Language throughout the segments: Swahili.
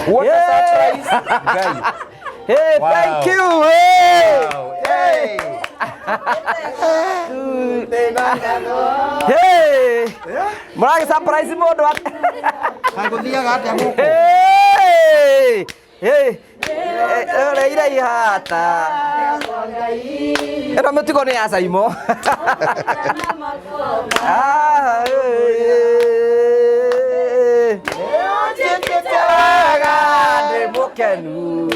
What a surprise, guys. Hey, wow. Thank you. Hey. Wow. Hey. Hey. Murage surprise modo. Hey. Hey. Ora ira ihata. Era mutiko ni asa imo. Ah. Mukenu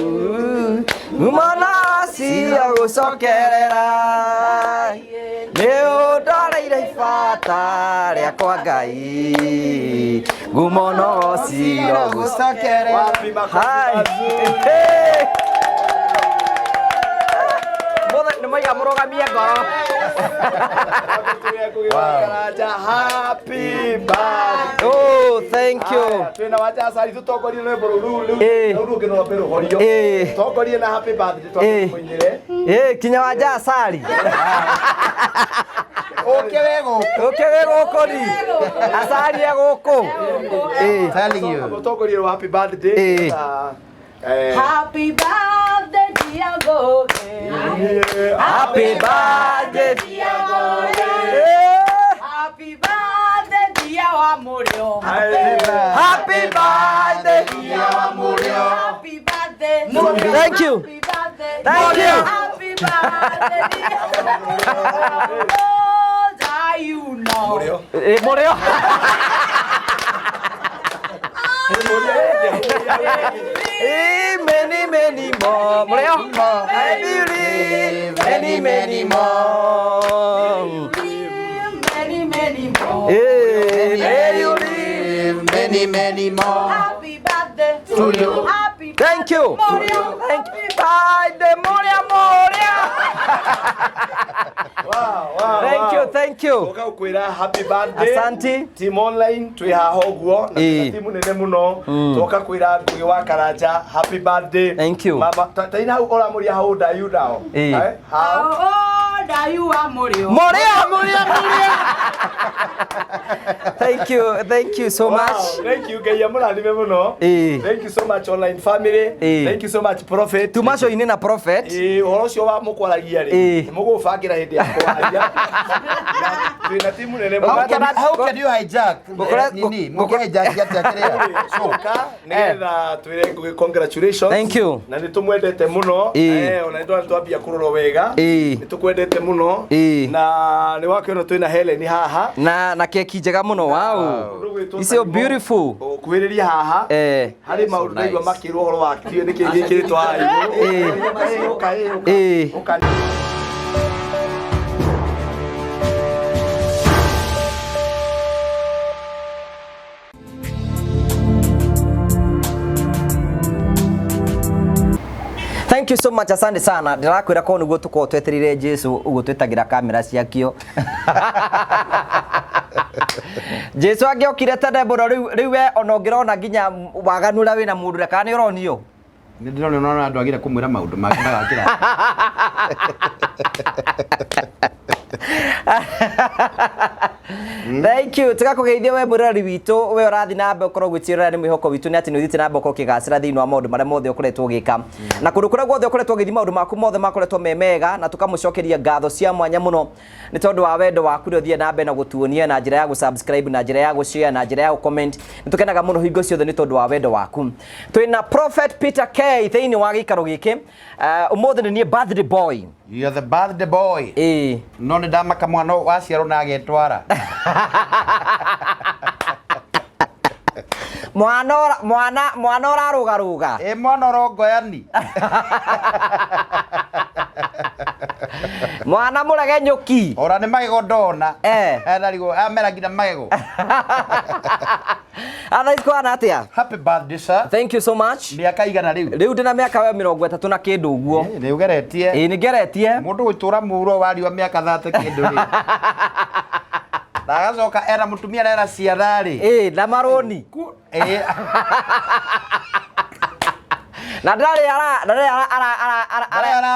Umana siya gucokerera Neo ndareire ifata riakwa Ngai Ngumono siya gucokerera Nimoiga murogamie ngoro Karanja, happy birthday. Oh, thank you. Twina wacha sari tutokorie rwimbo ruru ngino mbero horio. Tokorie na happy birthday twakunyire. Kinya wacha sari. Okewego kori. Asari ya goko. Telling you. Tokorie happy birthday. Happy birthday dear Ngogi. Happy birthday dear Ngogi. Happy birthday dear Wamurio. Happy birthday dear Wamurio. Happy birthday. Thank you. Thank you. Happy birthday dear Wamurio. Are you know? Murio. Many more. Murio. I believe many more. Many more. Many more. Happy birthday to you. Happy Thank you. Moria. Thank you. Birthday, Moria. Wow. Thank you. Toka ukwira happy birthday. Asante. Team online twi haho guo na timu nene muno. Toka kwira Ngugi wa Karanja happy birthday. Thank you. Mama taina hau ora muria how old are you now? How old are you, Wamurio? Moria. Thank you so much. Thank you Ngai amurathime muno. Thank you so much online family. Thank you so much prophet. Tumasho ine na prophet. Uhoro ucio wa mukwaragia ri. Mugubangira hindi ya kwaragia. Twina timu nene muno. How can you hijack? Nini? Hijack yatakira. Soka ngetha twire Ngugi congratulations. Thank you. Na nitumwendete muno. Ona ndo twambia kuroro wega. Nitukwendete muno. Na ni wakiona twina Helen haha. Na keki njega muno. Wow. It's so beautiful. Kuhiriria haha. Hari maundu ndaigua makirwo horo wakio niki gikiritwo haha iguru. Thank you so much, asante sana. Ndirakwira ko nugo tuko tweterire Jesu ugo twetagira kamera ciakio. Jesu agiokire tade boro riu we onongirona nginya waganura wina mundu reka ni uronio. Ni ndiro nona andu agira kumwira maundu magakira. Thank you. Tugakugeithia we murari witu we urathi na mbe ukorwo gwitira ni mwihoko witu ni ati ni uthite na mbe ukigacira thiini wa maundu maria mothe ukoretwo ugika na kundu kuria guothe ukoretwo ugithi maundu maku mothe makoretwo memega na tukamucokeria ngatho cia mwanya muno ni tondu wa wendo waku ri uthie na mbe na gutuonia na njira ya gusubscribe na njira ya gushare na njira ya gucomment ni tukenaga muno hingo ciothe ni tondu wa wendo waku. Twina Prophet Peter K thiini wa gikaro giki umothe ni birthday boy. You are the birthday boy. No ni ndamaka mwana waciarwo na agetwara. Mwana orarugaruga. Mwana rongoyani. Mwana murege nyuki. Ora ni magego ndona. Ndarigo ameragira magego. Anaitwa atia? Happy birthday sir. Thank you so much. Miaka igana riu? Riu ndina miaka we 30 na kindu uguo. Riu geretie. Ni geretie. Mundu gwitura muro wari wa miaka 30 kindu ri. Ndagacoka era mutumia era ciathari. Na maroni. Na ndari ara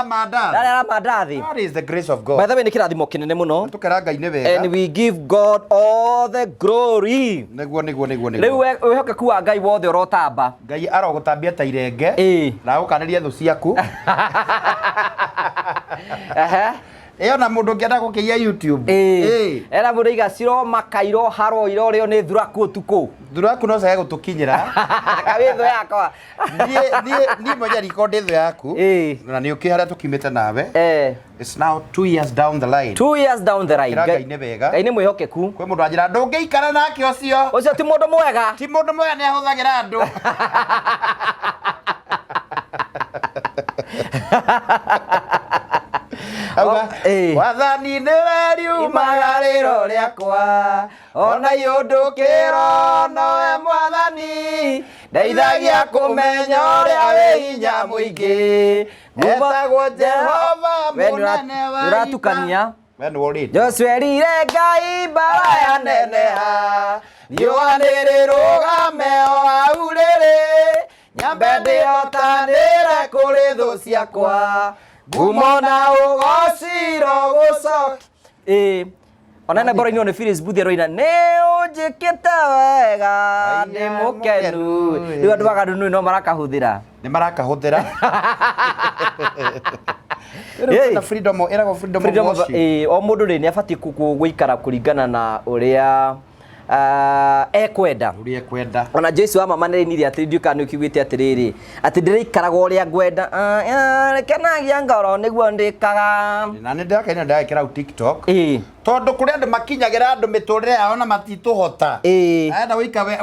mandathi. That is the grace of God. By the way, ni kirathimo kinene muno. Tukera Ngai ni wega. And we give God all the glory. Niguo. Riu wihokeku wa Ngai wothe urotamba. Ngai arogutambia ta irenge. Na ukaniria thu ciaku. Eyo na mundu ngienda gukiia YouTube. Era mundu igaciro makairo haro iroreo ni thuraku utuku. Thuraku no sage gutukinyira. Kawitho yakwa. Ni moja record itho yaku. Na ni ukiharia tukimite nawe. It's now 2 years down the line. 2 years down the line. Ngai ni wega. Ngai ni mwihokeku. Kwe mundu anjira ndungiikara nake ucio. Ucio ti mundu mwega. Ti mundu mwega ni ahuthagira andu. Wathani nĩ weri umagarĩro rĩakwa ona yũndũkĩro nowe mwathani ndeithagia kũmenya ũrĩa wĩ hinya mũingĩ etagwo Jehova mũnene wa iratukania Joshua erire Ngai mbara yaneneha riũa nĩrĩrũgame o hau rĩrĩ nyambe ndĩhotanĩre kũrĩ thũ ciakwa Gumona ugociro gucoki. Ona na bora ni Phyllis Booth roina ne ujikite wega ndi mukenu. Riu andu baganu no marakahuthira. Ni marakahuthira. Na freedom era freedom of worship. O mundu ni afati guikara kuringana na uria ekwenda uria kwenda ona Jesu wa mama nĩrĩnirie atĩ ndiũka nĩ ũkiugĩte atĩrĩrĩ atĩ ndĩrĩikaraga ũrĩa ngwenda rekenagia ngoro nĩguo ndĩkaga na nĩ ndakaina ndagĩkĩra TikTok tondu kuri andu makinyagira andu miturire yao na matituhota enda wikare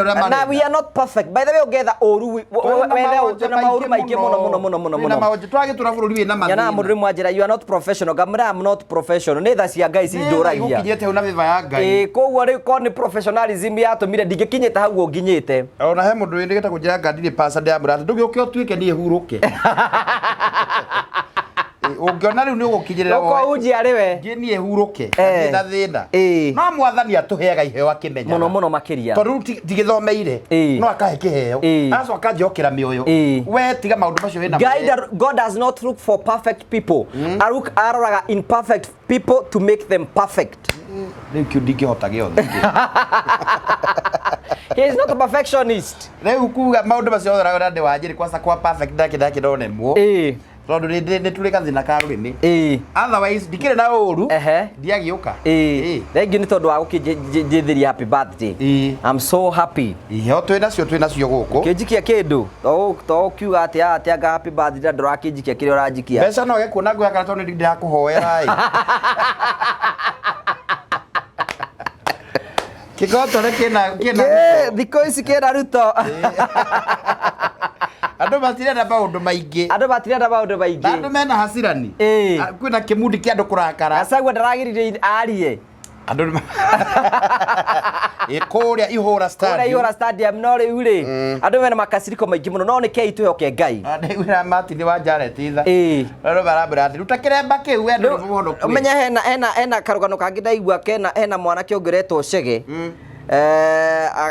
uria mari na we are not perfect by the way ugetha oru wethe na mauru maingi muno na maundu twagitura bururi wina mathina yana mundu mwanjira you are not professional gamra am not professional ni tha cia Ngai cinduragia ukinyete una viva ya Ngai koguo ri ko ni professionalism yatumire ndingikinyite hau nginyite ona he mundu ndigita kunjira ngandiri pastor ya murata ndugi utuike ni huruke ungiona riu ni ugukinyirira wowe uko uji ariwe ngini ehuruke thina thina no mwathani atuheaga iheo akimenya muno makiria tondu ndigithomeire no akahe kiheo aso akanjokera mioyo we tiga maundu macio wina God does not look for perfect people aroraga imperfect people to make them perfect riu ndingihota giothe he is not a perfectionist riu kuga maundu macio thora ndi wanjiri kwasa kwa perfect ndaki ndonemwo tondu nĩ tũrĩ gathina ka rũrĩmĩ otherwise ndikĩrĩ na ũru ndiagiũka thengiũ nĩ tondũ wa gũkĩnjĩthĩria happy birthday I'm so happy iheo twĩ nacio gũkũ kĩnjikia kĩndũ to ũkiuga atĩ anga happy birthday ndũrakĩnjikia kĩrĩa ũranjikia mbeca no gĩkuona nguoya kana tondũ ndĩrakũhoera kĩgotore kĩna thikũ ici kĩna ruto andu matirenda maundu maingi andu mena hasirani kwina kimudi kia andu kurakara asagwa ndaragirire arie andu ikuria ihura stadium no riu ri andu mena makasiriko maingi muno no ni kei tuhoke Ngai wira mati ni wa Janet itha ro barabara ati rutakiremba kiu we ndu muhono umenya hena karugano kangi ndaigua hena mwana kiongeretwo Chege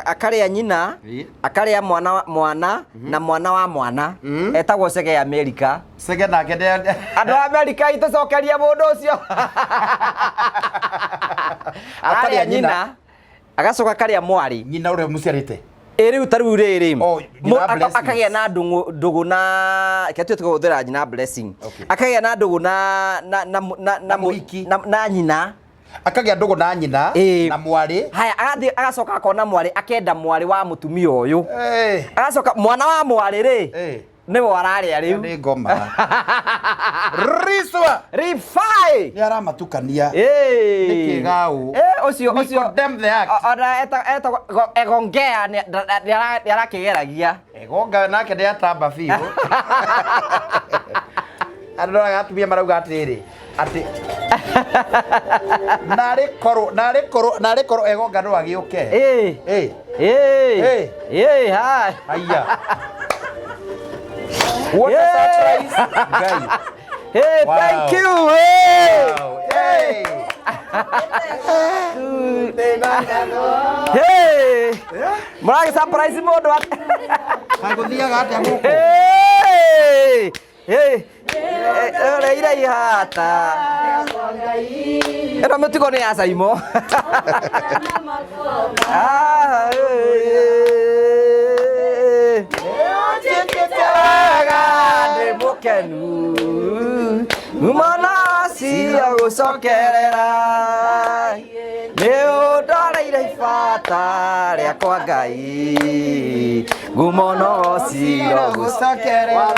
akaria nyina akaria mwana na mwana wa mwana etagwo Chege ya America Chege nake andu a America itucokeria mundu ucio akaria nyina agacoka akaria mwari nyina uria muciarite riu taru riri akagia na ndugu na ketu tukuthira nyina blessing akagia na ndugu na nyina akagia ndugu na nyina na mwari haya agacoka akona mwari akenda mwari wa mutumia uyu agacoka mwana wa mwari ri niwe araria riu ni ngoma riswa rifai ni aramatukania ni kigau ucio condemn the act ona eta egongea ni arakigeragia egonga nake ndi atamba fiu andå agatumia marauga atiri ati narä korwo egonga no agä å ke haya what a surprise guy hey wow. Thank you wow. Hey hey murage surprise mundu aguthiaga atia guku Ore ira ihata. Era mutiko ni asaimo. Mukenu Umana siya gucokerera Neo ndoreire ifata riakwa Ngai Ngumono siya gucokerera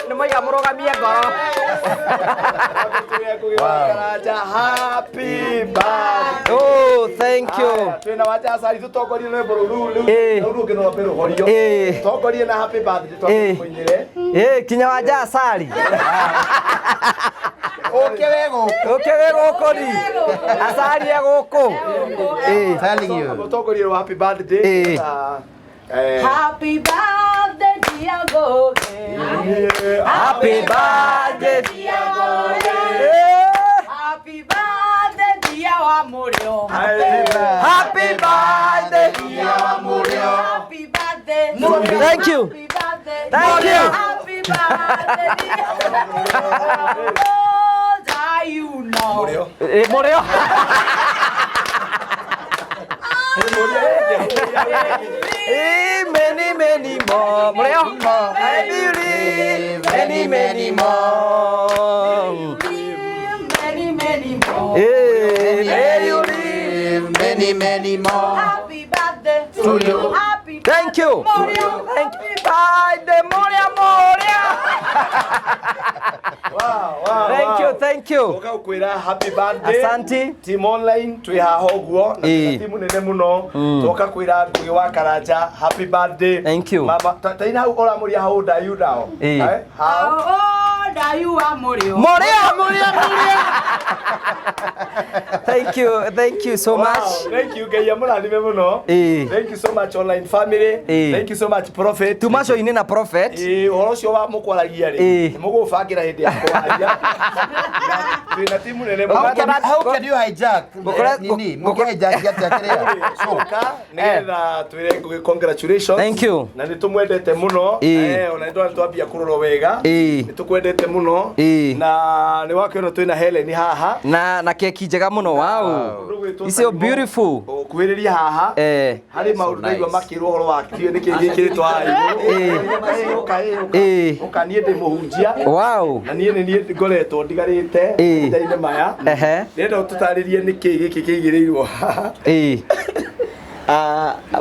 Nimoiga murugamie ngoro Happy birthday. Oh, thank you. Twina wacha sari tutokorie no boruru no pero horio. Tokorie na happy birthday twakunyire. Kinya wacha sari. Okewego kori. Asari egoko. Telling you. Tokorie happy birthday. Happy birthday, dear Ngugi. Happy birthday, dear Ngugi. Happy birthday, dear Wamurio. Happy birthday, dear Wamurio. Happy birthday. Thank you. Happy birthday. Thank you. Happy birthday, dear Wamurio. You know. Morio. Many more. Morio. I believe many more. Many more. May you live many more. Happy birthday to you. Happy Thank you. Morio. Thank you. Birthday, Moria. Thank you. Toka ukwira happy birthday. Asante. Team online twi haho guo na timu nene muno. Toka kwira Ngugi wa Karanja happy birthday. Thank you. Mama taina hau ora muri how old are you now? How old are you, Wamurio? Moria. Thank you so much. Thank you Ngai amurathime muno. Thank you so much online family. Thank you so much prophet. Tumacho ine na prophet. Horo cio wa mukwaragia ri. Mugubangira hindi ya kwaragia. Twina timu nene muno. How can you hijack? Nini? Hijack yatekerea. Soka nigetha twire Ngugi congratulations. Thank you. Na nitumwendete muno. Ona ndo twambia kuroro wega. Nitukwendete muno. Na ni wakiona twina Helen haha. Na keki njega muno. Wow. It's so beautiful. Kuhiriria haha. Hari maundu ndaigua makirwo horo wakio niki gikiritwo haha. Ukanie ndi muhunjia. Wow. Na nie ngoretwo ndigarite ndaine maya. Ndenda ututaririe niki giki kigirirwo haha.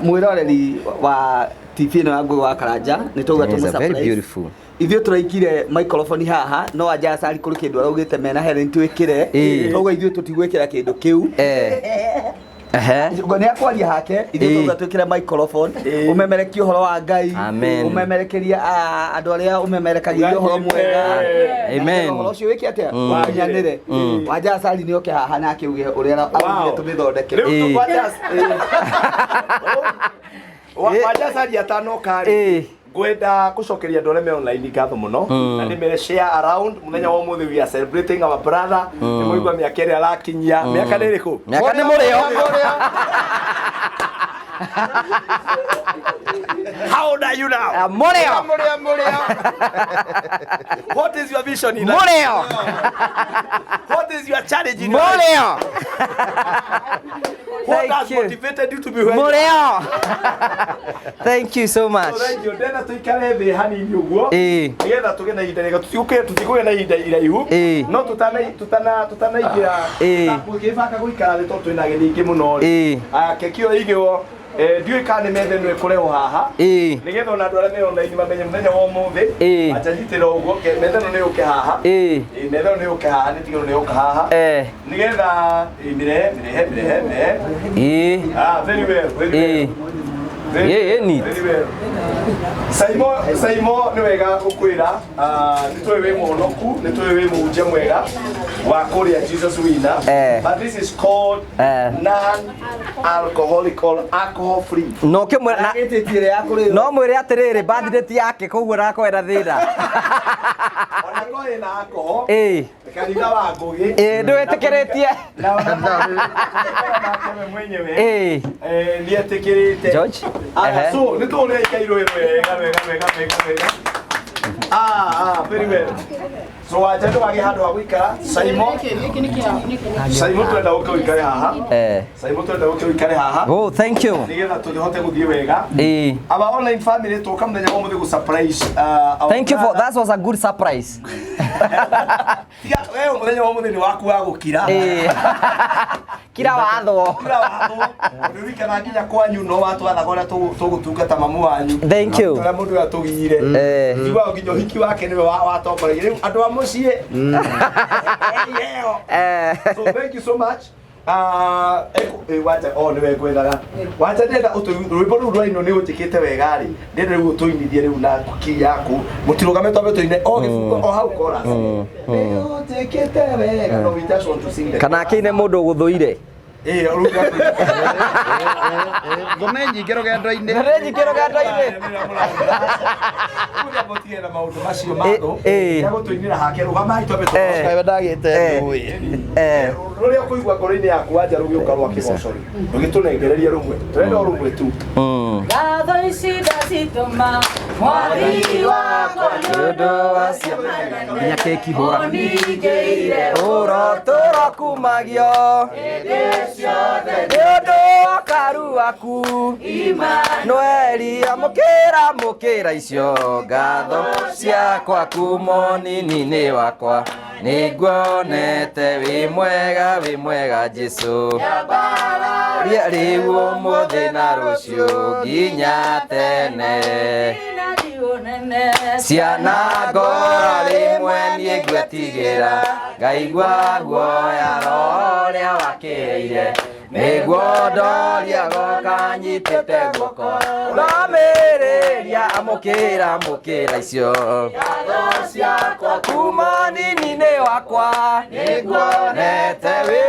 Mwiroreri wa TV no Ngugi wa Karanja nituga tumu surprise. Very beautiful. Ithio turaikire microphone haha no anja sari kuri kindu araugite mena Helen twikire toga ithio tutigwikira kindu kiu Ngone akwaria hake ithio tuga twikire microphone umemerekie uhoro wa Ngai umemerekeria andu aria umemerekagia uhoro mwega amen uhoro ucio wiki atia wanyanire wanja sari ni oke haha na akiuge uria augire tumithondeke wanja sari atano kari gwenda kucokeria ndore me online ngatho muno na ndimere share around muthenya wa muthi we are celebrating our brother ni muigwa miaka iri arakinyia miaka ni riku miaka ni murio How old are you now? Morio. What is your vision in life? Morio. What is your challenge in life? Morio. What has motivated you to be where Morio. Thank you so much. Thank you. Ndena tuikare thi hanini uguo. Nigetha tuge na ihinda rĩega tutiuke tutikuge na ihinda iraihu. No tutanaingira tukibaka guikara thĩ tondũ twĩna gĩthĩ ingĩ mũno. Keki ĩyo igĩo ndiũĩ kana nĩ metha ĩno ĩkũrehwo haha nĩgetha ona andũ arĩa me online mamenye mũthenya wa ũmũthĩ anjanyitĩra ũguo metha ĩno nĩ yũke haha metha ĩno nĩ yũke haha nĩ tigĩrwo nĩ yũka haha nĩgetha mĩrehe very well neat. Saimo ni wega ukwira nitwe we muhonoku nitwe we muhunjia mwega wa kuria Jesus winner but this is called non-alcoholic or alcohol free no kimwe na gititire ya kuri no mwire atiriri birthday yake koguo rakwenda thira ona ko ina alcohol kanitha wa Ngugi ndwĩtĩkĩrĩtie nĩetĩkĩrĩte George so nĩtũrĩkairwo wega very well so wacha ndwage handũ ha gũikara Simon twenda gũikare haha Simon twenda gũikare haha oh thank you nĩgetha tũhote gũthiĩ wega aba online family tũka mũthenya wa mũthĩ gũ surprise thank you for that was a good surprise wewe mũthenya wa mũthĩ nĩ waku wa gũkira kira watho ndirikana nginya kwanyu no watwathaga ũrĩa tũgũtungata mamu wanyu thank you ũrĩa mũndũ atũgire ndigwa nginya ũhiki wake nĩwe watongoragia rĩu andũ a mũciĩ so thank you so much wacha nĩwe ngwendaga wacha ndenda rwĩmbo rũu rwainwo nĩ ũnjĩkĩte wega rĩ ndenda rĩu ũtũinithie rĩu na ki yaku mũtirũgame twambe tũine o gĩbungo o hau chorus nĩ ũnjĩkĩte wega no we just want to sing that kana akĩine mũndũ ũgũthũire ngome nyingĩ rũgendo-inĩ na maũndũ macio mathũ gũtũinĩra hake rũgamai twambe tũkawe ndagĩte rũrĩa ũkũigua ngoro-inĩ yaku wanja rũgĩũka rwa kĩbocori rũgĩtũnengereria rũmwe twenda o rũmwe tu ngatho ici ndacitũma mwathi wakwa nĩ ũndũ wa ciamana nginya keki hũra oningĩire ũrotũro kumagio nĩ ũndũ wa karu waku Noeli amũkĩra icio ngatho ciakwa kuma nini-inĩ wakwa nĩnguonete wĩ mwega Jesũ rĩu ũmũthĩ na rũciũ nginya tene ciana ngora rĩmwe niĩ ngwetigĩra ngaigua guoya ũrĩa wakĩrĩire nĩguo ndoria goka nyitĩte guoko ndamĩrĩria amũkĩra icio ngatho ciakwa kuma nini-inĩ wakwa nĩnguonete wĩ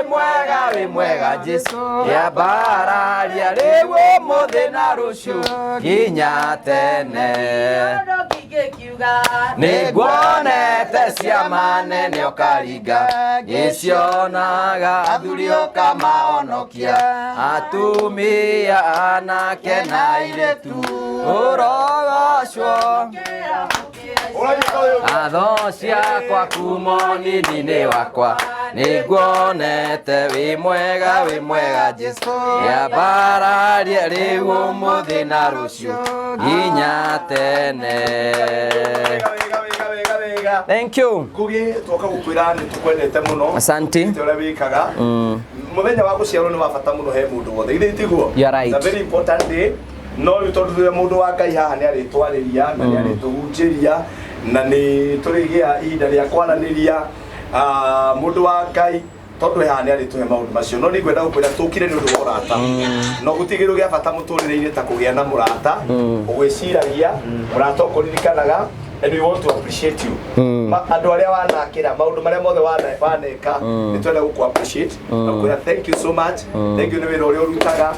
mwega Jesũ yambararia rĩu ũmũthĩ na rũciũ nginya tene nĩnguonete ciama nene ũkaringa gĩcionaga athuri ũkamahonokia atumia anake na airĩtu ũrogocwo ngatho ciakwa kuma nini-inĩ wakwa nĩnguonete wĩ mwega Jesũ yambararia rĩu ũmũthĩ na rũciũ nginya tene thank you Ngugi twoka gũkwĩra nĩ tũkwendete mũno asante ũrĩa wĩkaga mũthenya wa gũciarwo nĩ wa bata mũno he mũndũ wothe ithe itiguo it's a very important day no nĩ tondũ rĩrĩa mũndũ wa Ngai haha nĩ arĩtwarĩria na nĩ arĩtũhunjĩria na nĩ tũrĩgĩa ihinda rĩa kwaranĩria mũndũ wa Ngai tondũ haha nĩ arĩtũhe maũndũ macio no nĩ ngwenda gũkwĩra tũkire nĩ ũndũ wa ũrata no gũtigĩrwo gĩa bata mũtũrĩre-inĩ ta kũgĩa na mũrata ũgwĩciragia mũrata ũkũririkanaga and we want to appreciate you andũ arĩa wanakĩra maũndũ marĩa mothe waneka nĩ twenda gũkũ appreciate na kwĩra thank you so much thank you nĩ wĩra ũrĩa ũrutaga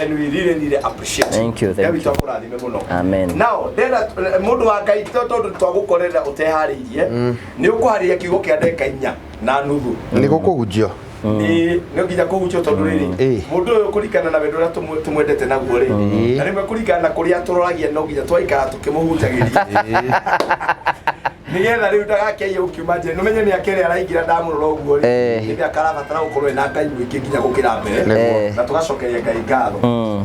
and we really appreciate thank you tũkũrathime mũno amen now ndenda mũndũ wa Ngai tondũ twagũkorera ũteharĩirie nĩ ũkũharĩria kiugo kĩa ndeka 4 na nuthu nĩ gũkũhunjio nĩ nginya kũhunjio tondũ rĩrĩ mũndũ ũyũ kũringana na wendo ũrĩa tũmwendete naguo rĩ na rĩmwe kũringana na kũrĩa tũroragia no nginya twaikara tũkĩmũhunjagĩria nigetha rĩu ndagakĩiye ũkiuma nje nũmenye nĩ akĩrĩa araingĩra ndamũrora ũguo rĩ nĩ akarabatara gũkorwo ena Ngai mũingĩ nginya gũkĩra mbere na tũgacokeria Ngai ngatho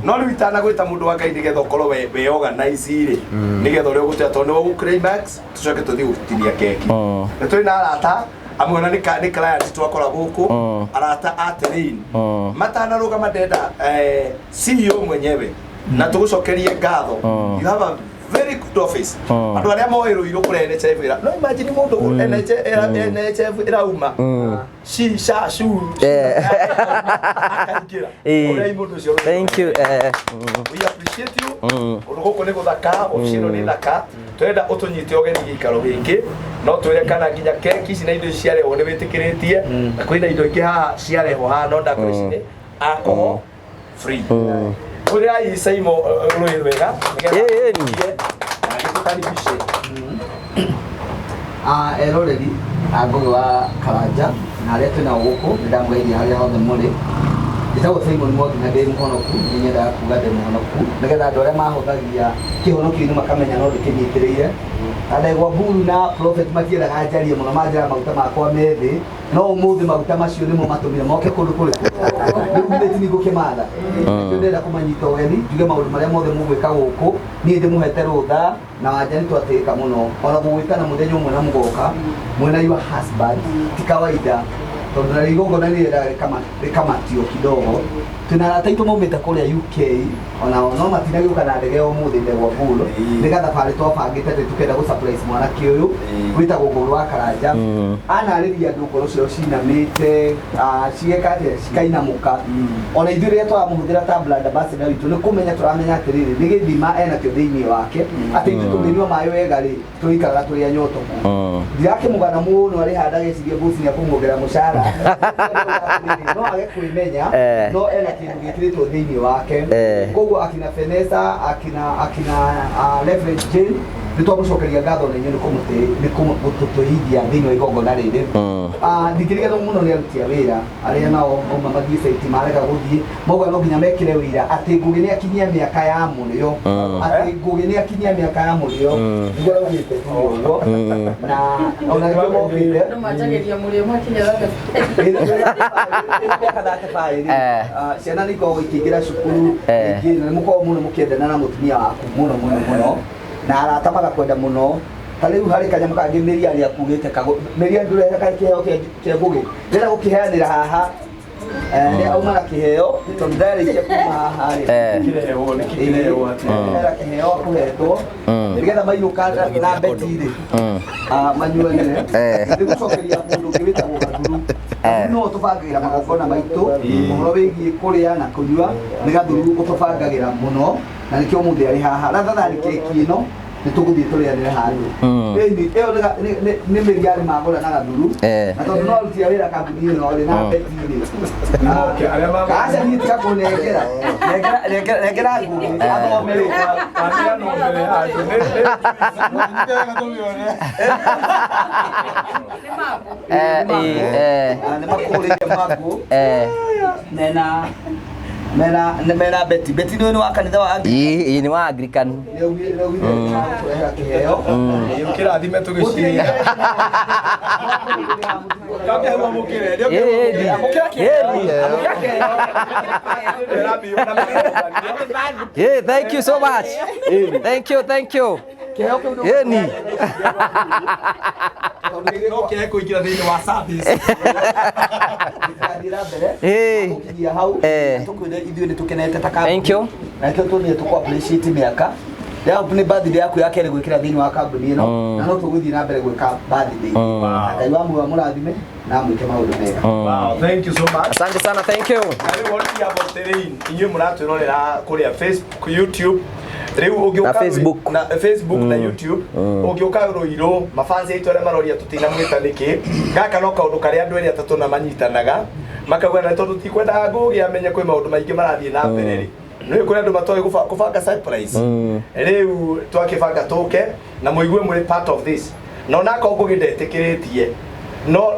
no rĩu itanagwĩta mũndũ wa Ngai nĩgetha ũkorwo we organize rĩ nĩgetha ũrĩa ũgũtũya tondũ nĩguo climax tũcoke tũthiĩ gũtinia keki nĩ tũrĩ na arata amwe na nĩ client twakora gũkũ arata atirĩin matanarũgama ndenda CEO mwenyewe na tũgũcokerie ngatho you have a very good office andũ arĩa moerwo irũ kũrĩa NHF ĩra no imagine mũndũ NHF ĩrauma shisha shu akaingĩra ũrĩa mũndũ ũcio thank you we appreciate you ũndũ gũkũ nĩ gũthaka office ĩno nĩ thaka twenda ũtũnyite ũgeni gĩikaro gĩkĩ no twĩre kana nginya keki ici na indo ciarehwo nĩ wĩtĩkĩrĩtie na kwĩna indo ingĩ haha ciarehwo haha no ndakwĩcine alcohol free Kuria isaimo rũĩ rwega Eroreri Ngugi wa Karanja na aria twina guku ndamugairia haria hothe muri nditagwo Simon Mwangi na ndĩ mũhonoku nyendaga kuga ndĩ mũhonoku nĩgetha andũ arĩa mahũthagia kĩhonokia-inĩ makamenya no ndĩkĩnyitĩrĩire ndegwa Mburu na Prophet matiendaga njarie mũno manjĩra maguta makwa methĩ no ũmũthĩ maguta macio nĩmo matũmire moke kũndũ kũrĩkũ rĩu ndĩ ti nĩngũkĩmatha ndĩrenda kũmanyita ũgeni njuge maũndũ marĩa mothe mũgwĩka gũkũ niĩ ndĩmũhete rũtha na wanja nĩtwatĩĩka mũno ona gũgwĩtana mũthenya ũmwe na mũgoka mwena your husband ti kawaida tondũ na igongona rĩkamatio kidogo twĩna taitũ maumĩte kũrĩa UK ona no matinagĩũka na ndege ũmũthĩ ndegwa Mburu nĩga thabarĩ twabangĩte tũkenda gũ-surprise mwanake ũyũ gwĩtagwo Ngugi wa Karanja anarĩria andũ ngoro ciao cinamĩte cigeka atĩa cikainamũka ona ithuĩ rĩrĩa twaramũhũthĩra ta brand ambassador witũ nĩ kũmenya tũramenya atĩrĩrĩ nĩ gĩthima enakĩo thĩinĩ wake atĩ ithuĩ tũngĩnyua maĩ wega rĩ tũikaraga tũrĩ anyotoku ndirakĩmũgana mũno arĩ handa gĩcirie bosi nĩ akũmuongerera mũcara no age kwĩmenya no ena kĩndũ gĩkĩrĩtwo thĩinĩ wake koguo akina Fenesa akina Reverend Jane nĩtwamũcokeria ngatho na inyuĩ nĩ kũmũtũtũhithia thĩinĩ wa igongona rĩrĩ ndingĩriganĩrwo mũno nĩ aruti a wĩra arĩa nao mauma mathiĩ site marega gũthiĩ mauga no nginya mekĩre wĩra atĩ Ngugi nĩ akinyia mĩaka ya mũrĩo atĩ Ngugi nĩ akinyia mĩaka ya mũrĩo nĩguo araugĩte ũguo na ona nĩguo mokĩte no manjagĩria mũrĩo mwakinya ciana nĩ ikoragwo ikĩingĩra cukuru ingĩ na nĩ mũkoragwo mũno mũkĩendana na mũtumia waku mũno na arata magakwenda mũno ta rĩu harĩ kanyamũ kangĩ Mĩria akugĩte Mĩria ndũrehe kĩheo kĩa Ngugi rĩrĩa gũkĩheanĩra haha rĩrĩa aumana kĩheo tondũ ndarĩkia kuma haha kĩheo akũhetwo nĩgetha mainũka na beti-rĩ manyuanĩre nĩgũcokeria mũndũ ũngĩ wĩtagwo Gathuru no tũbangagĩra magongona maitũ ũhoro wĩgiĩ kũrĩa na kũnyua nĩ Gathuru ũtũbangagĩra mũno na nĩkĩo mũndũ arĩ haha rathatharĩ keki ĩno nĩtũgũthiĩ tũrĩanĩre handũ ĩyo nĩ Mĩria arĩ magũra na Gathuru na tondũ no aruti a wĩra kambuni ĩno arĩ na beti-rĩ aca niĩ tiga kũnengera nengera Ngugi athomere nĩmakũrĩire Mangu mena beti nĩ wa kanitha wa ĩĩ nĩ wa Anglican kĩheo kĩrathime tũgĩciria yeah, thank you so much. Thank you. Yeni. No kĩhe kũingĩra thĩinĩ wa service. Thank you. Na tũtũnĩ tũkũ-appreciate mĩaka nĩ birthday yaku ya kerĩ gwĩkĩra thĩinĩ wa kambuni ĩno na no tũgũthiĩ na mbere gwĩka birthday Ngai wa muoyo mũrathime na mwĩke maũndũ mega. Wow, thank you so much. Asante sana, thank you. Rĩu wonĩ ya boterein inyuĩ mũratwĩrorera kũrĩa Facebook, YouTube rĩu ũngĩũka na Facebook na YouTube ũngĩũka rũirũ mafansi aitũ arĩa maroria tũtinamwĩta nĩkĩ gaka no kaũndũ karĩa andũ erĩ atatũ na manyitanaga makauga na tondũ tikwendaga Ngugi amenye kwĩ maũndũ maingĩ marathiĩ na mbere rĩ nĩ kũrĩ andũ matoĩ kũbanga surprise rĩu twakĩbanga tũke na mũigue mũrĩ part of this no nako Ngugi ndetĩkĩrĩtie no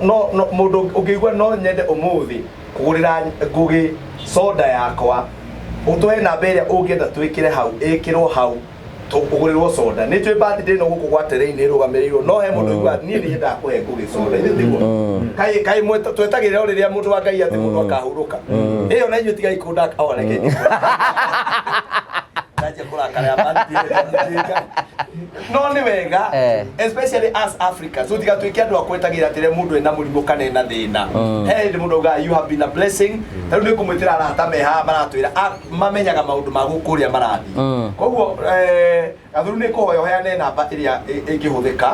mũndũ ũngĩigua no nyende ũmũthĩ kũgũrĩra Ngugi soda yakwa ũtũhe namba ĩrĩa ũngĩenda twĩkĩre hau ĩkĩrwo hau ũgũrĩrwo soda nĩ twĩ birthday ĩno gũkũ gwa terrain ĩrũgamĩrĩirwo no he mũndũ ũigua niĩ nĩ yendaga kũhe Ngugi soda ithuĩ tiguo kaĩ twetagĩrĩra rĩrĩa mũndũ wa Ngai atĩ mũndũ akahurũka ĩyo na inyuĩ tigai kũndaka reke naje kũrakara no nĩ wega especially as Africans tutiga twĩke andũ akwetagĩra atĩrĩ mũndũ ena mũrimũ kana ena thĩna he mũndũ auga you have been a blessing tarĩu nĩ kũmwĩtĩra arata me haha maratwĩra mamenyaga maũndũ ma gũkũ ũrĩa marathiĩ koguo Gathuru nĩ kũhoya ũheane namba ĩrĩa ĩngĩhũthĩka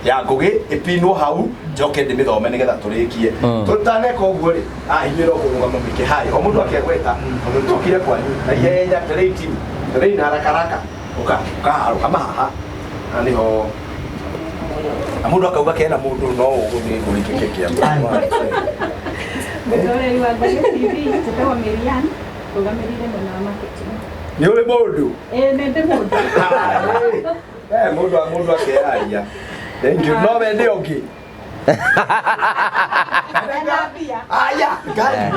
ya Ngugi ĩpinwo hau njoke ndĩmĩthome nĩgetha tũrĩkie tũtaneka ũguo rĩ inyuĩ no kũrũgama mũkĩhai o mũndũ akĩgweta tondũ tũkire kwanyu na ihenya terrain haraka ukaharuka maha na niho na mũndũ akauga kena mũndũ no ũgũthiĩ kũrĩkia keki ya Mũthoreri wa Ngugi TV tũtagwo Miriam tũgamĩrĩire mwena wa marketing. Nĩ ũrĩ mũndũ? Nĩ ndĩ mũndũ. Mũndũ akĩaria Thank you. No wende ongi. Aya, gai.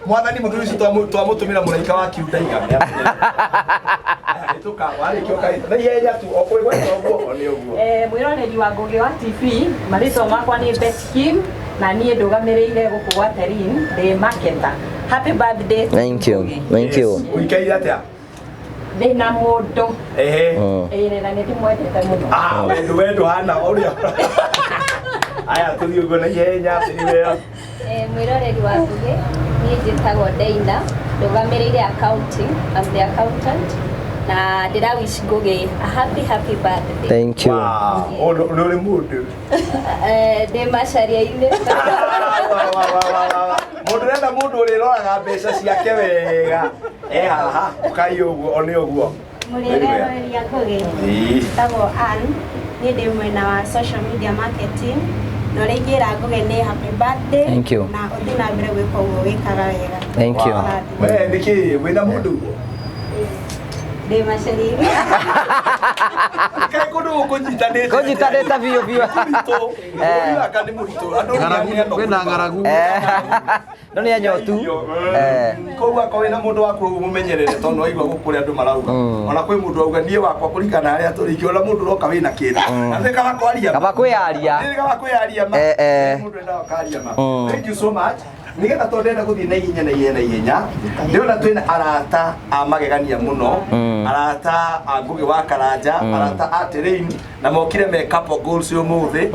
Mwathani muthuri ucio twamutumira muraika wa kiudaiga. Ituka wale kioka. Na yeye tu okwe gwe oguo oni oguo. Mwiroreri wa Ngugi wa TV, marĩtwa makwa nĩ Beth Kim na niĩ ndũgamĩrĩire gũkũ gwa Terin ndĩ Maketa. Happy birthday. Thank you. Thank you. Uikaire atia? Ndĩna mũndũ. Na nĩ ndĩmwendete mũno. Wendo hana ũrĩa. Aya tuthi uguo na ihenya tũrĩweo. Mwiroreri wa Ngugi niĩ njĩtagwo Deina ndũgamĩrĩire accounting. I'm the accountant. Na ndĩra wish Ngugi a happy birthday. Thank you. Wow. Nĩ mũndũ. Ndĩ macaria-inĩ. Mũndũ renda mũndũ ũrĩroraga mbeca ciake wega. Haha ũkai ũguo oni ũguo. Mwiroreri wa Ngugi njĩtagwo Ann niĩ ndĩ mwena wa social media marketing. No rĩngĩra Ngugi nĩ happy birthday. Thank you. Na ũthiĩ na mbere gwĩka ũguo wĩkaga wega. Thank you. We nĩkĩ wĩna mũndũ? Ndĩ macaria-inĩ. Kai kũndũ kũnyitanĩte. Kũnyitanĩte biũ biũ. Aka nĩ mũritũ. Kwĩna ng'aragu. No nĩ anyotu. Koguo akorwo wĩna mũndũ waku mũmenyerere tondũ waigua gũkũ andũ marauga. Ona kwĩ mũndũ auga niĩ wakwa kũringana harĩa tũrĩ ona mũndũ roka wĩna kĩndũ. Na nĩ kaba kwaria. Kaba kwĩyaria. Nĩ kaba kwĩyaria ma. Mũndũ endaga kwaria ma. Thank you so much. Nigetha twendete gũthiĩ na ihenya ndĩrona twĩna arata a magegania mũno, arata a Ngugi wa Karanja, arata a Terin na mokire me couple goals ũmũthĩ.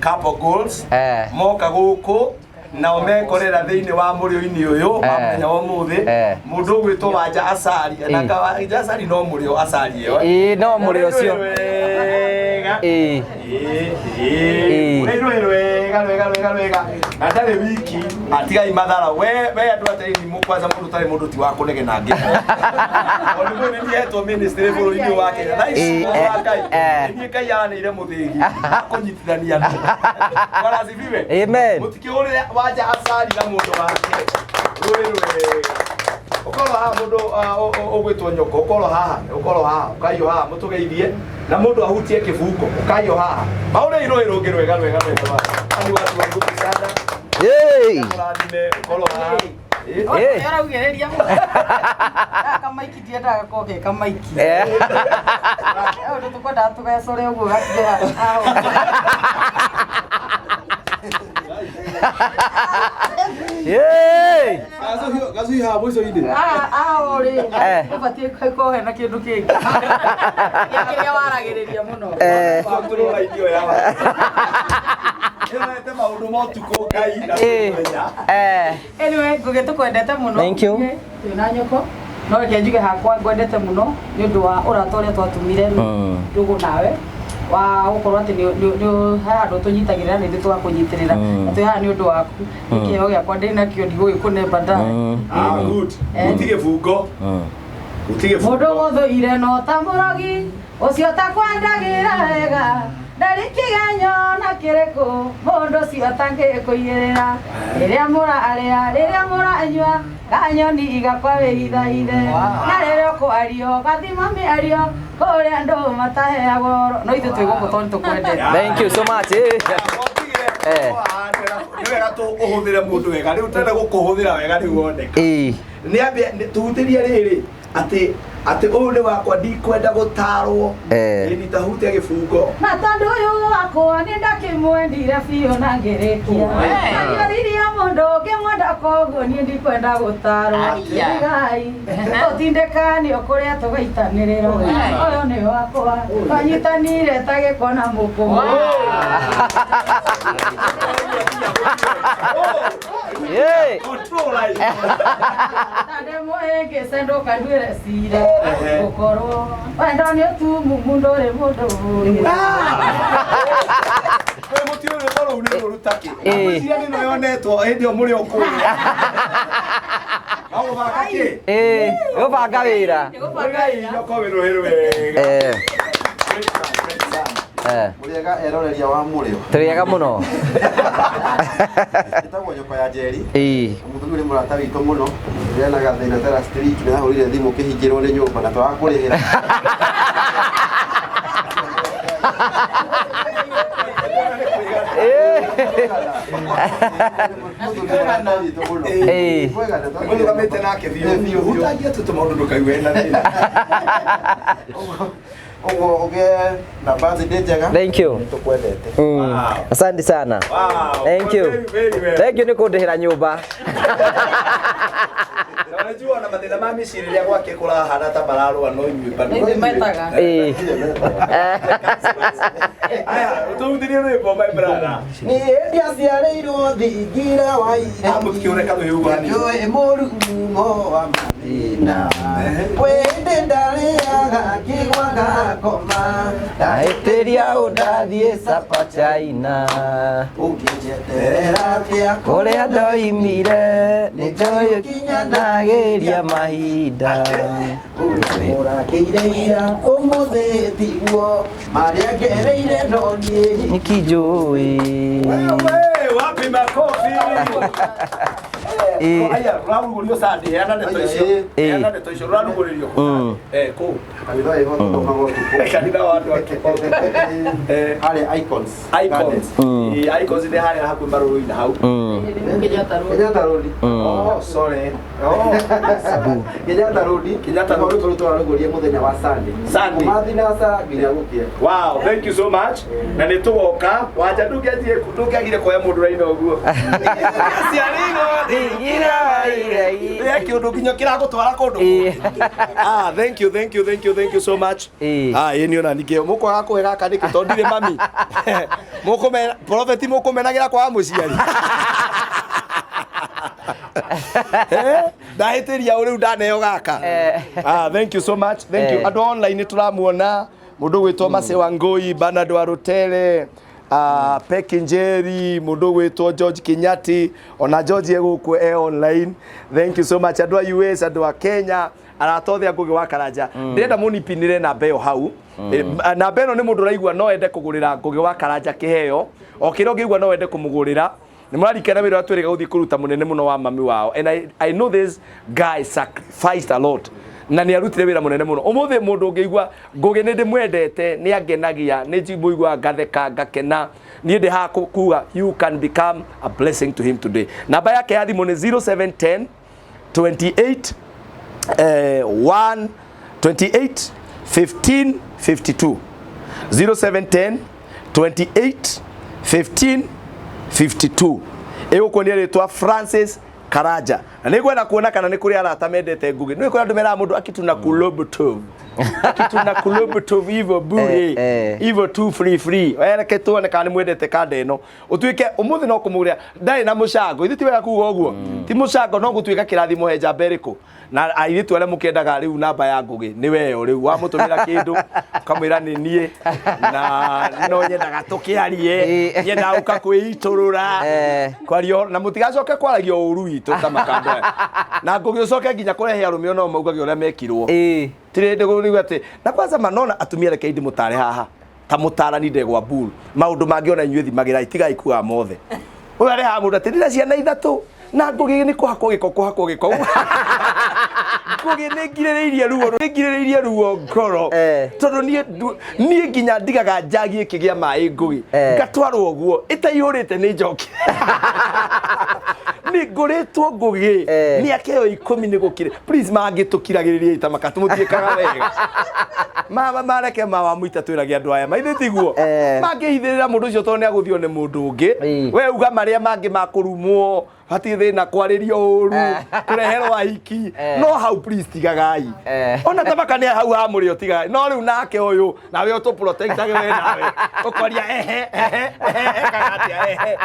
Couple goals moka gũkũ nao mekorera thĩinĩ wa mũrĩo-inĩ ũyũ mũthenya wa ũmũthĩ mũndũ ũgwĩtwo Wanja Acari na Wanja Acari no mũrĩo Acari ĩyo no mũrĩo ũcio wega na ndarĩ wiki atigai mathara we andũ a Terin kwanza mũndũ tarĩ mũndũ ti wa kũnegena ngĩ ondũ nĩ ndihetwo ministry bũrũri-inĩ wa Kenya na ici nĩ Ngai aranĩire mũthĩgi kũnyitithania andũ waracibiwe amen mũtikĩhũrĩre Wanja Acari na mũndũ wake rũĩ rwega ukorwo haha mũndũ ũgwĩtwo nyoko ukorwo haha ũkaiywo haha mũtũgeithie na mũndũ ahutie kĩbungo ũkaiywo haha maũrĩ rũĩ rũngĩ rwega ani watu wa nguvu sana mũrathime ukorwo haha araugĩrĩria kamaiki ndiendaga koke kamaiki ũndũ tũkwendaga tũgecore ũguo gatigĩra gacuhi haha mũico-inĩ aũrĩ ũbatiĩ kohe na kĩndũ kĩngĩ kĩrĩa waragĩrĩria mũno tũrũraithio yawa ĩrorete maũndũ ma ũtukũ Ngai na anyway Ngugi tũkwendete mũno. Thank you. Twĩna nyoko no reke njuge hakwa ngwendete mũno nĩ ũndũ wa ũrata ũrĩa twatumire ndũgũ nawe wa gũkorwo atĩ nĩ handũ tũnyitagĩrĩra na ithuĩ tũgakũnyitĩrĩra na twĩ haha nĩ ũndũ waku nĩ kĩheo gĩakwa ndĩna kĩo ndigũgĩkũnemba ndarĩ gũtirĩ bungo mũndũ gũthũire no ta mũrogi ũcio ta kwendagĩra wega ndarĩ kĩgenyo na kĩrĩkũ mũndũ ũcio atangĩkũigĩrĩra rĩrĩa mũrarĩa rĩrĩa mũranyua kanyoni igakwa wĩhithaithe na rĩrĩa ũkwario gathima mĩario kũrĩa andũ mataheagwo no ithuĩ twĩ gũkũ tondũ tũkwendete. Thank you so much. Nĩ wega tũhũthĩre mũndũ wega rĩu tũrenda gũkũhũthĩra wega rĩu woneka nĩ ambia tuhutĩrie rĩrĩ atĩ ũyũ nĩ wakwa ndikwenda gũtarwo nditahutia gĩbungo na tondũ ũyũ wakwa nĩ ndakĩmwendire biũ na ngĩrĩkia ariria mũndũ ũngĩmwenda koguo niĩ ndikwenda gũtarwo tigai tũtindĩkanio kũrĩa tũgaitanĩrĩra ũyũ nĩ wakwa twanyitanire ta gĩko na mũkũmũ ndĩmũhĩngĩcendoka nduĩre cira gũkorwo wendo nĩ ũtumumu ndũrĩ mũndũ mũtio ũrĩ korwo nĩ rũrutakĩ cia nĩ yonetwo hĩndĩ ĩyo mũrĩ okũrĩa gũbanga kĩ gũbanga wĩra nyoko wĩrũhĩ rwega Mũrĩega eroreria wa mũrĩo. Tũrĩega mũno. Ĩtagwo nyoko ya Njeri. Mũthuri ũrĩ mũrata witũ mũno. Rĩana gathĩna Tera Street na ahũrire thimũ kĩhingĩrwo nĩ nyũmba na twaga kũrĩhĩra. Mundu kamete nake thiyo. Hutagia tutumaundu ndukaiwe na nini. Thank you. Asante sana. Thank you. Thank you nikundihira nyumba. Unajua na mathina ma miciria gwake kurahana ta bararwa no nyumba. Aya, utumdirie rwimbo my brother. Ni ndia ciareirwo thingira wa ira. Mukiureka rwihugani. Joe murumo wa mathina. Wende ndariaga kigwaga koma. Ndaitiria undathie sapa China. Ungijeterera tia Kuria ndoimire ninjoyo kinya nageria mahinda. Urakireira umuthi tiguo maria ngereire no nie Nikijui. Wewe wapi makofi? Aya, rwarugurio sande yana neto icio. Yana neto icio rwarugurio. Ko. kanitha ĩho tũmagotu Kanitha wa andu ake. harĩa icons Icons ni haria hakuhi marũrũ-inĩ hau. Kenyatta Road. Oh, sorry. Oh, Kenyatta Road. Kenyatta Road. Tũrarũgũria mũthenya wa Sunday. Sunday. Mathinaca nginya gũkĩa. Wow, thank you so much. Na nĩ tũgoka wanja ndũngĩagire kuoya mũndũ raina ũguo. Kiundu nginya kiragutwara kundu. Thank you so much. Yeni ona nike mukwaga kuhe gaka niki tondire mami. Mukumena prophet mukumenagira kwa muciari. Ndahitiria uri ndaneo gaka. Thank you so much. Thank you. Andu online turamuona mundu gwitwo Mase wa Ngui, Bernard wa Rutele, Pekinjeri, mundu gwitwo George Kinyati, ona George eguku online. Thank you so much. Andu a US, andu a Kenya, aratothia Ngugi wa Karanja. Ndenda munipinire na beo hau. Na beno ni mundu raigua no ende kugurira Ngugi wa Karanja kiheo. Okiro ngigua no ende kumugurira. Ni mwarikana wira atwiriga guthi kuruta munene muno wa mami wao. And I know this guy sacrificed a lot. Na ni arutire wira munene muno. Umuthi mundu ngigua Ngugi ni ndimwendete ni angenagia ni njiguigua ngatheka ngakena ni ndi ha kuga you can become a blessing to him today. Namba yake ya thimu ni 0710 28 1 28 15 52 0710 28 15 52. Ego kwenye letwa Francis Karanja. Na nigwenda kuona kana ni kuri arata mendete Ngugi. Ni kwenda ndumera mundu akituna Celebratory. Akituna Celebratory hivyo bure. Hivyo tu free. Wereke tuone kana ni mwendete kanda ino. Utuike umuthi no kumuria ndari na mucango. Ithi ti wega kuuga uguo. Ti mucango no gutuika kirathimo he njamba iriku. Na airitu ale mukendaga riu namba ya Ngugi ni weo riu wa mutumira kindu kamwira ni nie na no nyendaga tukiarie nyenda uka kwiiturura kwario na mutigacoke kwaragia uru itu ta makando na Ngugi ucoke nginya kurehe arumio no maugage uria mekirwo tirende guriu ati na kwanza manona atumia reke ndi mutare haha ta mutarani ndegwa bull maundu mangiona inyuthi magira itigai kuga mothe uyu ari ha mundu atindira ciana ithatu na Ngugi ni kuhakwo giko Ngugi ningirireirie ruo ngoro tondu nie nginya ndigaga njagie kigia mai Ngugi ngatwarwo uguo itaihurite ni njoki ni nguritwo Ngugi ni akeo 10 ni gukire please mangitukiragiririe ita makatumuthikaga wega mama mareke mawa muita twiragia andu aya maithe tiguo mangihithirira mundu ucio tondu ni aguthio ni mundu ungi we uga maria mangi makurumwo hati thina kwaririo uru kureherwo ahiki no hau please tigagai ona tabaka ni hau ha muri otiga no riu nake uyu nawe utu protectage we nawe ukwaria kagatia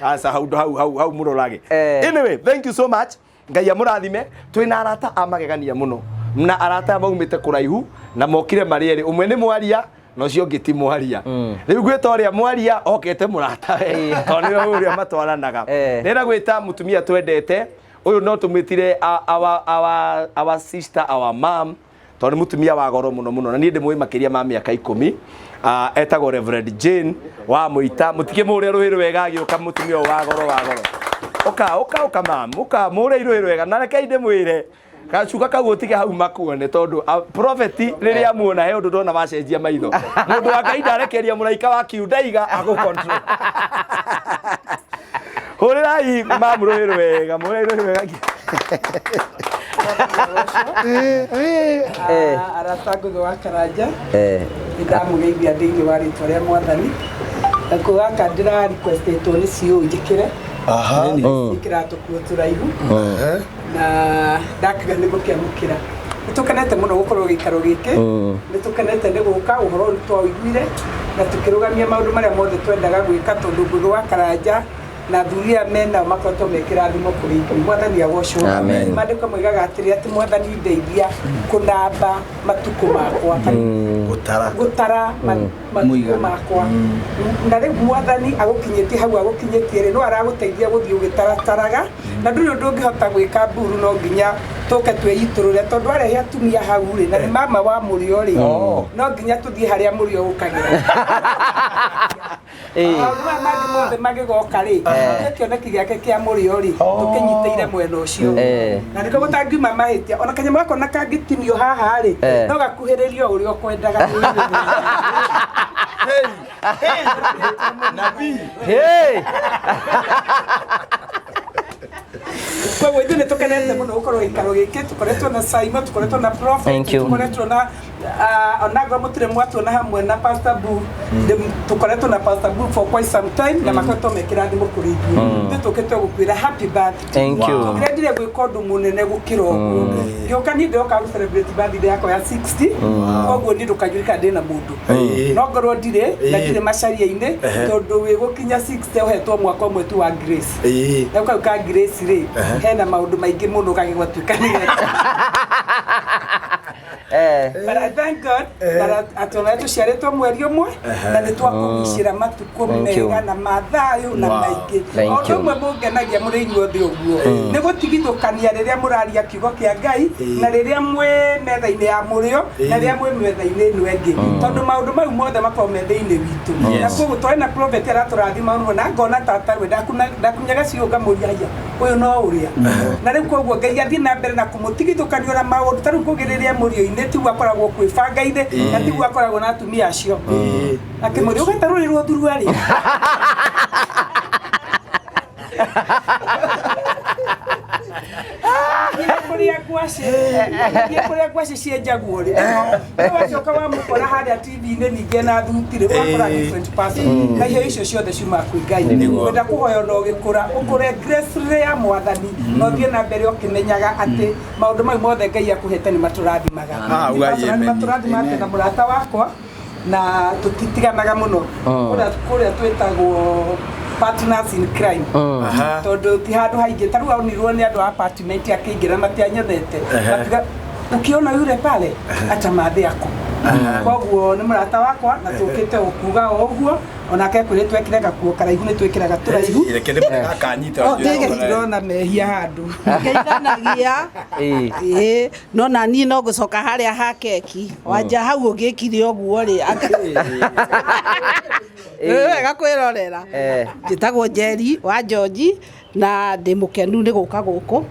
asa hau murorage anyway thank you so much ngai amurathime twina arata amagegania muno na arata maumite kuraihu na mokire marieri umwe ni mwaria no cio ngiti mwaria riu gwita uria mwaria okete murata toni uria matwaranaga nira gwita mutumia twendete uyu no tumitire our sister our mom toni mutumia wa goro muno na ni ndi mwi makiria ma miaka 10 etagwo Reverend Jane wa muita mutike muria ruhiru wega agioka mutumia wa goro oka mam oka muria iruhiru wega na reke inde mwire kacuka kagutige hau makuone tondu prophet riria muona he undu ndona macenjia maitho mundu wa Ngai ndarekeria muraika wa kiundaiga agu control Hurirai mamurũhĩrũ wega mũrũhĩrũ wega. Aratangu wa Karanja ndamugeithia thĩinĩ wa rĩtwa rĩa Mwathani ako gaka ndĩra requestetwo nĩ ciũ njĩkĩre ĩkĩratũkuo tũraihu na ndakiga nĩ gũkĩamũkĩra nĩtũkenete mũno gũkorwo gĩikaro gĩkĩ nĩtũkenete nĩ gũka ũhoro nĩ twaiguire na tũkĩrũgamia maũndũ marĩa mothe twendaga gwĩka tondũ Ngugi wa Karanja na thuria mena makoto mekira thimo kuri Mwathani agocwo mandĩko moigaga atĩrĩ atĩ Mwathani ndeithia kũnamba matuko makwa gũtara matuko makwa na rĩu Mwathani agũkinyĩtie hau agũkinyĩtie rĩ no aragũteithia gũthiĩ ũgĩtarataraga na ndũrĩ ũndũ ũngĩhota gwĩka mburu no nginya tũke twĩitũrũre tondũ arehe atumia hau rĩ na nĩ mama wa mũrĩo rĩ no nginya tũthiĩ harĩa mũrĩo ũkagĩra mangĩ mothe magĩgoka rĩ kĩoneki gĩake kĩa mũrĩo rĩ tũkĩnyitĩire mwena ũcio na nĩko gũtangiuma mahĩtia ona kanyamũ gako na kangĩtinio haha rĩ no gakuhĩrĩrio ũrĩa ũkwendaga nabii kwa hiyo ndio tukenete muno gũkorwo gĩikaro gĩkĩ tũkoretwo na Simon tũkoretwo na prophet tũkoretwo na onago mutire mwatuona hamwe na Pastor Boo tũkoretwo na Pastor Boo for quite some time na makoretwo mekĩra thimo kũrĩ ithuĩ tũtũkĩtwo gũkwĩra happy birthday thank you tũrendire gwĩka ũndũ mũnene gũkĩra ũguo gĩoka nĩ ndoka gũ celebrate birthday yakwa ya 60 koguo nĩ ndũkajũrĩka ndĩ na mũndũ no ngorwo ndirĩ macaria-inĩ tondũ wĩ gũkinya 60 ũhetwo mwaka ũmwe tu wa grace na kau ka grace rĩ hena maũndũ maingĩ mũno gagĩgwatuĩka but I thank God that atona tuciarĩtwo mweri ũmwe na nĩ twakũmicĩra matukũ mega na mathayo na maingĩ ũndũ ũmwe mũngenagia mũrĩ inyuothe ũguo nĩ gũtigithũkania rĩrĩa mũraria kiugo kĩa Ngai na rĩrĩa mwĩ metha-inĩ ya mũrĩo na rĩrĩa mwĩ metha-inĩ ĩno ĩngĩ tondũ maũndũ mau mothe makorwo metha-inĩ witũ na koguo twarĩ na prophet aratũrathima mũno na ngona tata rwe ndakunyaga ciũnga mũria ũyũ no ũrĩa na rĩu koguo Ngai athiĩ na mbere na kũmũtigithũkania na maũndũ tarĩu kũgĩrĩria mũrĩo-inĩ tigu akoragwo kwĩbanga-inĩ na tigu akoragwo na atumia acio akĩmũrĩa ũgatarũrĩrwo thurua rĩ kũrĩa ngwacĩ cienjagwo rĩ wacoka wamũkora harĩa TV-inĩ ningĩ na thutirĩ wakora different person na iheo icio ciothe ciuma kwĩ Ngai wenda kũhoya na ũgĩkũra ũkũre grace ya Mwathani na ũthiĩ na mbere ũkĩmenyaga atĩ maũndũ mau mothe Ngai akũhete nĩ matũrathimaga matũrathimaga na mũrata wakwa na tũtitiganaga mũno kũrĩa twĩtagwo partners in crime tondu ti handu haingĩ tarĩu aunirwo nĩ andũ a apartment akĩingĩra matianyendete ukiona yule pale atamadhi ako koguo nĩ mũrata wakwa na tũkĩte ũkuga ũguo onake kwĩrĩ twekire gakuo karaihu nĩ twĩkĩraga tũraihu ndĩrona mehia handũ ngeithanagia no na niĩ no gũcoka harĩa ha keki wanja hau ũngĩkire ũguo rĩ wega kwĩrorera njĩtagwo Njeri wa George na ndĩ mũkenu nĩ gũka gũkũ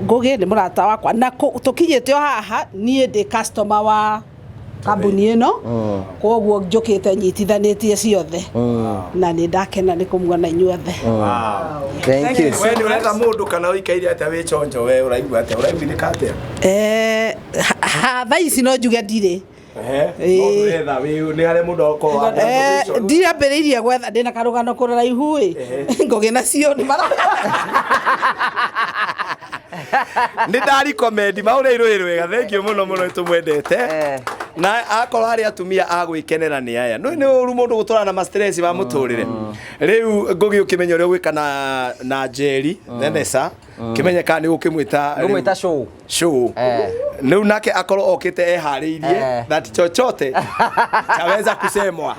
Ngugi nĩ mũrata wakwa na tũkinyĩte o haha niĩ ndĩ customer wa kambuni ĩno koguo njũkĩte nyitithanĩtie ciothe na nĩ ndakena nĩ kũmuona inyuothe thank you we nĩ ũrenda mũndũ kana ũikaire atĩa wĩ chonjo we ũraigua atĩa ũraiguithĩka atĩa thaa ici no njuge ndirĩ ndiambĩrĩirie gwetha ndĩna karũgano kũraihu Ngugi nacio nĩ nĩ ndarikomendi maũrĩa irũĩrĩ wega thengio mũno mũno tũmwendete na akorwo harĩ atumia agwĩkenera nĩ aya nĩ ũru mũndũ gũtũra na stress wa mũtũrĩre rĩu Ngugi ũkĩmenya ũrĩa gwĩka na Njeri Nenesa kimenyeka nĩ ũkĩmwĩta show rĩu nake akorwo okĩte eharĩirie that chochote chaweza kusemwa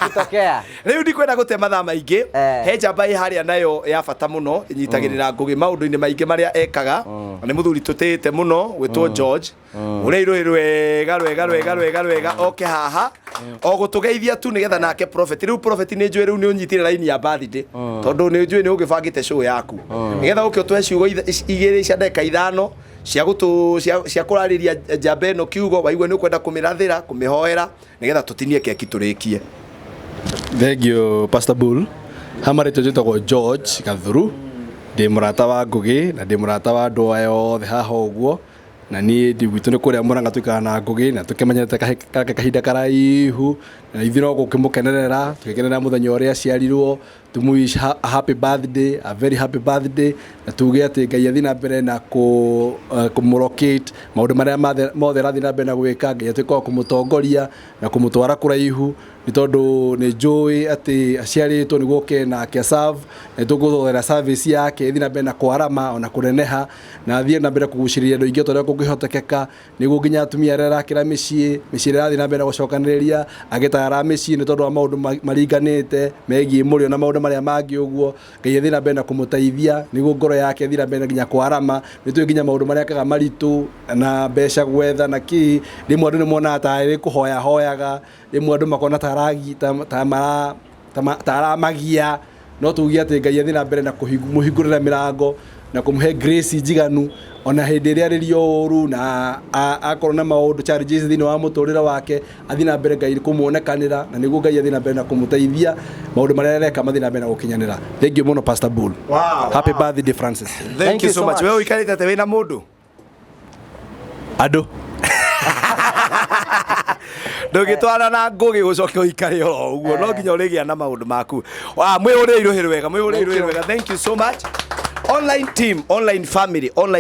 kutokea rĩu ndikwenda gũte mathaa maingĩ he njamba harĩa nayo ya bata mũno inyitagĩrĩra Ngugi maũndũ-inĩ maingĩ marĩa ekaga nĩ mũthuri tũtĩte mũno gwĩtwo George ũrĩa irũĩ rwega oke haha o gũtũgeithia tu nĩgetha nake prophet rĩu prophet nĩ njũĩ rĩu nĩ ũnyitire raini ya birthday tondũ nĩ njũĩ nĩ ũgĩbangĩte show yaku nĩgetha ũke ũtwe ciugo igĩrĩ cia ndeka ithano cia kũrarĩria njamba ĩno kiugo waigua nĩ ũkwenda kũmĩrathĩra kũmĩhoera nĩgetha tũtinie keki tũrĩkie. Thank you Pastor Bull. Hamare tujitagwo George Gathuru ndi murata wa Ngugi na ndi murata wa andu aya othe haha uguo na ni ndi gwitu ni kuria Murang'a twikara na Ngugi na tukimenyete kahinda karaihu na ithiro gukimukenerera tukikenera muthenya uria aciarirwo tumuwish a happy birthday, a very happy birthday na tuge ati Ngai athi na mbere na kumurocate maundu maria mothe rathi na mbere na gwika Ngai atwika kumutongoria na kumutwara kuraihu ni tondu ni njui ati aciaritwo ni guke na ke serve na tuguthera service yake ithi na mbere na kwarama ona kuneneha na athie na mbere kuguciriria andu ingi toria kungihotekeka niguo nginya atumia aria arakira micii rathi na mbere gucokaniriria agitara micii ni tondu wa maundu maringanite megie murio na maundu maria mangi uguo Ngai athi na mbere na kumuteithia niguo ngoro yake athi na mbere nginya kwarama ni twi nginya maundu maria kaga maritu na mbeca gwetha na ki rimwe andu ni mona ta kuhoya hoyaga rimwe andu makona taramagia no tugia ati Ngai athi na mbere na kumuhingurira mirango na kumuhe grace njiganu ona hindi iria ririo uru na akorwo na maundu challenges thini wa muturira wake athi na mbere Ngai kumuonekanira na niguo Ngai athi na mbere na kumuteithia maundu maria areka mathi na mbere na gukinyanira. Thank you muno Pastor Bull. Wow. Happy birthday Francis. Thank you so much. Wewe ikarite ate wina mundu ado ndugitwara na Ngugi gucoke uikare oro uguo no nginya urigia na maundu maku mwihuriirwo wega. Thank you so much. Online team, online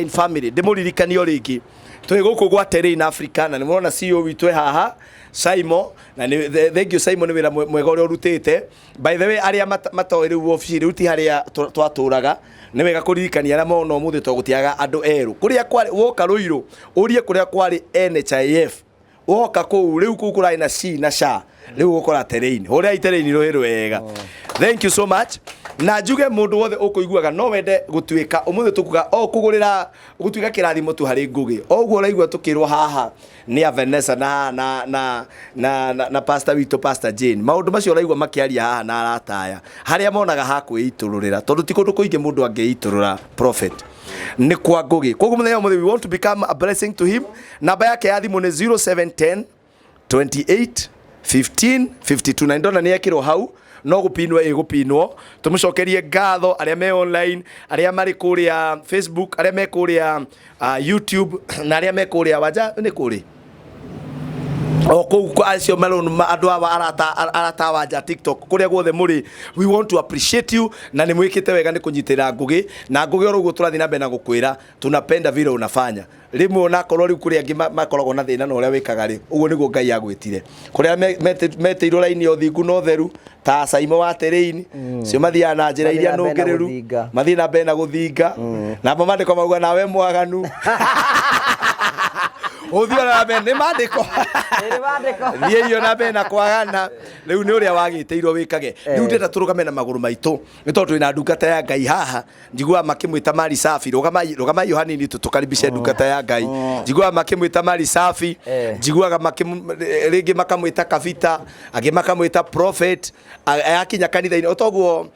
family ndimuririkania ringi twi guku gwa Terrain Africa na nimurona CEO witwe haha Simon na thank you Simon ni wira mwega uri urutite. By the way aria matoire office ruti haria twaturaga ni wega kuririkania na mono muthi tugutiaga andu eru kuria kwari woka ruiru urie kuria kwari NHIF woka ku riu kukurai na C na SHA riu gukora Terrain uria Terrain ruhiru wega. Thank you so much. Na njuge mundu wothe ukuiguaga no wende gutuika umuthi tukuga o kugurira gutuika kirathimo tu hari Ngugi oguo raigua tukirwo haha ni Vanessa na pastor wito Pastor Jane maundu macio raigua makiaria haha na arataya haria monaga ha kwiitururira tondu ti kundu kuingi mundu angeiturura prophet ni kwa Ngugi koguo muthenya we want to become a blessing to him. Namba yake ya thimu ni 0710 28 15 52 na ndona ni yakiro hau no gupinwo tumucokerie ngatho aria me online aria mari kuria Facebook aria me kuria YouTube na aria me kuria wanja ni kuri oku acio malonu andu aba arata wanja TikTok kuria guothe muri. We want to appreciate you na ni mwikite wega ni kunyitira Ngugi na Ngugi oro uguo turathi na mbere na gukwira tunapenda vile unafanya rimwe ona korwo ri kuria ngi makoragwo na thina na uria wikaga ri uguo niguo Ngai agwitire kuria meteirwo laini o thingu no theru ta Saimo wa Terrain cio mathia na njira iria nungiriru mathi na mbere na guthinga na mandiko mauga nawe mwaganu uthio na mbere ni mandiko thie na mbere na kwagana riu ni uria wagiteirwo wikage riu ndeta turugame na maguru maitu ni tondu ina ndungata ya Ngai haha njigua makimwita mari safi rugamai Yohanini tutukaribishe ndungata ya Ngai njigua makimwita mari safi njiguaga ringi makamwita Kavita agi makamwita prophet ayakinya kanitha-ini otoguo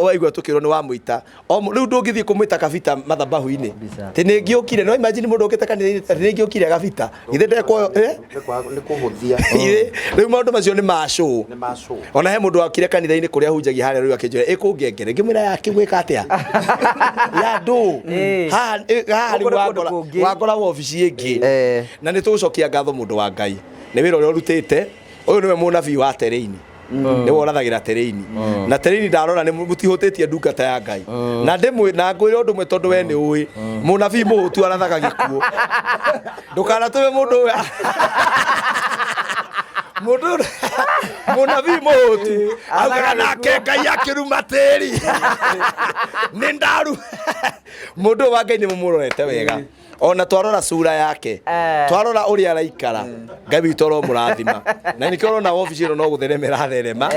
waigua tukirwo ni wamwita riu ndungithie kumwita Kavita mathabahu-ini ti ni ngiukire no imagine mundu ukita kanitha-ini ti ni ngiukire Kavita ithe ndekwo ni kuhuthia riu maundu macio ni masho ona he mundu akire kanitha-ini kuria hunjagia haria riu akinjira ikungengere ngimwira yake gwika atia ya ndu wagora ofici ingi na ni tucokia ngatho mundu wa Ngai ni wira uria urutite uyu niwe munabii wa Terrain ni worathagira Terrain na Terrain ndarora ni mutihotetie ndungata ya Ngai na ndimwe na ngwire undu mwe tondu we ni uwi munabii muhutu arathaga gikuo ndukana tuwe mundu munabii muhutu augaga nake Ngai akiruma tiri ni ndaru mundu wa Ngai ni mumurorete wega ona twarora sura yake twarora uria araikara Ngai witũ ro mũrathima na nikoro na office ĩno no gũtheremera therema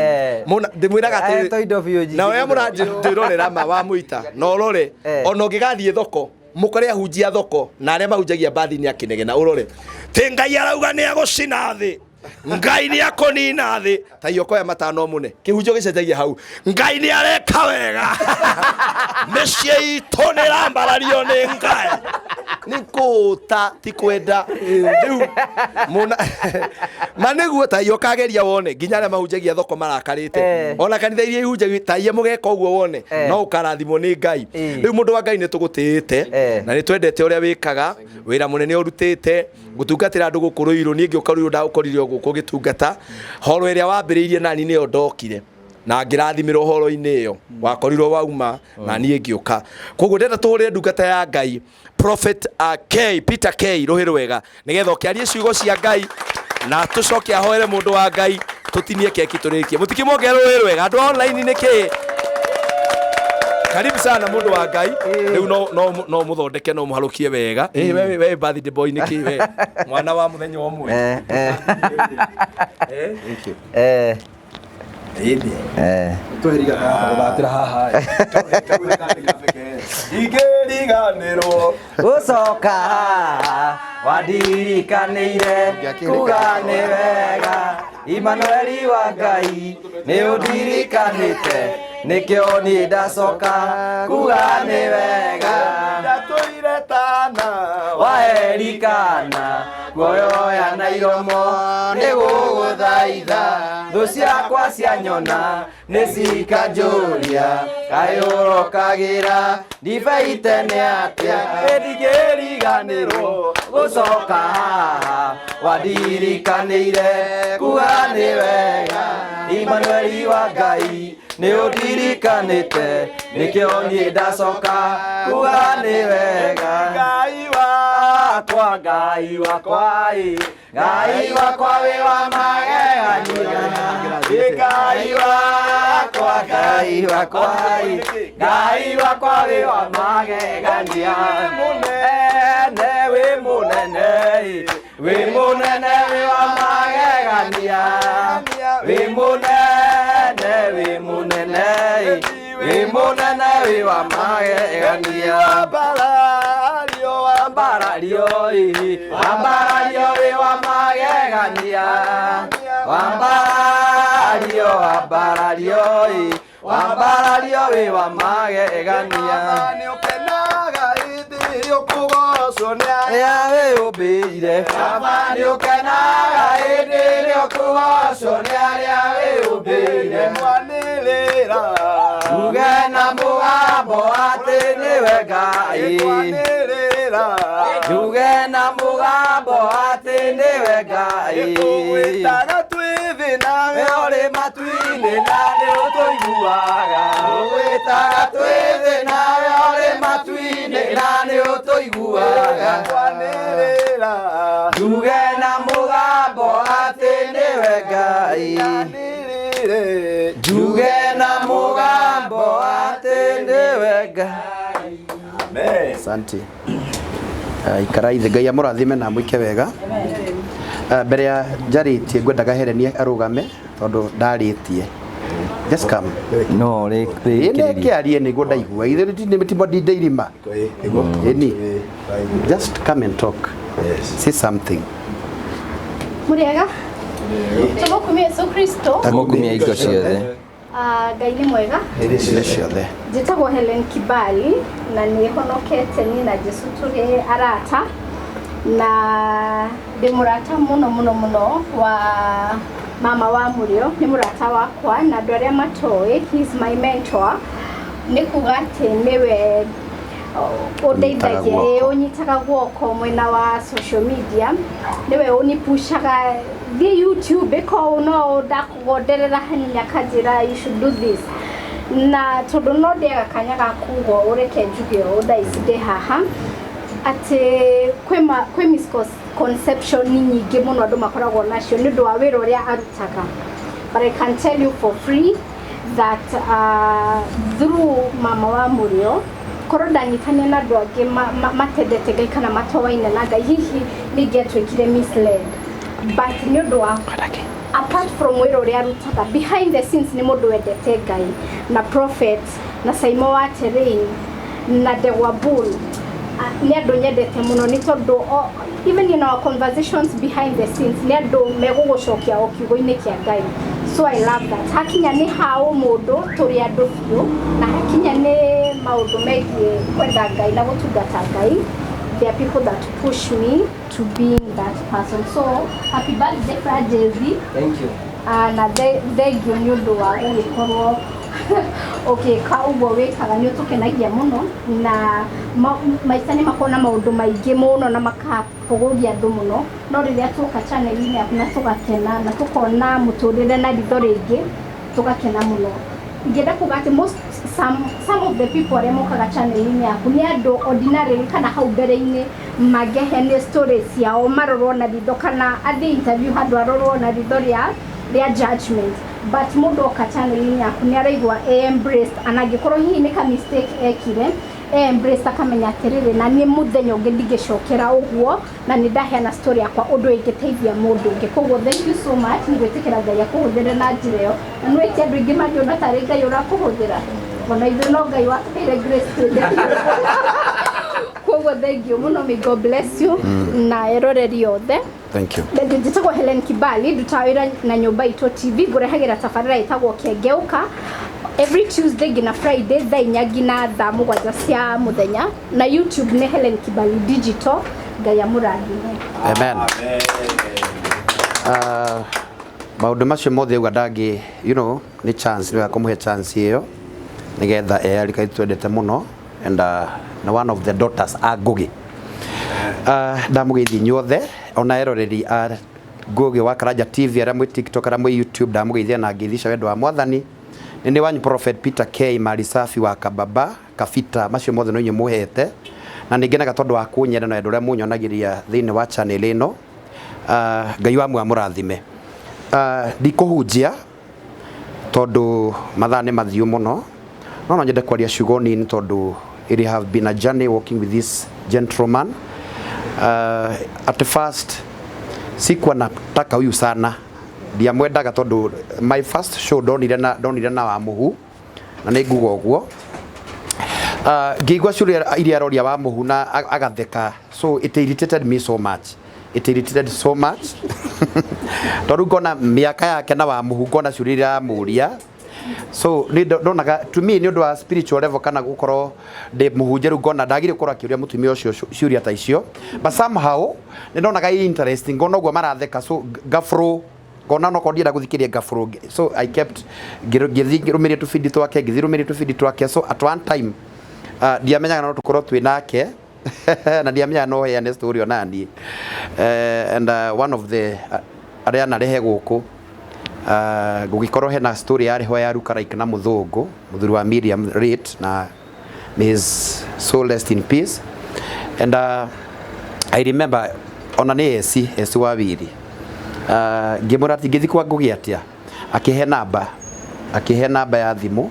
ndimwiraga atĩ na we mũranjirorera ma wa muita no rore ona ũngĩgathiĩ thoko mũkore ahunjia thoko na arĩa mahunjagia bathi-inĩ akinegena ũrore tĩ Ngai arauga nĩ agũcina thĩ Ngai nĩ akonina thĩ ta ioko ya matano mune kĩhunjio gĩcenjagia hau Ngai nĩ areka wega mĩciĩ itũ nĩ rambarario nĩ Ngai Nikuta ti kwenda riu muna maniguo ta iyo kageria wone nginya na mahunjagia thoko marakarite ona kanitha iria ihunjagia ta iye mugeka uguo wone no ukarathimo ni Ngai riu mundu wa Ngai ni tugutite na ni twendete uria wikaga wira munene urutite gutungatira andu gukuruirwo ni ngiukorirwo ndaukorirwo guku gitungata horo iria wambiriirie nani ni ndokire na ngirathimirwo horo-ini iyo wakorirwo wauma na nie ngiuka koguo ndenda tuhure ndungata ya Ngai Prophet K Peter K ruhiru wega nigetha ukiarie ciugo cia Ngai na tucoke ahoere mundu wa Ngai tutinie keki turikie mutikimongera ruhiru wega andu online niki karibu sana mundu wa Ngai riu no muthondeke no muharukie wega we birthday boy niki we mwana wa muthenya omwe thank you tweriga guthatira haha igeriganirwo gucoka wandirikanire kuga ni wega Emmanueli wa Ngai ni undirikanite nikio ni ndacoka kuga ni wega ndatuire tana waerikana guoya na iromo ni guguthaitha thu ciakwa cia nyona ni cikanjuria kayurokagira ndibaite ni atia ndigiriganirwo gucoka haha wandirikanire kuga ni wega Emmanueli wa Ngai ni undirikanite nikio ni ndacoka kuga ni wega Ngai wakwa Ngai wakwa we wa magegania Ngai wakwa Ngai wakwa Ngai wakwa we wa magegania we munene we wa magegania we munene we wa magegania Wambarario we wa magegania Wambarario we wa magegania ni ukenaga indi ukugocwo ni we ubire ni ukenaga indi ukugocwo ni aria we ubire mwanirira uge na mugambo ati niwe Ngai uge na mugambo ati niwe Ngai gwitaga twithina we uri matu-ini na ni utuiguaga gwitaga twithina we uri matu-ini na ni utuiguaga uge na mugambo ati niwe Ngai uge na mugambo ati niwe Ngai. Amen. Asante. Ikaraithe Ngai amurathime na muike wega. Mbere ya njaritie ngwendaga Heleni arugame tondu ndaritie. Just come. No, Ine kiarie niguo ndaigua. Ithe ni mitimo ndindeirima. Eni. Just come and talk. Yes. Say something. Muriega? Tumukumia Yesu Kristo. Tumukumia igo ciothe. Ngai ni mwega. Ciothe. Njĩtagwo Helen Kibali na nĩ honokete ni na Jesu tũrĩ arata na ndĩ mũrata mũno wa mama wa Mũrĩo, nĩ mũrata wakwa na andũ arĩa matoĩ, he is my mentor. Nĩ kuga atĩ nĩwe ũndeithagia ũnyitaga guoko mwena wa social media, nĩwe ũnipushaga thiĩ YouTube ko no ndakugonderera hanini akanjĩra you should do this na tondu no ndega kanya ga kugo ureke njuge oda iside haha ati kwe misconception nyingi muno andu makoragwo nacio ni ndu wa wira uria arutaga, but I can tell you for free that through mama wa Mũrĩo korwo ndanyitane na andu angi matendete Ngai kana matowaine na Ngai hihi ningetwikire misled, but ni ndu wa apart from wira uria arutaga behind the scenes ni mundu wendete Ngai na prophet na Saimo wa Terrain na Dewa Bull ni andu nyendete muno ni tondu even in our conversations behind the scenes ni andu megugucokia o kiugo-ini kia Ngai, so I love that. Hakinya ni hao mundu turi andu biu na hakinya ni maundu megie kwenda Ngai na gutungata Ngai, there are people that push me to being that person. So happy birthday Fragile. Thank you. Na thank you nĩ ũndũ wa gũgĩkorwo ũgĩka ũguo wĩkaga nĩ ũtũkenagia mũno na maica nĩ makorwo na maũndũ maingĩ mũno na makabũgũria andũ mũno no rĩrĩa tũka channel-inĩ yaku na tũgakena na tũkona mũtũrĩre na ritho rĩngĩ tũgakena mũno. Ingĩenda kuga atĩ some of the people arĩa mokaga channel-inĩ yaku nĩ andũ ordinary kana hau mbere-inĩ mangĩhe nĩ stories ciao marorwo na ritho kana athiĩ interview handũ arorwo na ritho their judgment, but mundu oka channel-inĩ yaku nĩ araigua embraced anangĩkorwo hihi nĩ ka mistake ekire embraced akamenya atĩrĩrĩ na niĩ mũthenya ũngĩ ndingĩcokera ũguo na nĩ ndaheana story yakwa ũndũ ĩngĩteithia mũndũ ũngĩ. Koguo thank you so much nĩ gwĩtĩkĩra Ngai akũhũthĩre na njĩra ĩyo na nĩ wĩtie andũ aingĩ mangĩona tarĩ Ngai ũrakũhũthĩra ona ithuĩ no Ngai watũheire grace koguo thank you mũno, may God bless you na eroreri othe. Thank you. Njĩtagwo Helen Kibali, ndutaga wĩra na nyũmba itũ TV, ngũrehagĩra tabarĩra ĩtagwo Kengeuka every Tuesday nginya Friday thaa 4 nginya thaa 7 cia mũthenya na YouTube nĩ Helen Kibali Digital. Ngai amũrathime. Amen. Maũndũ macio mothe uga ndangĩ nĩ chance nĩ kũmũhe chance ĩyo nĩgetha erika twendete mũno and one of the daughters a Ngugi. Ndamũgeithia inyuothe ona eroreri a Ngugi wa Karanja TV arĩa mwĩ TikTok arĩa mwĩ YouTube ndamũgeithia na ngĩthica wendo wa Mwathani nĩ wanyu Prophet Peter K Marisafi wa Kababa Kafita macio mothe no inyuĩ mũhete na nĩngenaga tondũ wa kũnyenda na ũrĩa mũnyonagĩria thĩinĩ wa channel ĩno. Ngai wa mũrathime. Ndikũhunjia tondũ mathaa nĩ mathiũ mũno no nyende kwaria ciugo nini tondũ it have been a journey working with this gentleman. At first sikuwa nataka huyu sana ndiamwendaga tondu my first show donire na wa muhu na nĩ nguga ũguo ngĩigua ciũria iria aroria wa muhu na agatheka so it irritated me so much tondu ngona mĩaka yake na wa muhu ngona ciũria iria aramũria so ndonaga to me nĩ ũndũ wa spiritual level kana gũkorwo ndĩ mũhunjĩru ngona ndagire gũkorwo akĩũria mũtumia ũcio ciũria ta icio but somehow nĩ ndonaga interesting ngona ũguo maratheka so gafro ngona no kondienda gũthikĩria gafro so I kept ngĩrũmĩrĩria tũbindi twake so at one time ndiamenyaga no tũkorwo twĩ nake na ndiamenyaga no heane story ona niĩ and one of the arĩa narehe gũkũ gũgĩkorwo hena story yarĩho ya Ruka like na mũthũngũ mũthuri wa Miriam Rate na his soul rest in peace and I remember ona nĩ esi wa wiri ngĩmũra ati ngĩthi kwa Ngugi atĩa akĩhe namba ya thimũ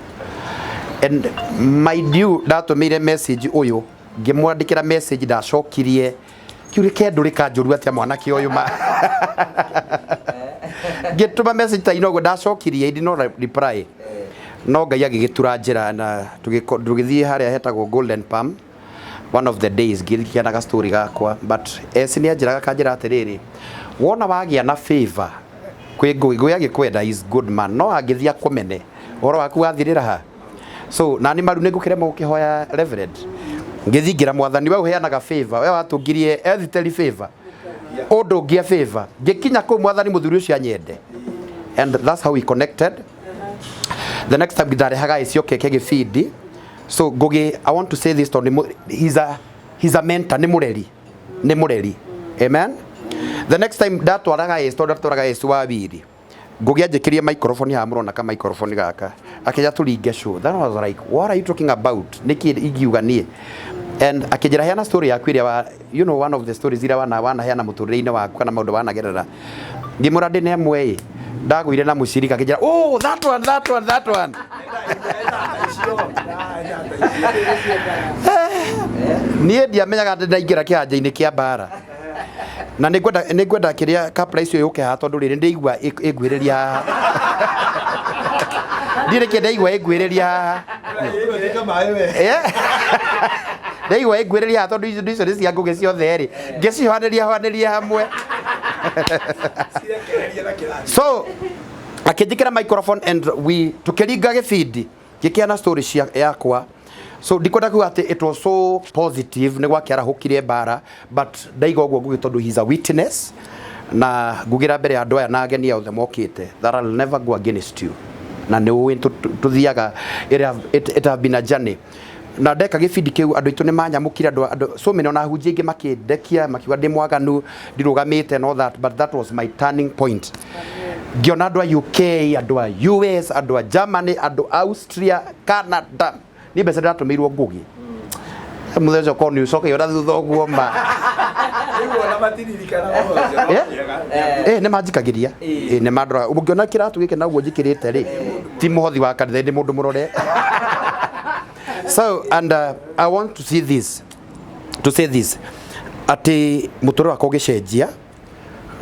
and my due ndatũmĩire message ũyũ ngĩmwandĩkĩra message ndacokirie kiuria kĩndũ rĩkanjũrua atĩa mwanake ũyũ ngĩtũma message ta inoguo ndacokirie I did not reply no Ngai agĩgĩtura njĩra na tũgĩthiĩ harĩa hetagwo Golden Palm one of the days ngĩthikanaga story gakwa but nĩ anjĩraga kanjĩra atĩrĩrĩ wona wagĩa na favor kwĩ Ngugi agĩkwenda is good man no angĩthia akũmene ũhoro waku wathirĩra ha so na nĩ maru nĩ ngũkĩremwo gũkĩhoya reverend ngĩthingira Mwathani we ũheanaga favor we watũngirie ethiteri favor ũndũ ũngĩa favor ngĩkinya kũu Mwathani mũthuri ũcio anyende and that's how we connected. The next time ndarehaga icioke gĩbindi so Ngugi I want to say this to he's a mentor nĩ mũreri amen. The next time ndatwaraga Yesu wa wiri Ngugi anjĩkĩrie microphone ha mũrona ka microphone gaka akĩja tũringe show that was like what are you talking about nĩkĩ ingiuga niĩ and akĩnjĩra heana story yaku ĩrĩa one of the stories iria wana heana mũtũrĩre-inĩ waku kana maũndũ wanagerera ngĩmũra ndĩ na ĩmwe ndagũire na mũcirika akĩnjĩra oh that one niĩ ndiamenyaga ndaingĩra kĩhanja-inĩ kĩa mbara na nĩngwenda kĩrĩa kapra icio yũke haha tondũ rĩrĩ ndĩigua ĩngwĩrĩria haha ndirĩ kĩ ndaigua ĩngwĩrĩria haha ndaigua ĩngwĩrĩria haha tondũ icio nĩ cia Ngugi ciothe rĩ ngĩcihoanĩria hamwe so akĩnjĩkĩra microphone and tukĩringa gĩbindi ngĩkĩana story yakwa So ndikwenda kuga ati it was so positive ni gwakiara hukire bara, but ndaiga uguo Ngugi tondu he's a witness na ngugira mbere ya andu aya na ageni othe mokite that I'll never go against you na ni uwi tuthiaga it have been a journey na ndeka gibindi kiu andu itu ni manyamukire andu so many ona hunjia ingi makindekia makiuga ndi mwaganu ndirugamite and all that, but that was my turning point. Ngiona andu a UK, andu a US, andu a Germany, andu Austria, Canada ni mbeca ndatumirwo Ngugi muthejo ko ni ucoke yora thutha guo ma Niguo matiririkana ni manjikagiria ni mandora ungiona kiratu gike naguo njikirite ri ti muhothi wa kanitha ndi mundu murore. So and I want to say this ati mutoro wako gicenjia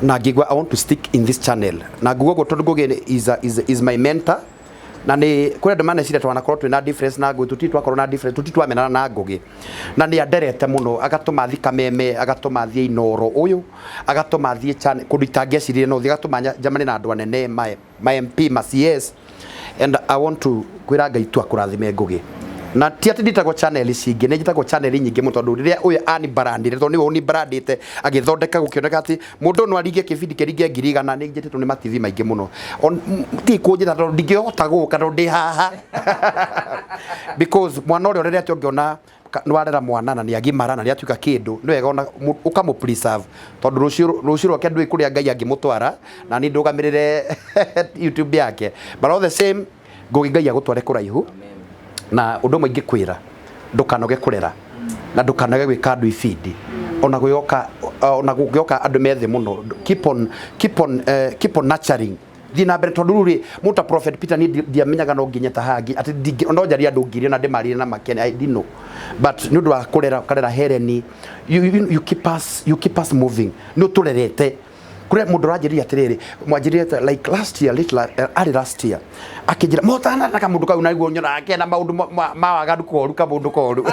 na ngigwa I want to stick in this channel na ngugo tondu Ngugi is my mentor na ni kuri andu manecire twanakorwo twina difference na Ngugi tutitwakorwo na difference tutitwamenana na Ngugi na ni anderete muno agatuma thika meme agatuma thie inoro uyu agatuma thie channel kundu itangecirie no thie agatuma jamani na andu anene my MP ma CS and I want to kwira Ngai tu akurathime Ngugi na ti ati nditagwo channel cingi ni njitagwo channel nyingi mu tondu riria uyu ani brandire tondu niwe uni brandite agithondeka gukioneka ati mundu no arigie kibindi kiringe 100 ni njititwo ni mativi maingi muno ti kunjita tondu ndingihota guka tondu ndi haha because mwana uri riria tungiona nwarera mwana na ni agimara na ni atuika kindu ni wega ona ukamu preserve tondu rucio rwake ndui kuria Ngai angimutwara na ni ndugamirire YouTube yake, but all the same Ngugi Ngai agutware kuraihu na undu mwingi kwira ndukanoge kurera na ndukanoge gwika andu ifindi ona gugioka andu methe muno keep on nurturing thina mbere tondu ruri muta Prophet Peter ni ndiamenyaga no nginyeta hagi ati no njari andu ngiri na ndimarire na makene I didn't know, but nundu wa karera Heleni you keep us moving no turerete kure mundu ranjiriria atiriri mwanjiriria like last year akijira motana na kamundu kau na iguo nyona akena maundu mawaganu koru kamundu koru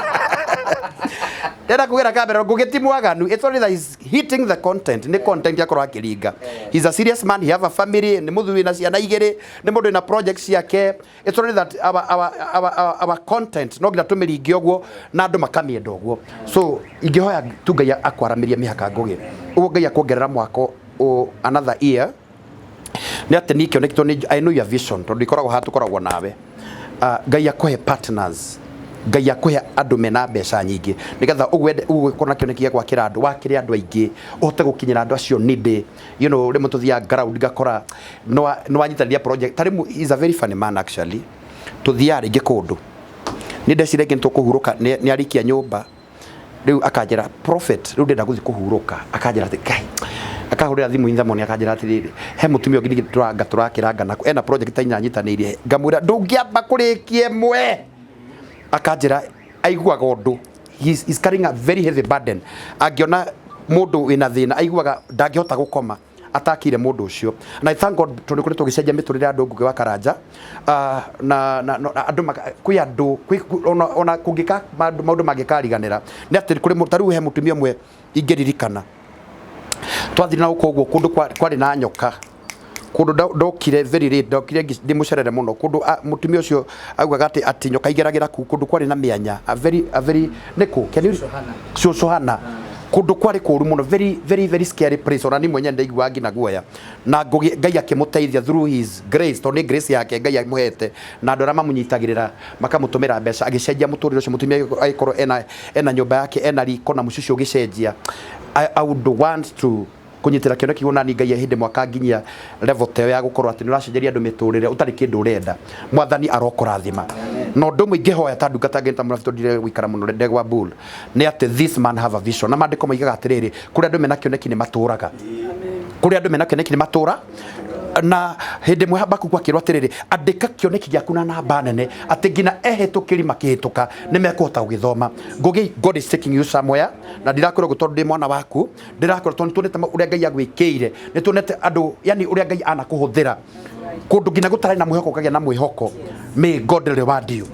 Dera kugira kamera Ngugi ti mwaganu, it's only that he's hitting the content ni content yakoro akiringa. He's a serious man, he have a family, ni muthu wina ciana igiri, ni mundu wina projects yake. It's only that our content no ngira tumiringe ogwo na andu makamienda ogwo. So ingihoya tu Ngai akwaramiria mihaka Ngugi uguo Ngai akongerera mwako another year ni ati ni kionekito ni I know your vision tondu ikoragwo hatukoragwo nawe Ngai akohe partners, Ngai akohe andu mena mbeca nyingi nigetha ugwikona kionekia gwa kira andu wakire andu aingi uhote gukinyira andu acio ninde you know rimwe tuthia ground gakora no anyitania project tarimu is a very funny man actually tuthia ringi kundu ni ndecire ngi tukuhuruka ni arikia nyumba riu akajira Prophet riu ndenda guthi kuhuruka akajira ati Ngai akahurira thimu intha moni akajira atiriri he mutumio ngiri turakiranga na ena project taina nyitanirie ngamwira ndungiamba kurikie mwe akajira aiguaga undu he's carrying a very heavy burden agiona mundu wina thina aiguaga ndangihota gukoma atakire mundu ucio na I thank God tondu kuri tugicenjia miturire andu Ngugi wa Karanja na andu kwi andu ona kungika maundu mangikariganira ni ati kuri mutaru he mutumia mwe ingiririkana twathina ukogwo kundu kwari na nyoka kundu ndokire very late ndokire ndimucerere muno kundu mutumia ucio augaga ati nyoka igeragira kundu kwari na mianya a very neko keni Sohana kundu kwari kuru muno very scary place ona ni mwenye ndaigua ngina guoya na Ngugi Ngai akimuteithia through his grace tondu grace yake Ngai amuhete na andu arama munyitagirira makamutumira mbeca agicenjia muturire ucio mutumia aikorwo ena nyumba yake ena riko na mucio ugicenjia I would want to kunyitira kioneki wona ni Ngai hindi mwaka nginya level teo ya gukorwo ati nuracenjeria andu miturire utari kindu urenda mwathani arokurathima no ndu mwingi hoya tandu katagenta murafito dire gwikara muno ndegwa bull ni ati this man have a vision na mandiko maigaga atiriri kuri andu mena kioneki ni maturaga kuri andu mena kioneki ni matura na hindi mwe Habakuku akirwa atiriri andika kioneki giaku na namba nene ati ngina ehetukiri makihituka ni mekuhota gugithoma Ngugi God is taking you somewhere na ndirakorwo gutondu ndi mwana waku ndirakorwo tondu tunete uria Ngai agwikiire ni tunete andu yani uria Ngai ana kuhuthira kundu ngina gutari na mwihoko kagia na mwihoko may God reward you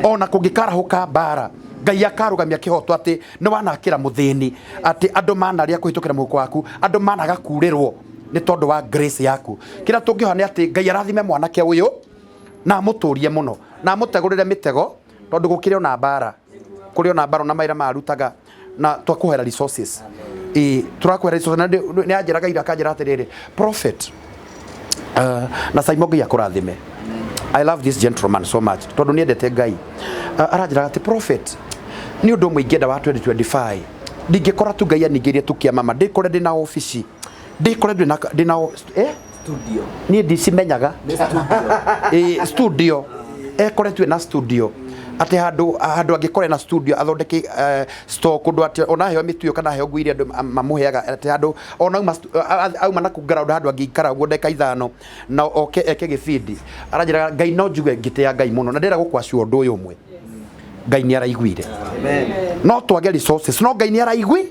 ona kungikarahuka bara Ngai akarugamia kihoto ati ni wanakira muthini ati andu manaria kuhitukira muhuko waku andu managa kurirwo ni tondu wa grace yaku kira tungihoa ni ati Ngai arathime mwanake uyu na muturie muno na mutegurire mitego tondu gukire ona mbara kuri ona mbara na maira marutaga na twakuhera resources turakuhera resources ni anjiraga ira kanjira atiriri prophet na Simon Ngai akurathime. I love this gentleman so much tondu ni endete Ngai aranjiraga ati prophet ni undu muingenda wa 2025 ndingikora tu Ngai anigirie tukiamama ndikore ndina office ndikore ndina studio ni ndicimenyaga studio ekoretwe na studio ati handu angikore na studio athondeke store kundu ati ona heo mituyo kana heo nguire andu mamuheaga ati handu ona auma na ground handu angikara guo ndeka ithano na oke eke gifindi aranjira Ngai no njuge ngite ya Ngai muno na ndira gukwacua undu uyu umwe Ngai ni araiguire no twage resources no Ngai ni araigui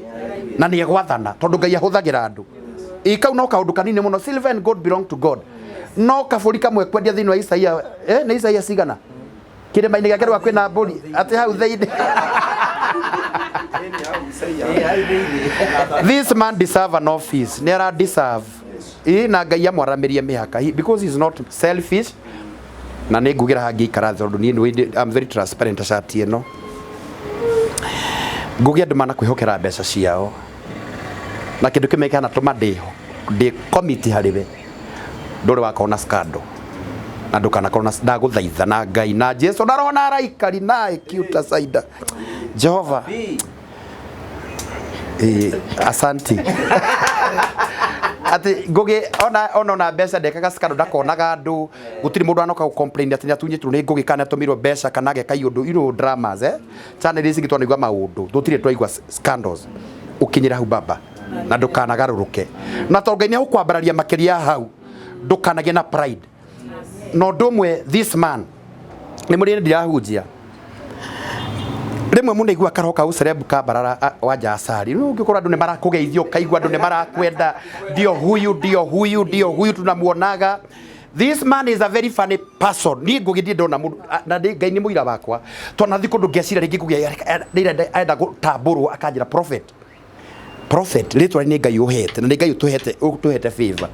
na ni egwathana tondu Ngai ahuthagira andu ikau no kaundu kanini muno silver and gold belong to God no kaburi kamwe kwendia thini wa Isaia ni Isaia cigana kire maini gake rwa kwina mburi ati hau theini this man deserve an office ni ara deserve na Ngai amwaramirie mihaka because he is not selfish na ni ngugira hangi ikara tondu ni I'm very transparent ashati eno ngugia andu mana kwihokera mbeca ciao na kindu kimwe kana tuma ndi committee hariwe ndore wakona scandal na ndukana kona ndaguthaitha na Ngai na Jesu ndarona araikari na cute saida Jehova asanti ati Ngugi ona mbeca ndekaga scandal ndakonaga andu gutiri mundu anoka complain ati atunyitwo ni Ngugi kana tumirwo mbeca kana geka iundu dramas channel ici gitwa nigwa maundu tutire twaigwa scandals ukinyira hu baba na ndukanagarũrũke na to Ngai ni ukwambararia makiria hau ndukanagie na pride no ndumwe this man ni muri ndirahunjia rimwe mundu igua karoka u celeb kabarara wanja asari no ngikora andu ni marakugeithio kaigua andu ni marakwenda ndio huyu tunamuonaga. This man is a very funny person. Ni Ngugi ndi ndona mundu na Ngai ni muira wakwa tona thiku ndu ngecira ringi Ngugi aenda gutamburwo akanjira prophet ritwa ni Ngai uhete na Ngai utuhete favor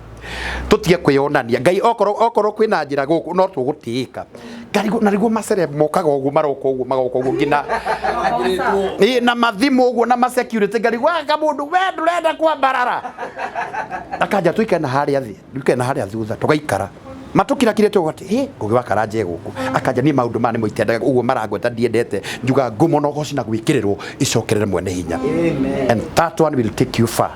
tutie kwionania Ngai okoro kwina njira guku no tugutiika Ngai na riguo macere mokaga ugu maroko ugu magoko ugu ngina na mathimu ugu na security Ngai waga mundu we ndurenda kwambarara akanja tuika na haria thutha tugaikara matukira kire tugati Ngugi wa Karanja guku akanja ni maundu mane moitendaga uguo maragweta ndiendete njuga ngumo no goci na gwikirirwo icokerere mwene hinya. And that one will take you far.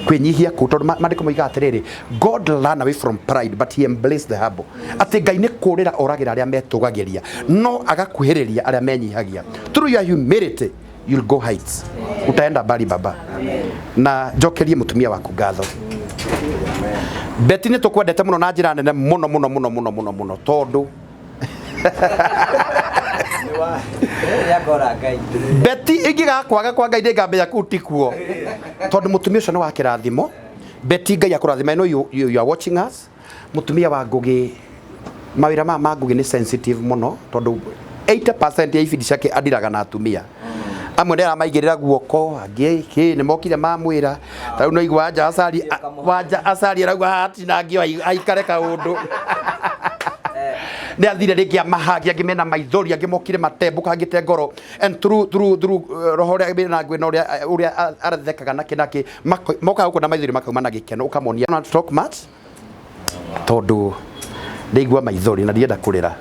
Kwenyihia kuto mandiko moiga atiriri God ran away from pride but he embraced the humble. Ati Ngai ni kurira oragira aria metugagiria no agakuhiriria aria menyihagia. Through your humility you'll go heights. Utaenda bali baba. Na jokerie mutumia waku ngatho. Beti ni tukwendete muno na njira nene muno tondu Beti ingiga kwaga kwa Ngai ngambe ya kutikuo tondu mutumia ucio ni wa kirathimo. Beti Ngai akurathima. I know you are watching us. Mutumia wa Ngugi mawira ma Ngugi ni sensitive muno tondu 80% ya ifidi ciake adiraga na atumia amwe ndera maigirira guoko angi ni mokire mamwira tau no igwa wanja asari rauga hati na ngio aikare kaundu ne athire ringi amahagi angimena maithori angimokire matembuka angite ngoro and through roho ria bina ngwina uria arathekaga naki moka huko na maithori makauma na gikeno ukamonia not talk much tondu ndigwa maithori na ndienda kurira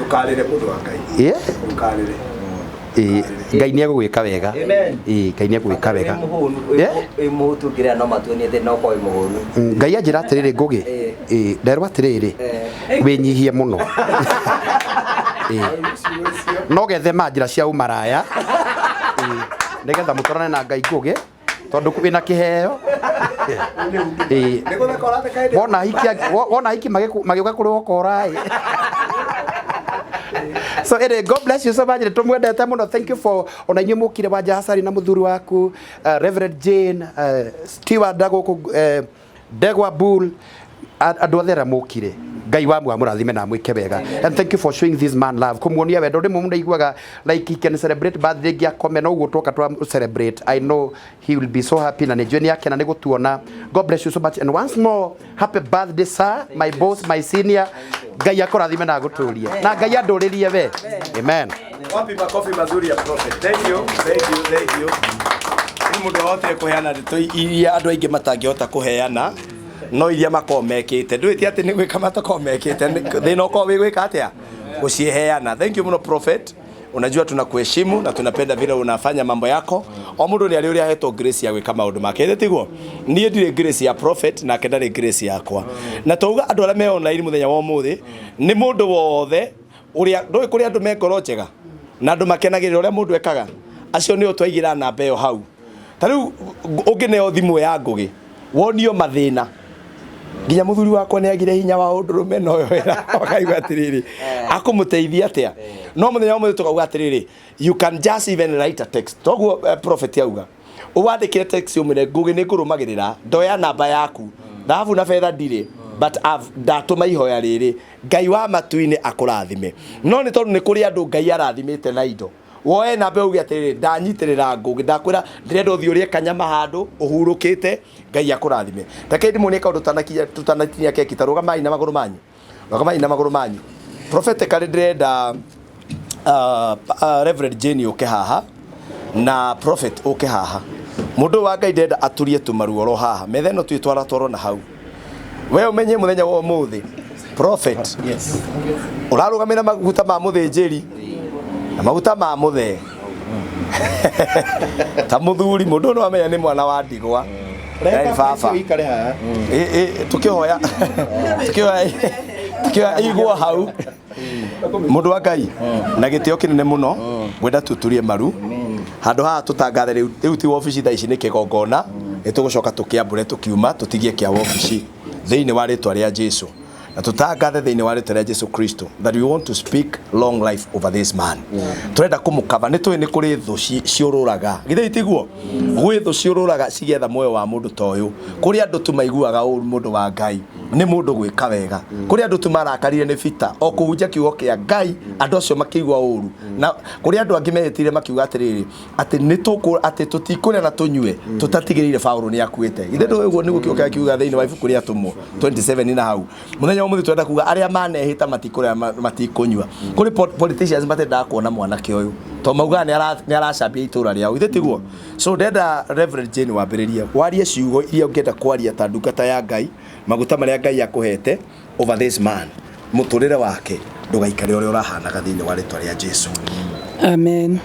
ukarire mundu wa Ngai ukarire Ngai ni egwika wega. Ngai ni egwika wega. Muhutu ngiria no matunie the no koi muhuru. Ngai anjira atiriri Ngugi nderwa atiriri winyihie muno no gethe manjira cia umaraya nigetha mutorane na Ngai Ngugi tondu wina kiheo wona hiki magiuka kuri wokorai. So God bless you so much. Tumwendete muno. Thank you for ona inyu mukire wanja hasari na muthuri waku Reverend Jane Stewart Dago Degwa Bull andu athera mukire Ngai wa murathime na mwike wega. And thank you for showing this man love. Kumuonia wendo rimwe mundu aiguaga like he can celebrate birthday gia kome no gutoka twa celebrate. I know he will be so happy na nejweni yake na nigutuona. God bless you so much and once more happy birthday sir, my boss, my senior. Ngai akorathime na guturia na Ngai anduririe we. Amen. Wapi makofi mazuri ya prophet. Thank you. Ni mundu wote kuheana ndeto iria andu aingi matangihota kuheana no iria makomekite ndwiti ati ni gwika matakomekite thina uko wigwika atia guciheana. Thank you muno prophet. Unajua tunakuheshimu na tunapenda vile unafanya mambo yako. O mundu ni ari uria hetwo grace ya gwika maundu make. Ndetiguo nie ndire grace ya prophet na kenda ni grace yakwa. Na tuuga andu aria me online muthenya wa umuthi ni mundu wothe uria ndoi kuri andu me ngoro njega na andu makenagirira uria mundu ekaga acio ni utwaigira namba iyo hau. Tariu ungineo thimu ya Ngugi wonio mathina nginya muthuri wakwa ni agire hinya wa undurume no yo wera akaigwa atiriri akumuteithia atia no muthenya umwe tukauga atiriri you can just even write a text toguo prophet yauga uwandikire text umire Ngugi ni ngurumagirira ndoya namba yaku thahabu na fedha ndire but ndatuma ihoya riri Ngai wa matuini akurathime no ni tondu ni kuri andu Ngai arathimite na indo woe na mbe ugi atiriri ndanyitirira Ngugi ndakwira ndirenda uthiurie kanyama handu uhurukite Ngai akurathime takedi munika undu tutanakinya keki tarugamai na maguru manyu prophet kali ndirenda Reverend Jane uke haha na prophet uke haha mundu wa Ngai ndirenda aturie tumaruoro haha metheno twitwara toro na hau we umenye muthenya wa umuthi prophet yes urarugamira maguta ma muthinjiri na maguta ma muthe ta muthuri mundu no amenya ni mwana wa ndigwa reka baba ikare haha tukihoya igwa hau mundu wa Ngai na gitio kinene muno gwenda tuturie maru handu haha tutangathe riu ti office tha ici ni kigongona nitugucoka tukiambure tukiuma tutigie kia office thiini wa ritwa ria Jesu na tutangathe thiini wa ritwa ria Jesu Kristo that we want to speak long life over this man turenda kumukava ni kuri thu ciururaga githe itiguo gwi thu ciururaga cigetha moyo wa mundu toyu kuri andu tumaiguaga uru mundu wa Ngai ni mundu gwika wega kuri andu tumarakarire ni bita o kuhunja kiugo kia Ngai andu acio makigwa uru na kuri andu angi mehitire makiuga atiriri ati nituku ati tutikure na tunyue tutatigirire Paulo ni akuite githe ndo uguo ni gukioka kiuga thiini wa ibuku ria tumo 27 na hau muthenya umuthi twenda kuga aria manehita matikure matikunyua kuri politicians matenda kuona mwanake uyu to mauga ni aracambia itura riao githe tiguo so ndenda Reverend Jane wambiriria warie ciugo iria ungenda kwaria ta ndungata ya Ngai maguta maria Ngai akuhete over this man muturire wake ndugaikare uria urahanaga thiini wa ritwa ria Jesu amen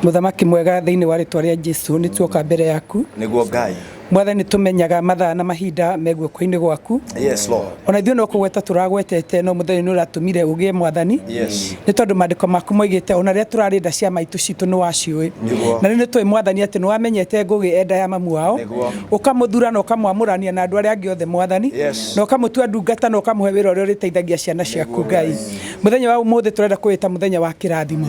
muthamaki mwega thiini wa ritwa ria Jesu ni tuoka mbere yaku niguo Ngai mwathani tumenyaga mathaa na mahinda megweko-ini gwaku yes Lord ona ithuĩ no kũgweta tũragwetete no mũthenya nĩ ũratũmire ũgĩe mwathani yes nĩ tondũ maandĩko maku moigĩte ona rĩrĩa tũrarĩ nda cia maitũ citũ nĩ waciũĩ na rĩu nĩ tũĩ mwathani atĩ nĩ wamenyete Ngugi enda ya mamu wao ũkamũthura na ũkamwamũrania na andũ arĩa angĩ othe mwathani na ũkamũtua ndungata na ũkamũhe wĩra ũrĩa ũrĩteithagia ciana ciaku Ngai mũthenya wa ũmũthĩ tũrenda kwĩta mũthenya wa kĩrathimo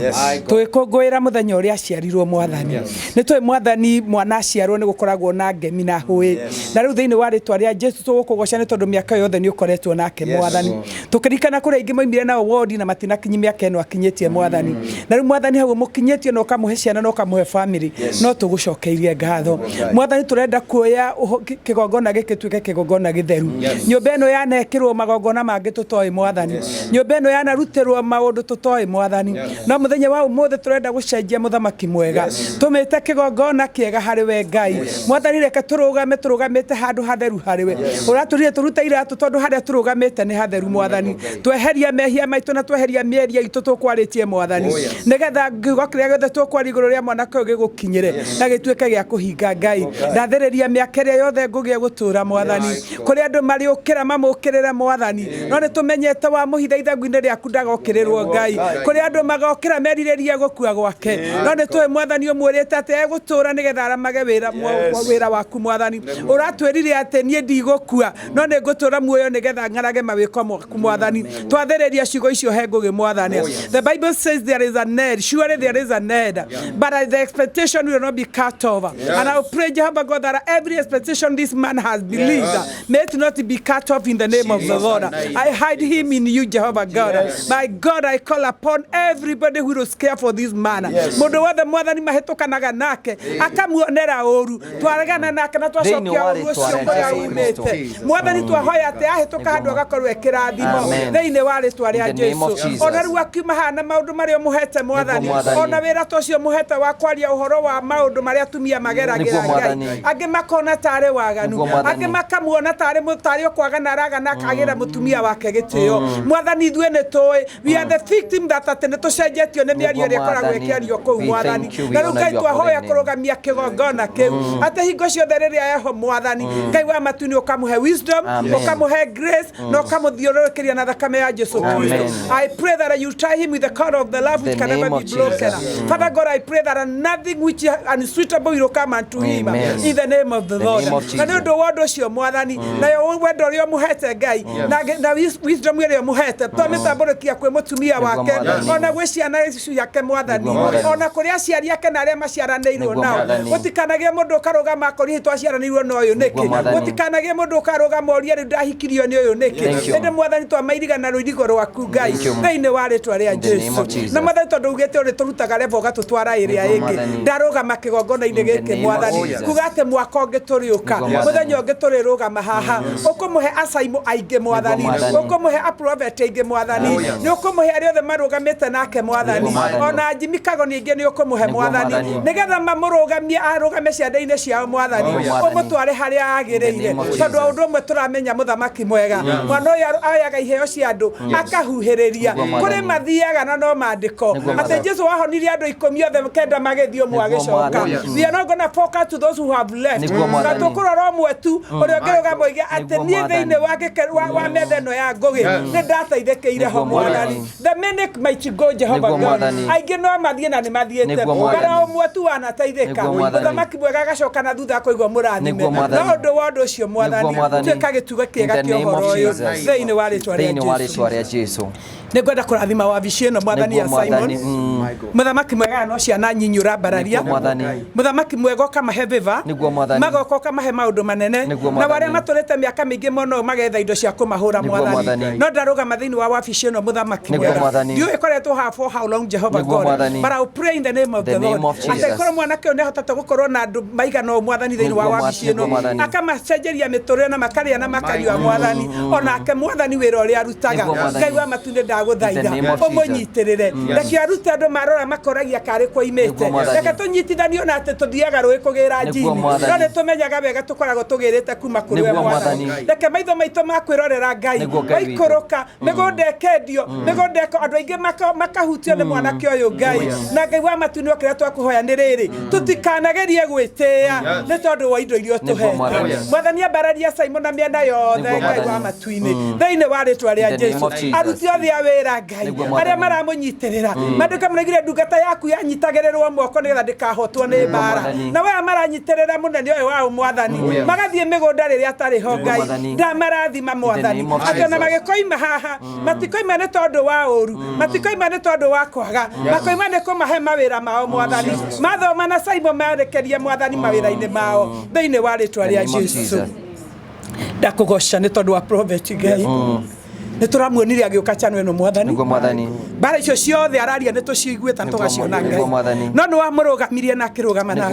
tũgĩkũngũĩra mũthenya ũrĩa aciarirwo mwathani nĩ tũĩ mwathani mwana aciarwo nĩ gũkoragwo na ngemi na hũĩ na rĩu thĩinĩ wa rĩtwa rĩa Jesu tũgũkũgoca nĩ tondũ mĩaka yothe nĩ ũkoretwo nake mwathani tũkĩririkana kũrĩa aingĩ moimire nao wodi na matinakinyi mĩaka ĩno akinyĩtie mwathani na rĩu mwathani hau mũkinyĩtie na ũkamũhe ciana na ũkamũhe family no tũgũcokeirie ngatho mwathani tũrenda kuoya kĩgongona gĩkĩ tuĩke kĩgongona gĩtheru nyũmba ĩno yanekĩrwo magongona mangĩ tũtoĩ mwathani nyũmba ĩno yanarutĩrwo maũndũ tũtoĩ mwathani no mũthenya wa ũmũthĩ tũrenda gũcenjia mũthamaki mwega tũmĩte kĩgongona kĩega harĩ we Ngai mwathani reke tũrũgamĩte handũ hatheru harĩ we ũratũrire tũruta iratũ tondũ harĩa tũrũgamĩte nĩ hatheru mwathani tweheria mehia maitũ na tweheria mĩeria itũ tũkwarĩtie mwathani nĩgetha kiugo kĩrĩa gĩothe tũkwaria igũrũ rĩa mwanake ũyũ gĩgũkinyĩre na gĩtuĩke gĩa kũhinga Ngai ndathĩrĩria mĩaka ĩrĩa yothe Ngugi gũtũra mwathani kũrĩ andũ marĩũkĩra mamũkĩrĩre mwathani no nĩ tũmenyete wa mũhitha ithagu-inĩ rĩaku ndagokĩrĩrwo Ngai kũrĩ andũ magokĩra merirĩrie gũkua gwake no nĩ tũĩ mwathani ũmwĩrĩte atĩ egũtũra nĩgetha aramage wĩra waku mwathani ũratwĩrire atĩ niĩ ndigũkua no nĩ ngũtũra muoyo nĩgetha ng'arage mawĩko maku mwathani twathĩrĩria ciugo icio he Ngugi mwathani the Bible says there is an end surely there is an end but the expectation will not be cut off and I pray Jehovah God that every expectation this man has believed may it not be cut off in the name of the Lord I hide him in you Jehovah God my God I call upon everybody who will care for this man mũndũ wothe mwathani mahĩtũkanaga nake akamuonera ũru twaragana na nake na twacokia ucio kuria umite mwathani twahoya ati ahituka handu agakorwo ekirathimo thiini wa ritwa ria Jesu ona riu akiuma hana maundu maria muhete mwathani ona wira tocio muhete wa kwaria uhoro wa maundu maria atumia mageragira Ngai angi makona tare waganu angi makamuona tare mutari okwagana ragana akagira mutumia wake gitio mwathani ithue ni toi we are the victim that atene tucenjetio ni miario ria koragwo ikiario kou mwathani na riu Ngai twahoya kurugamia kigongona kiu ate hingo ciothe riria eho mwathani Ngai wa matuni ukamuhe wisdom ukamuhe grace no kamuthiurukiria na thakame ya Jesu Kristo. I pray that you tie him with the cord of the love which can never be broken. Father God, I pray that nothing which is unsweetable will come unto him in the name of the Lord. Na ndio wado cio mwathani na yo wendo rio muhete Ngai na wisdom rio muhete tone taborokia kwe mutumia wake ona gwe ciana icu yake mwathani ona kuria ciari yake na aria maciaranirwo nao gutikanagie mundu karugama akori twaciaranirwo no uyu niki gutikanagie mundu karugama oria ri ndahikirio ni uyu niki ende mwathani twamairiga na ruirigo rwaku Ngai thiini wa ritwa ria Jesu na mwathani tondu ugite uri turutaga levo gatutwara iria ingi ndarugama kigongona-ini giki mwathani kuga ati mwaka ungi turiuka muthenya ungi turirugama haha ukumuhe asaimu aingi mwathani ukumuhe aprofet aingi mwathani ni ukumuhe aria othe marugamite nake mwathani ona njimikago ningi ni ukumuhe mwathani nigetha mamurugamie arugame ciande-ini ciao mwathani umutware haria agiriire tondu undu umwe turamenya muthamaki mwega mwana uyu ayaga iheo cia andu akahuhiriria kuri mathiaga na no mandiko ati Jesu wahonirie andu 10 othe kenda magithio mwagicoka we are not going to focus to those who have left na tukurora umwe tu uria ngiruga moige ati nie thiini wa metha ino ya Ngugi ni ndateithĩkĩire ho mwathani the many might go Jehovah God aingi no mathie na ni mathiete bara umwe tu anateithĩka muthamaki mwega agacoka na thutha kuigwa murathime na undu wa undu ucio mwathani tuika gitugo kiega kio horo uyu thiini wa ritwa ria Jesu ni ngwenda kurathima wabici ino mwathani ya Simon muthamaki mwega no ciana nyinyura bararia muthamaki mwega ukamahe viva magoka ukamahe maundu manene na waria maturite miaka mingi muno magetha indo cia kumahura mwathani no ndarugama thiini wa wabici ino muthamaki mwega ndiu ikoretwo ha for how long Jehovah God but I pray in the name of the Lord atekoro mwanake one hotata gukorwo na andu maigano mwathani thiini wa wabici ino akamacenjeria miturire na makaria na makariwa mwathani onake mwathani wira uria arutaga Ngai wa matune ndaguthaitha umunyitirire reke arute andu marora makoragia kari kwa imete reke tunyitithanio na ati tuthiaga rui kugira njini no ni tumenyaga wega tukoragwo tugirite kuma kuri we mwathani reke maitho maitu makwirorera Ngai waikuruka migunda ekendio migunda andu aingi makahutio ni mwanake uyu Ngai na Ngai wa matune okira twakuhoya ni riri tutikanagerie gwitia ni tondu wa indo irio tuhete mwathani ambararia Simon na miena yothe Ngai wa matuini thiini wa ritwa ria Jesu aruti othe a wira Ngai aria maramunyitirira mandika muragire ndungata yaku yanyitagirirwo moko nigetha ndikahotwo ni mbara na we maranyitirira munene uyu wa mwathani magathie migunda riria atari ho Ngai ndamarathima mwathani atona magikoima haha matikoima ni tondu wa uru matikoima ni tondu wa kwaga makoima ni kumahe mawira mao mwathani mathoma na Simon marekerie mwathani mawira-ini mao thiini wa ritwa ria Jesu ndakugoca ni tondu wa prophet Ngai ni turamuonirie agiuka chano eno mwathani bara icio ciothe araria ni tuciguita tugaciona Ngai no ni wamurugamirie na kirugama na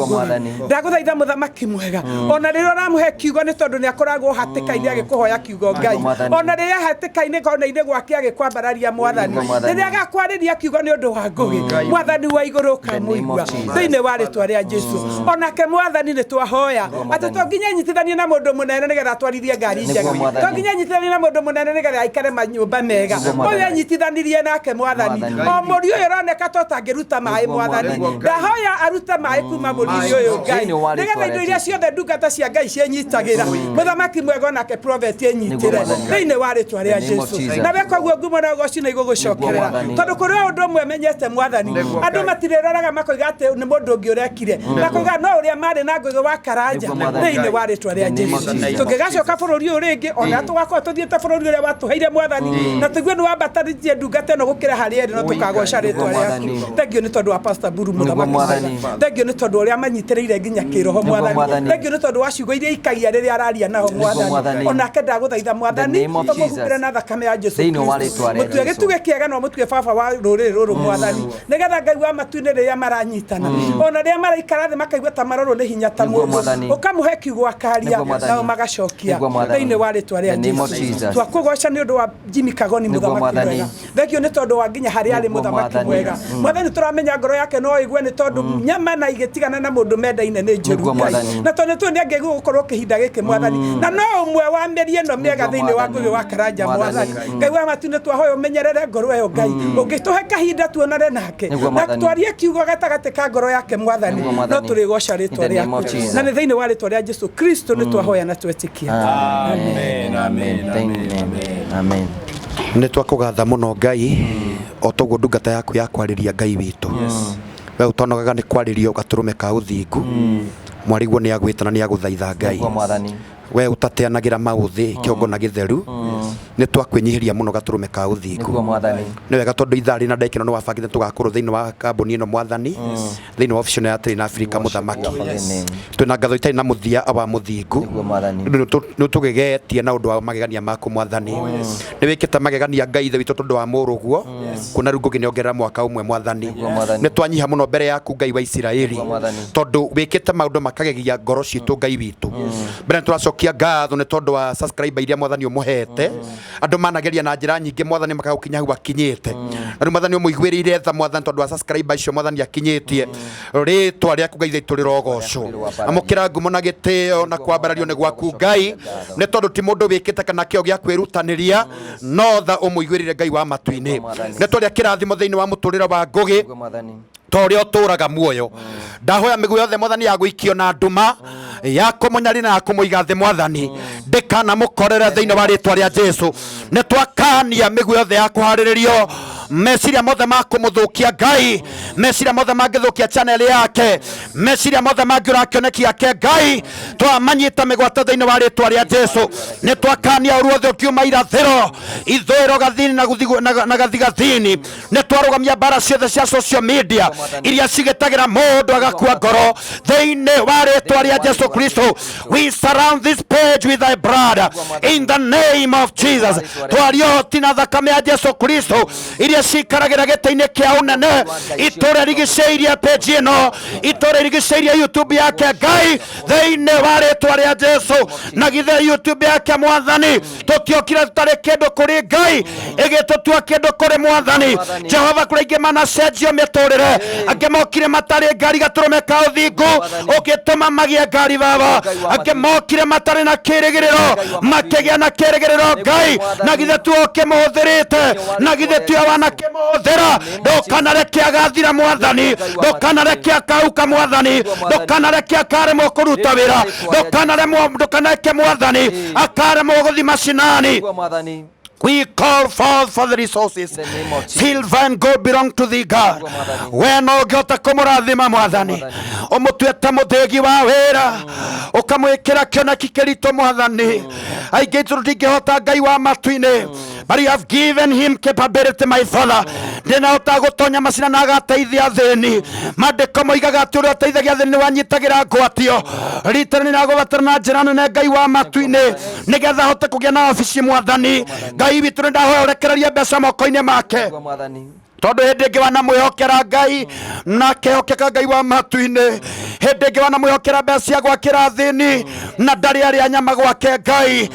ndaguthaitha muthamaki mwega ona riria ramuhe kiugo ni tondu ni akoragwo hatikaine agikuhoya kiugo Ngai ona riria hatikaine kona-ini gwake agikwambararia mwathani riria agakwariria kiugo ni undu wa Ngugi mwathani wa iguru kamuigua thiini wa ritwa ria Jesu onake mwathani ni twahoya ati to nginya nyitithanie na mundu munene nigetha twarithie ngari njega to nginya nyitithanie na mundu munene nigetha aikare manyumba mega oyo anyitithanirie nake mwathani o muri uyu roneka totangiruta mai mwathani ndahoya aruta mai kuma muri uyu Ngai nigetha indo iria ciothe ndungata cia Ngai cienyitagira muthamaki mwega nake prophet enyitire thiini wa ritwa ria Jesu na we koguo ngumo na ugoci na igugucokerera tondu kuri undu umwe menyete mwathani andu matireroraga makoiga ati ni mundu ungi urekire makoiga no uria mari na Ngugi wa Karanja thiini wa ritwa ria Jesu tungigacoka bururi uyu ringi ona tugakorwo tuthiete bururi uria watuheire mwathani na tugue ni wambataririe ndungata no gukira hari eri no tukagoca ritwa riaku thengio ni tondu wa pastor Buru muthamaki thengio ni tondu uria manyitiriire nginya kiroho mwathani thengio ni tondu wa ciugo iria ikagia riria araria naho mwathani onake ndaguthaitha mwathani tumuhumbire na thakame ya Jesu mutue gituge kiega no mutue baba wa ruriri ruru mwathani nigetha Ngai wa matu-ini riria maranyitana ona riria maraikara thi makaigua ta marorwo ni hinya ta mundu ukamuhe kiugo akaria nao magacokia thiini wa ritwa ria Jesu twakugoca ni undu wa Jimmy Kagoni muthamaki mwega thengio ni tondu wa nginya hari ari muthamaki mwega mwathani turamenya ngoro yake no igue ni tondu nyama na igitigana na mundu mendaine ni njuru na tondu tu ni angeguo gukorwo kihinda giki mwathani na no umwe wa meri ino miega thiini wa Ngugi wa Karanja mwathani Ngai wa matu-ini twahoya umenyerere ngoro iyo Ngai ungituhe kahinda tuonane nake na twarie kiugo gatagati ka ngoro yake mwathani no turigoca ritwa riaku na ni thiini wa ritwa ria Jesu Kristo ni twahoya na twetikia amen amen amen nä twakågatha må no Ngai o toguo ndungata yaku ya kwarä Ngai witå we å tonogaga nä kwarä ria å gatå rå me ka å thingu mwariguo nä agwä tana nä agå thaitha Ngai we å tateanagä ra maå thä kä ongo na gä theru nä twakwä nyihä ria må no gatå rå me ka å thingu nä wega tondå ithaa rä na ndekä no nä wabangä te tå gakorwo thä inä wa kambuni ä no mwathani thä inä wa obici ya Tĩri na Africa må thamaki twä na ngatho itarä na må thia wa må thingu nä tå gegetie na å ndå wa magegania maku mwathani nä wä kä te magegania Ngai ithe witå tondå wa må rå guo kuona rä u Ngugi nä ongerera mwaka å mwe mwathani nä twanyiha må no mbere yaku Ngai wa Isiraeli tondå wä kä te maå ndå makagegia ngoro citå Ngai witå mbere nä tå racokia ngatho nä tondå wa subscriber iria mwathani å må hete andå manageria na njĩra nyingĩ mwathani makagũkinya hau akinyĩte na rĩu mwathani ũmũiguĩrĩire tha mwathani tondũ wa subscriber icio mwathani akinyĩtie rĩtwa rĩaku Ngai ithe itũ rĩrogocwo amũkĩra ngumo na gĩtĩo na kwambarario nĩ gwaku Ngai nĩ tondũ ti mũndũ wĩkĩte kana kĩo gĩa kwĩrutanĩria no tha ũmũiguĩrĩire Ngai wa matu-inĩ nĩ tũrĩa kĩrathimo thĩinĩ wa mũtũrĩre wa Ngugi toria ũtũraga muoyo ndahoya mĩguĩ yothe mwathani ya gũikio na nduma ya kũmũnyari na kũmũiga thĩ mwathani ndĩkana mũkorere thĩinĩ wa rĩtwa rĩa Jesu nĩ twakania mĩguĩ yothe ya kũharĩrĩrio meciria mothe ma kũmũthũkia Ngai meciria mothe mangĩthũkia channel yake meciria mothe mangĩũra kĩoneki yake Ngai twamanyita mĩgwate thĩinĩ wa rĩtwa rĩa Jesu nĩ twakania ũru wothe ũkiuma irathĩro ithũĩro gathini na gathigathini nĩ twarũgamia mbara ciothe cia social media iria cigĩtagĩra mũndũ agakua ngoro thĩinĩ wa rĩtwa rĩa Jesu Kristo we surround this page with thy blood in the name of Jesus twaria ũhoti na thakame ya Jesu Kristo iria cikaragĩra gĩtĩ-inĩ kĩa ũnene itũra rigicĩirie page ĩno itũra rigicĩirie YouTube yake Ngai thĩinĩ wa rĩtwa rĩa Jesu na githe YouTube yake mwathani tũtiokire tũtarĩ kĩndũ kũrĩ Ngai ĩgĩtũtua kĩndũ kũrĩ mwathani Jehova kũrĩ aingĩ manacenjio mĩtũrĩre angĩ mokire matarĩ ngari gatũrũme ka ũthingu ũgĩtũma magĩe ngari baba angĩ mokire matarĩ na kĩrĩgĩrĩro makĩgĩa na kĩrĩgĩrĩro Ngai na githe tu ũkĩmũhũthĩrĩte na githe tu wanakĩmũhũthĩra ndũkanareke agathira mwathani ndũkanareke akauka mwathani ndũkanareke akaremwo kũruta wĩra ndũkanareke mwathani akaremwo gũthiĩ macinani We call forth for the resources. Silver and gold belong to thee, God. We no gota kũmũrathima mwathani ũmũtuĩte mũthĩgi wa wĩra ũkamwĩkĩra kĩoneki kĩritũ mwathani aingĩ itũ tũtingĩhota Ngai wa matu-inĩ but you have given him capability my father ndĩnahota gũtonya macina na agateithia thĩni mandĩko moigaga atĩ ũrĩa ũteithagia thĩni wanyitagĩra ngwatio rita nĩ nagũbatara na njĩra nene Ngai wa matu-inĩ nĩgetha ahote kũgĩa na obici mwathani Ngai witũ nĩ ndahoya ũrekererie mbeca moko-inĩ make tondũ hĩndĩ ĩngĩ wanamwĩhokera Ngai na akehokeka Ngai wa matu-inĩ hĩndĩ ĩngĩ wanamwĩhokera mbeca cia gwakĩra thĩni na ndarĩ arĩa nyama gwake Ngai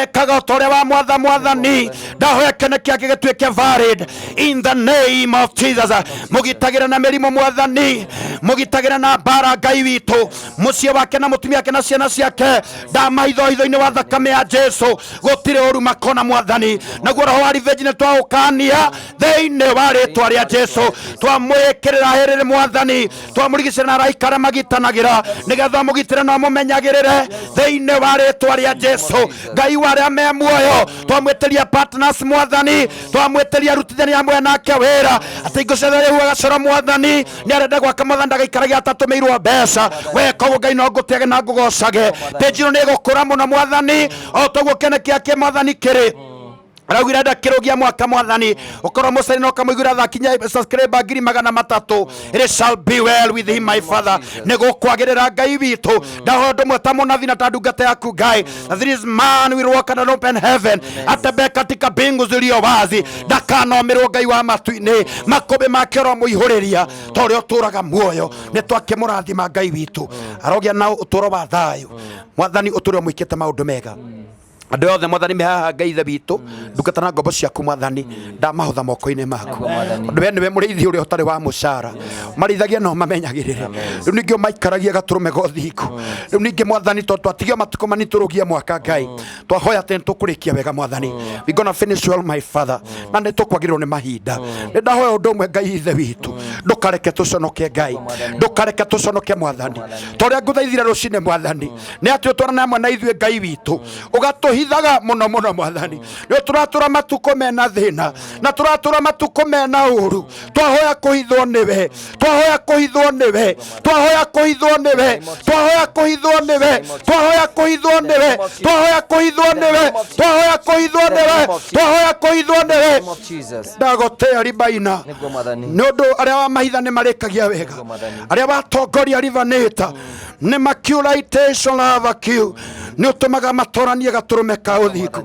ekaga o ta ũrĩa wa mwatha mwathani ndahoya kĩoneki gĩake gĩtuĩke valid in the name of Jesus mũgitagĩre na mĩrimũ mwathani mũgitagĩre na mbara Ngai witũ mũciĩ wake na mũtumia wake na ciana ciake ndamaitho-itho-inĩ wa thakame ya Jesu gũtirĩ ũru makona mwathani naguo roho wa revenge nĩ twaũkania thĩinĩ wa rĩtwa rĩa Jesu twamwĩkĩrĩra hĩrĩrĩ mwathani twamũrigicĩra na araika arĩa magitanagĩra nĩgetha mũgitĩre na mũmenyagĩrĩre thĩinĩ wa rĩtwa rĩa Jesu Ngai wa arĩa me muoyo twamwĩtĩria partners mwathani twamwĩtĩria arutithania hamwe nake wĩra atĩ ingo ciothe rĩu agacora mwathani nĩ arenda gwaka mwathani ndagaikaragia atatũmĩirwo mbeca we koguo Ngai no ngũtĩage na ngũgocage page ĩno nĩ ĩgũkũra mũno mwathani o toguo kĩoneki gĩake mwathani kĩrĩ Araugire ndakirugia mwaka mwathani ukorwo mucari no kamuigura thakinya subscriber 300 it shall be well with him my father nigukwagirira Ngai witu ndahondo mweta munathi na tandungata yaku Ngai this man will walk on an open heaven atebe katika mbingu zilio wazi ndakanomerwo Ngai wa matu-ini makobe make ro muihuriria tore uturaga muoyo ni twakimurathima Ngai witu arogia na uturo wa thayu mwathani uturo mwikite maundu mega andu othe mwathani me haha Ngai ithe witu ndungata na ngombo ciaku mwathani ndamahotha moko-ini maku andu we niwe muriithi uria utari wa mucara marithagia no mamenyagirire riu ningi maikaragia gaturume gothingu riu ningi mwathani to twatigio matuko maniturugia mwaka Ngai twahoya tene tukurikia wega mwathani we gonna finish well my father na ni tukwagirwo ni mahinda ni ndahoya undu umwe Ngai ithe witu ndukareke tuconoke Ngai ndukareke tuconoke mwathani toria nguthaithire rucine mwathani ni ati utwarana amwe na ithuĩ Ngai witu ugatuhithaga muno mwathani ni turatura matuko mena thina na turatura matuko mena uru twahoya kuhithwo niwe twahoya kuhithwo niwe twahoya kuhithwo niwe twahoya kuhithwo niwe twahoya kuhithwo niwe twahoya kuhithwo niwe twahoya kuhithwo niwe twahoya kuhithwo niwe ndagotea ribaina ni undu aria wa mahitha ni marikagia wega aria watongoria rivanita ni maculation lava kiu ni utumaga matoranie gaturume ka uthingu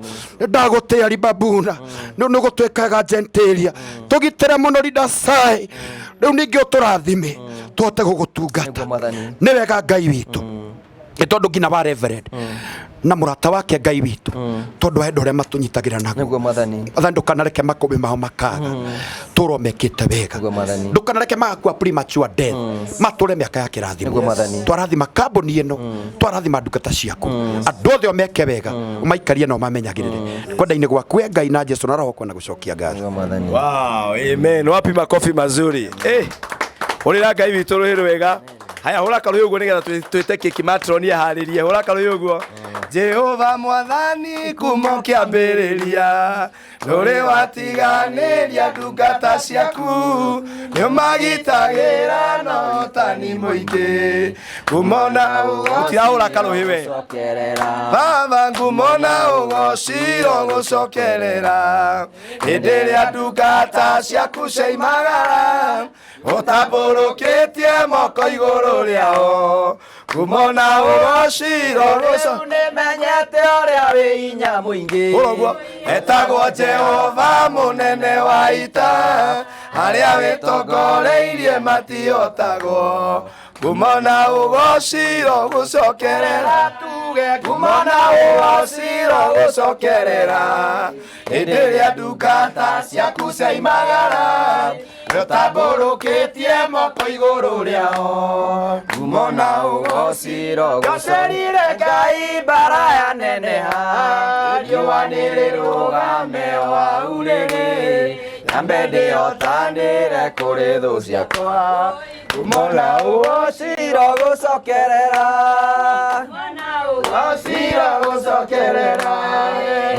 ndagutea ribabuna ni gutwekaga gentilia tugitire muno ridasai riu ningi uturathime tuhote gugutungata ni wega Ngai witu itondu ngina ba reverend na murata wake Ngai witu tondu endo ria matunyitagira naguo mwathani ndukanareke makobe mao makaga turomekite wega ndukanareke magakua premature death mature miaka ya kirathimo twarathima kambuni ino twarathima ndungata ciaku andu othe meke wega umaikarie no mamenyagirire kwenda-ini gwaku Ngai na Jesu na roho kwenda gucokia Ngai wow amen wapi makofi mazuri urira Ngai witu ruhiru wega haya hura karuyo uguo nigetha twite kiki matroni haririe hura karuyo uguo Jehova mwathani kuma kiambiriria nduri watiganiria ndungata ciaku ni magitagira no tani muingi ngumona utiraura karuhiwe baba ngumona ugociro gucokerera hindiria ndungata ciaku ciaimagara utamburukitie moko iguru riao ngumona ugociro menyete oria wi hinya muingi uguo etagwo Jehova munene wa ita aria witongoreirie matiotagwo ngumona ugociro gucokerera tuge ngumona ugociro gucokerera hindiria ndungata ciaku ciaimagara utamburukitie moko iguru riao ngumona ugociro gucerire Ngai baraya neneha riũa nĩrĩrũgame waurĩrĩ nyambe ndĩotanĩre kũrĩ thũ ciakwa ngumona ugociro gucokerera ugociro gucokerera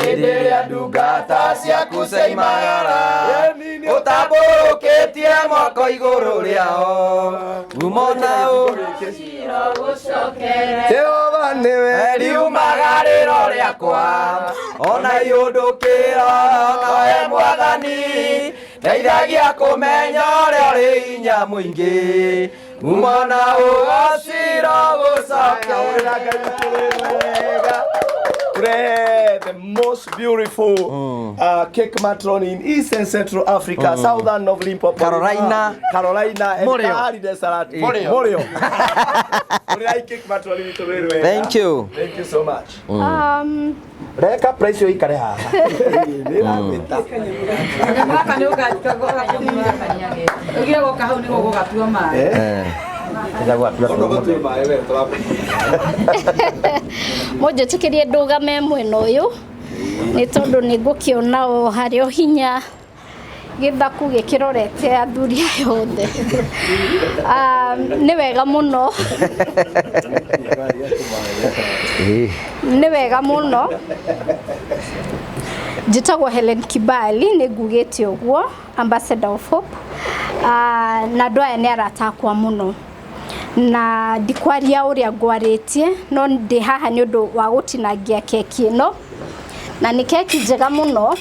hĩndĩ ĩrĩa ndungata ciaku ciaimagara utamburukitie moko iguru riao ngumona ugociro gucokerera Jehova niwe riumagarĩro rĩakwa ona iũndũkĩra nawe mwathani ndeithagia kũmenya ũrĩa ũrĩ hinya mũingĩ ngumona ugociro gucokerera the most beautiful cake matron in East and Central Africa, southern of Limpopo, Carolina, Morio. Thank you. Thank you so much. Reka price yo ikare haha. Mũnjĩtĩkĩrie ndũgame mwena ũyũ nĩ tondũ nĩ ngũkĩona o harĩa hinya gĩthaku gĩkĩrorete athuri aya othe nĩ wega mũno nĩ wega mũno njĩtagwo Helen Kibali nĩ ngugĩte ũguo ambassador of hope na andũ aya nĩ arata akwa mũno na ndikwaria uria ngwarĩtie no ndi haha nĩ ũndũ wa gũtinangia keki ĩno na nĩ keki njega mũno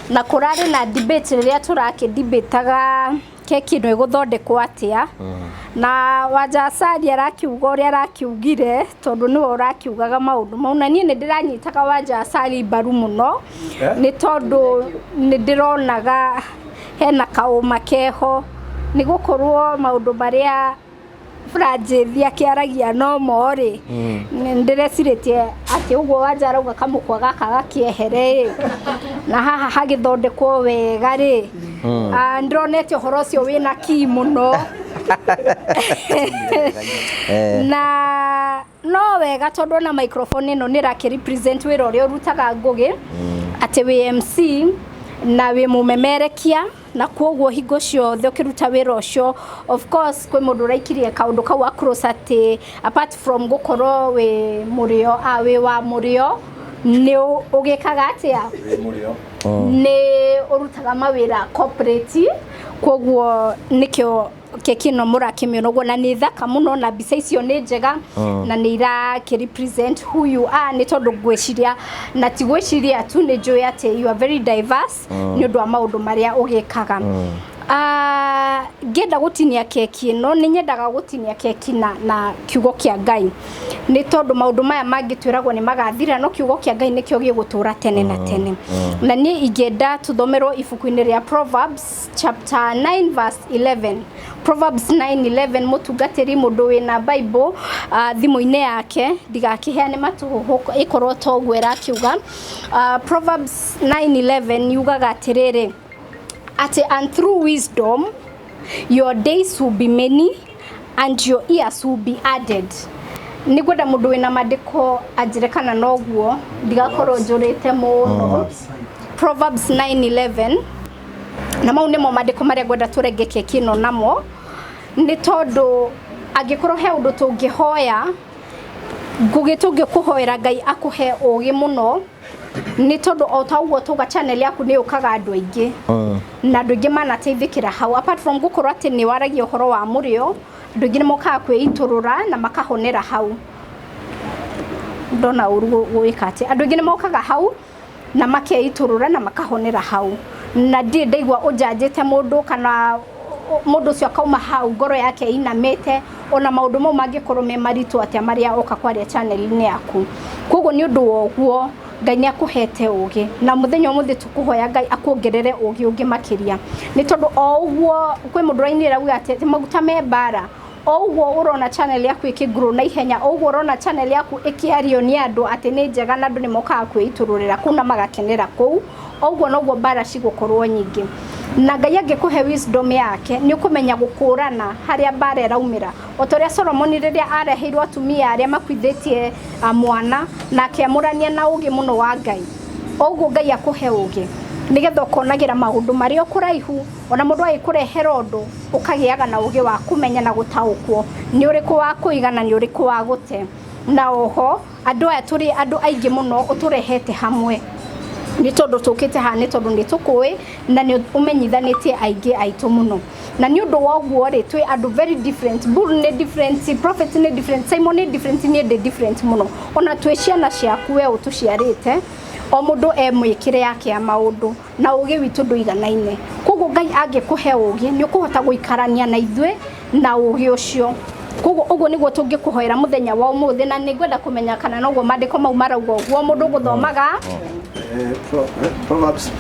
na kurari na debate riria turake debataga keki no iguthondekwo atia na Wanjasari arakiuga uria arakiugire tondu niwe urakiugaga maundu mau na nie ni ndiranyitaga Wanjasari mbaru muno ni tondu ni ndironaga hena kauma keho ni gukorwo maundu maria Franjithia kiaragia no mori ndireciretie ati uguo Wanjarauga kamukwa gaka gakiehere na haha hagithondekwo wega ri ndironete uhoro ucio wina ki muno na no wega tondu na microphone ino ni raki represent wira uria urutaga Ngugi ati wi MC na wi mumemerekia na kwoguo hingo ciothe ukiruta wira ucio of course kwi mundu raikirie kaundu kau across ati apart from gukorwo wi murio wi wa murio ni ugikaga atia murio ni urutaga mawira corporate kwoguo nikio kekino murakimio guo na ni thaka muno na bica icio ni njega na ni ira ki represent who you are ni tondu gwiciria na ti gwiciria tu ni njui ati you are very diverse ni undu wa maundu maria ugikaga ngenda gutinia keki no ni nyendaga gutinia keki na kiugo kia Ngai ni tondu maundu maya mangitwiragwo ni magathira no kiugo kia Ngai nikio gigutura tene na tene na ni ingenda tuthomerwo ibuku-ini ria Proverbs chapter 9 verse 11 Proverbs 9:11 mutungatiri mundu wina Bible thimu-ini yake ndigakiheane matuhu ikorwo toguo irakiuga Proverbs 9:11 yugaga atiriri ati and through wisdom your days will be many and your years will be added nigwenda mundu wina mandiko ajirekana noguo ndigakorwo njurite muno Proverbs 9:11 na mau nimo mandiko maria gwenda turenge keki ino namo ni tondu angikorwo he undu tungihoya Ngugi tungikuhoera Ngai akuhe ugi muno ni tondu o taugo tuga channel yaku ni ukaga andu aingi na andu aingi manateithikira hau apart from gukorwo ati ni waragia uhoro wa murio andu aingi ni mokaga kwiiturura na makahonera hau ndona uru gwika ati andu aingi ni mokaga hau na makeiturura na makahonera hau na ndaigwa unjanjite mundu kana mundu cio kauma hau ngoro yake inamete ona maundu mau mangikorwo me maritu atia maria oka kwaria channel-ini yaku koguo ni undu woguo Ngai ni akuhete ugi na muthenya umuthi tukuhoya Ngai akuongerere ugi ungi makiria ni tondu o uguo kwi mundu rainira uga ati maguta me bara o uguo urona channel yaku ikigrow na ihenya o uguo urona channel yaku ikiario ni andu ati ni njega na andu ni mokaga kwiitururira kuna magakenera kou o uguo noguo bara cigukorwo nyingi na Ngai angikuhe wisdom yake ni ukumenya gukurana haria bara iraumira otoria Solomon riria areheirwo atumia aria makwithitie mwana na akiamurania na ugi muno wa Ngai oguo Ngai akuhe ugi nigetha ukonagira maundu maria ukuraihu ona mundu agikurehera undu ukagiaga na ugi wa kumenya na gutaukwo ni uriku wa kuigana ni uriku wa gute na oho andu aya turi andu aingi muno uturehete hamwe ni tondu tukite ha ni tondu ni tukui na ni umenyithanitie aingi aitu muno na ni undu woguo ri twi andu very different Bull ni different Prophet ni different Simon ni different ni different muno ona twi ciana ciaku we utuciarite o mundu mwikire yake ya maundu na ugi witu nduiganaine koguo Ngai angikuhe ugi ni ukuhota guikarania na ithwe na ugi ucio koguo uguo niguo tungikuhoera muthenya wa umuthi na ningwenda kumenya kana noguo mandiko mau marauga uguo mundu guthomaga Proverbs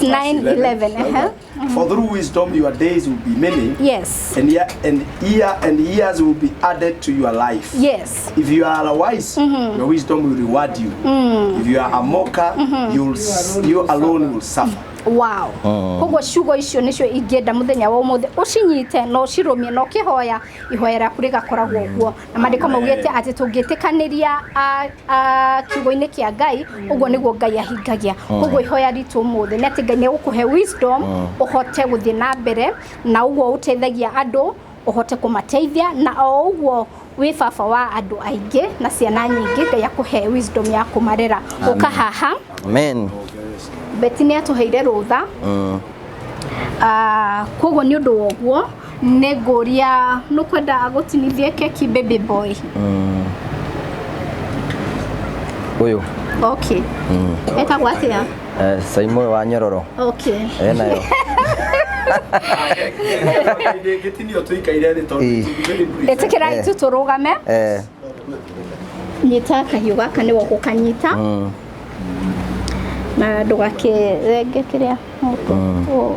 9:11 For through wisdom your days will be many. Yes. And years will be added to your life. Yes. If you are wise, your wisdom will reward you. If you are a mocker, you alone will suffer. Wow. Koguo ciugo icio nicio ingenda muthenya wa umuthi ucinyite no cirumie no kihoya ihoera kuri gakoragwo guo na mandiko maugite ati tungitikaniria kiugo-ini kia Ngai uguo niguo Ngai ahingagia koguo ihoya ritu umuthi ni ati Ngai ni gukuhe wisdom uhote guthie na mbere na uguo uteithagia andu uhote kumateithia na o uguo wi baba wa andu aingi na ciana nyingi Ngai akuhe wisdom ya kumarera ukahaha amen beti ni atuheire rutha koguo ni undu woguo ne nguria nukwenda agutinithie keki baby boy uyu okay eta gwatia Saimo wa Nyororo. Okay. Nayo. Gitinio tuikaire ri tondu Etekera itu turugame. Nyita kahiu gaka ni woko kanyita. Na ndugakirenge kiria muto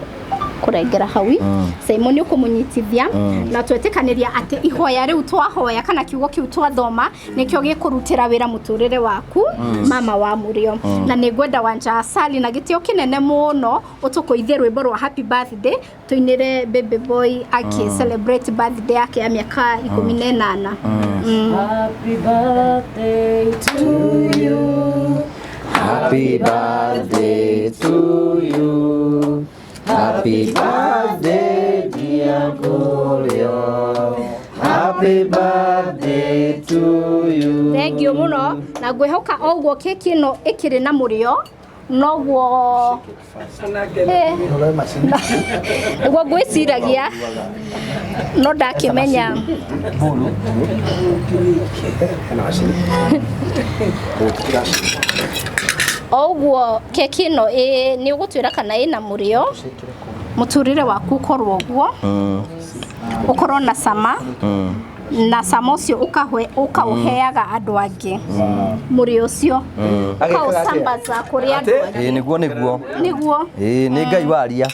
kurengera hawi. Simon ukumunyitithia na twetekaniria ati ihoya riu twahoya kana kiugo kiu twathoma nikio gikurutira wira muturire waku mama wa murio na nigwenda wanja asali na gitio kinene muno utukoithie rwimbo rwa happy birthday tuinire baby boy aki celebrate birthday yake ya miaka 18. Happy birthday to you. Happy birthday to you. Happy birthday, dear Gloria. Happy birthday to you. Thank you muno. Na ngwihoka ogwo keki no ikiri na murio. Nogwo Gwo gwiciragia no ndakimenya ogwo keki no ni ugutwira kana ina murio muturire waku korwo gwo ukorwo na sama na samocio ukauheaga andu angi murio ucio ukausambaza kuria andu angi niguo ni ngai waria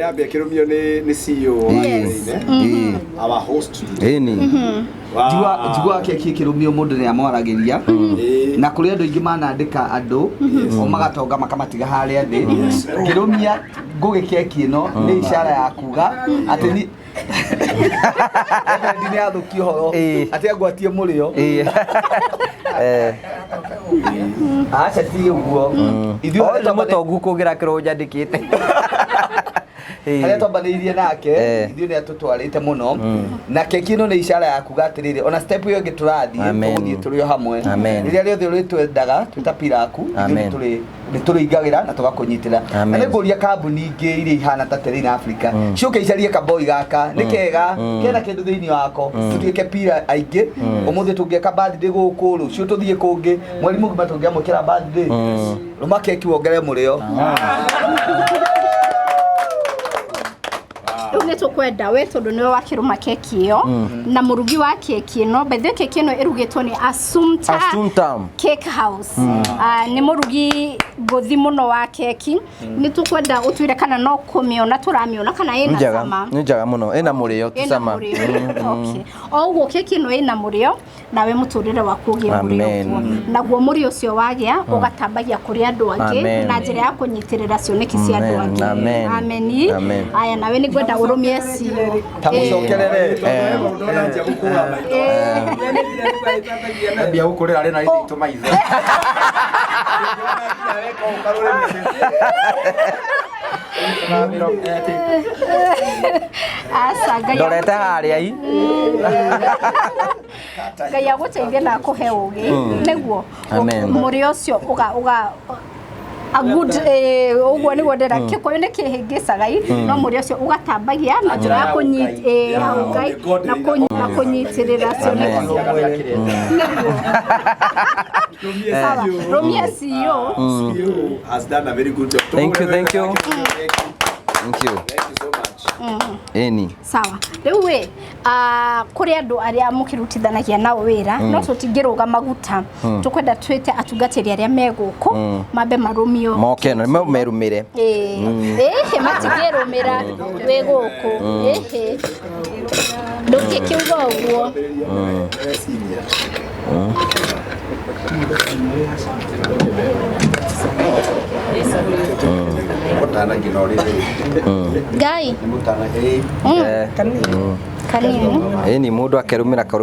Ambia kirumio ni CEO our host Jigwa keki kirumio mundu ni amwaragiria na kuri andu ingi manandika andu o magatonga makamatiga haria thi kirumia ngugi keki ino ni ishara ya kuga ati ni ndini athukio horo ati agwatie murio acha ti uguo ithuo ndo mutongu kugira kiro njandikite Haria twambanirie nake ithuĩ nĩ atũtwarĩte mũno na keki ĩno nĩ ishara ya kuga atĩrĩrĩ ona step ĩyo ĩngĩ tũrathiĩ tũgũthiĩ tũrĩ o hamwe rĩrĩa rĩothe ũrĩtwendaga twĩ ta Piraku nĩ tũrĩingagĩra na tũgakũnyitĩra na nĩ ngũria kambuni ingĩ iria ihana ta Terrain Africa ciũke icarie kaboi gaka nĩ kega kena kĩndũ thĩinĩ wako tũtuĩke Pira aingĩ ũmũthĩ tũngĩaka birthday gũkũ rũciũ tũthiĩ kũngĩ mweri mũgima tũngĩamũkĩra birthday rũma keki wongere mũrĩo Une tukwenda we tondu niwe wakiruma keki iyo na murugi wa keki ino bethe keki ino irugitwo ni Assumptam Cake House ni murugi gothi muno wa keki ni tukwenda utwire kana no kumiona turamiona kana ina sama ni njaga muno ina murio tusama okay ogwo keki ino ina murio nawe muturire waku gi murio naguo murio ucio wagia ugatambagia kuri andu angi na njira ya kunyitirira cioneki cia andu angi ameni aya nawe ni gwenda urumie CEO tamucokerere ndona njia gukura ambia gukurira ari na ithu maitho asa ndorete haria i gaya guteithia na kuhe ugi niguo muri ucio uga a good ogwo ni wondera kikoyo ni kihingicaga no muri ucio ugatambagia na njira ya kunyit na kunyitirira cioneki Romia CEO has done a very good job. Thank you so much. Eni sawa riu we kuri andu aria mukirutithanagia nao wira no tutingiruga maguta tukwenda twite atungatiri aria meguku mambe marumio moke no merumire matingirumira we guku ndukikiuga uguo Gai kanini mundu akerumira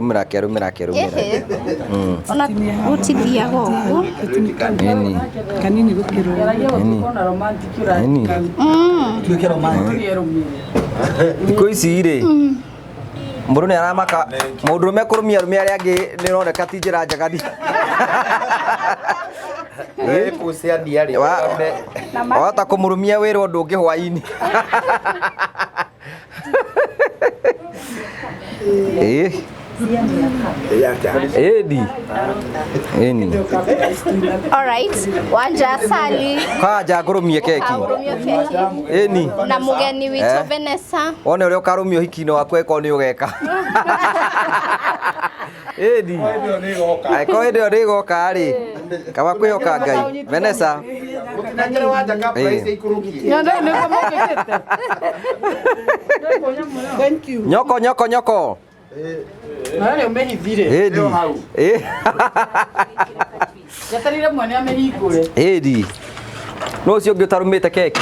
ona utithia gogo kanini gukirwa ona romantic tuike romantic iko ici ri mundu ni aramaka mundu mekurumia rumia ri angi ni roneka ti njira njagadi kucia ndiari wata kumurumia wira undu ungi hwaini Edi. Eni. All right. Wanja Sali. Kaja ngurumie keki. Eni. Na mugeni witũ Vanessa. One ũrĩa ũkarumio hiki-inĩ waku eko nĩ ũgeka. Edi. Ko hĩndĩ ĩyo nĩĩgoka rĩ. Kaba kwĩhoka Ngai. Vanessa. Mũtinangĩre wanja kapraise ikũrũkie. Thank you. Nyoko. Na leo umehithire. Edi. Yatarire mwene amehingũre. Edi. No ũcio ũngĩ ũtarumĩte keki.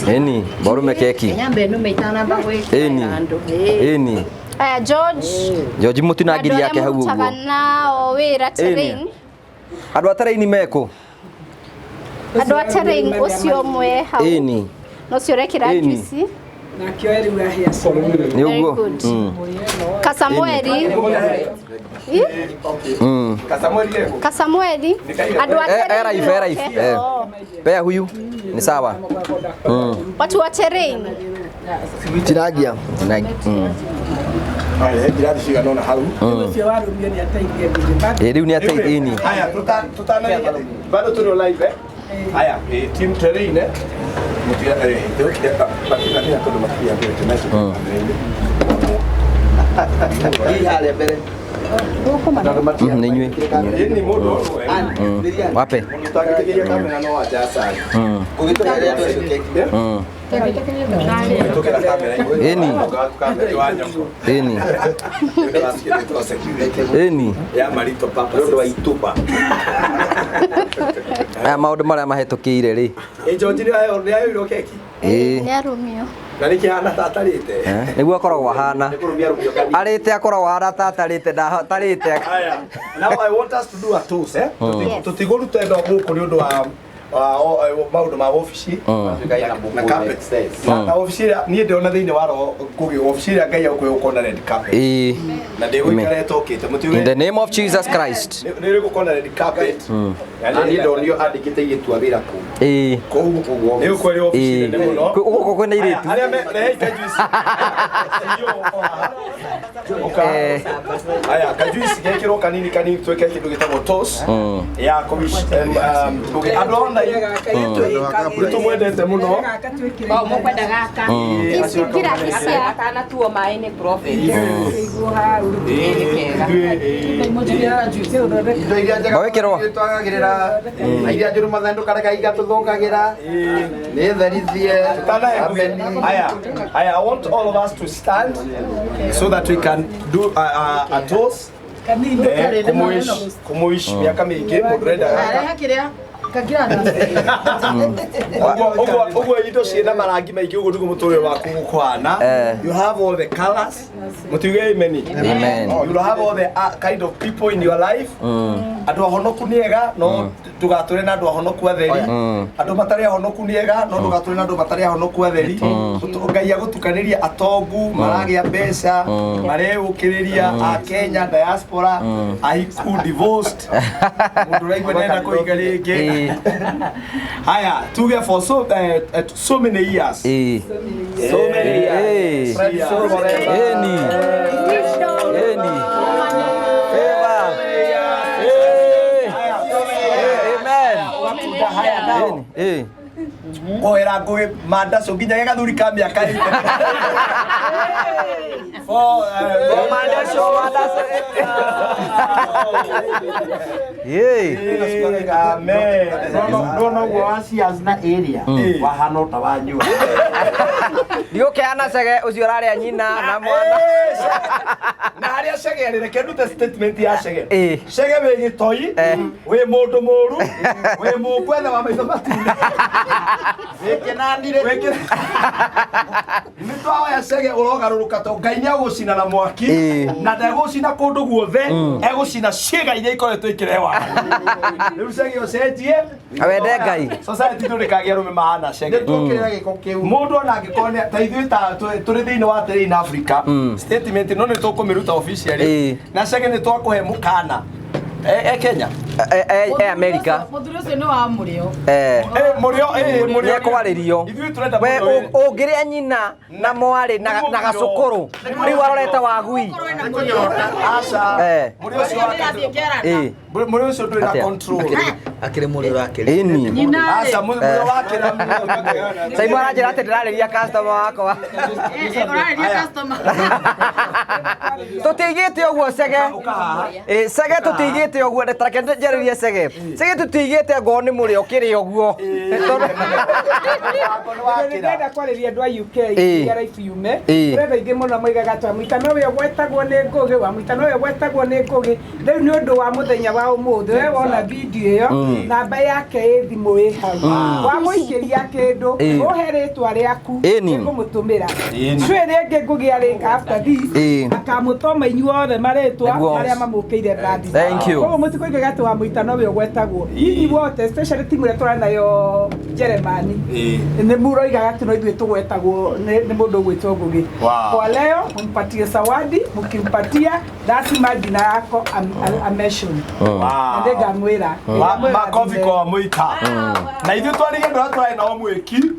Eni, borume keki. Nyambe no meitana bagwe. Eni. George mutinangiria yake hau uguo. Tagana o wira terrain. Andũ a terrain meko. Andũ a terrain ũcio mwe hau. Eni. No cio rekira juice. Na kioeri urahia solo. Ni uguo. Kasamweri. Kasamweri. Andũ a terrain. Era. Pea huyu. Ni sawa. Watu wa terrain. Tinagia. Haya, ngira ndiciga nona hau. Ucio warumio ni ateithie ngĩthĩ. Riu ni ateithie. Haya, tutana bado tuna live eh. Haya, team terrain eh. Mutiga ndio kideka bakina tena todo makia ndio tunacho. Hii hali ya mbele. Ninywe. Ni modo. Wape. Tutakitegea kamera no aja sana. Kugitoka ile ndio keki. Kutoka kamera hiyo. Eni. Eni. Eni. Ya marito papa ndio waitupa. Maundu maria mahetũkĩire rĩ. George ni ayo keki. Nĩ arumio. Na nĩ kĩhana tatarĩte. Nĩguo akoragwo ahana. Arĩte akoragwo ahana tatarĩte ndatarĩte. Haya. Now I want us to do a toast eh. Tutigũruta ndo gũkũ nĩ ũndũ wa maũndũ ma ofici na carpet na ofici niĩ ndĩona thĩinĩ wa Ngugi ofici ĩrĩa Ngai agũkũhe na red carpet na ndĩgũikara ĩtokĩte mũtiuge in the name of Jesus Christ nĩ gũkorwo na red carpet na niĩ ndonio andĩkĩte igĩtua wĩra kũu nĩ ũkwĩrĩ ofici nĩ mũno gũkũ kwĩna irĩtu arĩa merehe kajuici haya kajuici gekĩrwo kanini twĩke kĩndũ gĩtagwo toast ya kũwish andũ ona tumwendete muno mukwenda gaka icingira cia atana tuo mai ni prophet gwĩkĩrwo iria njũru mathandũ kareka igatũthũkagĩra nĩ therithie I want all of us to stand so that we can do a toast kumuish miaka mĩingĩ mũndũ ũrenda Ugo indo ciena marangi maingĩ ugo ndugu mũtũrĩre waku gũkwana you have all the colors mutiuge amen you have all the kind of people in your life andũ ahonoku nĩ ega no tugatũre na andũ ahonoku atheri andũ matarĩ ahonoku nĩ ega no tugatũre na andũ matarĩ ahonoku atheri Ngai agũtukanĩria atongu maragĩa mbeca mareũkĩrĩria a Kenya diaspora ahiku divorced mũndũ ũraigua nenda kũiga rĩngĩ haya tuge for so many years so many years Eni amen Oera Ngugi mandaco nginya gĩgathuri ka mĩaka no wacias na area wahana ta wanyua ndiũkĩhana cege ũcio ũrarĩa nyina na mwana na harĩa cege rĩreke ndute statement ya cege cege wĩ gĩtoi wĩ mũndũ mũru wĩ mũkwethe wa maitho matinda wĩkĩnanire nĩ twahoya cege ũrogarũrũka to Ngai nĩagũcina na mwaki na ndegũcina kũndũ guothe egũcina ciĩga iria ikoretwo ikĩrewa rĩu cege ũcenjie awende Ngai society ndũrĩkagĩa rũme mahana cege mũndũ ona angĩkorwo ta ithuĩ tũrĩ thĩinĩ wa terrain Africa statement no nĩ tũkũmĩruta officially na cege nĩ twakũhe mũkana Kenya America muthuri ucio ni wa murio murio kwaririo we ungiria nyina na mwari na gacukuru riu aroreta wagui murio ucio nduri na control akire murio wake ini asa murio wake na sai mwana njira ati ndirariria customer wakwa tutigite uguo sege sege tutigite uguo ndetareke njeririe sege tutigite ngo ni murio kiri uguo ndenda kwariria andu a UK ara ifiume urenda ingi muno moigaga twa mwitano uyu gwetagwo ni Ngugi wa mwitano uyu gwetagwo ni Ngugi riu ni undu wa muthenya wa umuthi we wona video iyo namba yake i thimu i hau wa muikiria kindu uhe ritwa riaku ngumutumira cwiri ingi Ngugi arika after this akamutoma inyuothe maritwa maria mamukiire brand koguo mutikoigaga twa mwitano uyu gwetagwo ini wote especially timu ria turana nayo Jeremani ni muroigaga tu no ithuĩ tũgwetagwo nĩ mũndũ ũgwĩtwo Ngugi. Kwa leo mpatie zawadi, mkimpatia lazima jina yako ameshoni. Ndio ngamwĩra. Makofi kwa Muika. Na ithuĩ twarige ndo atwae na omwĩki.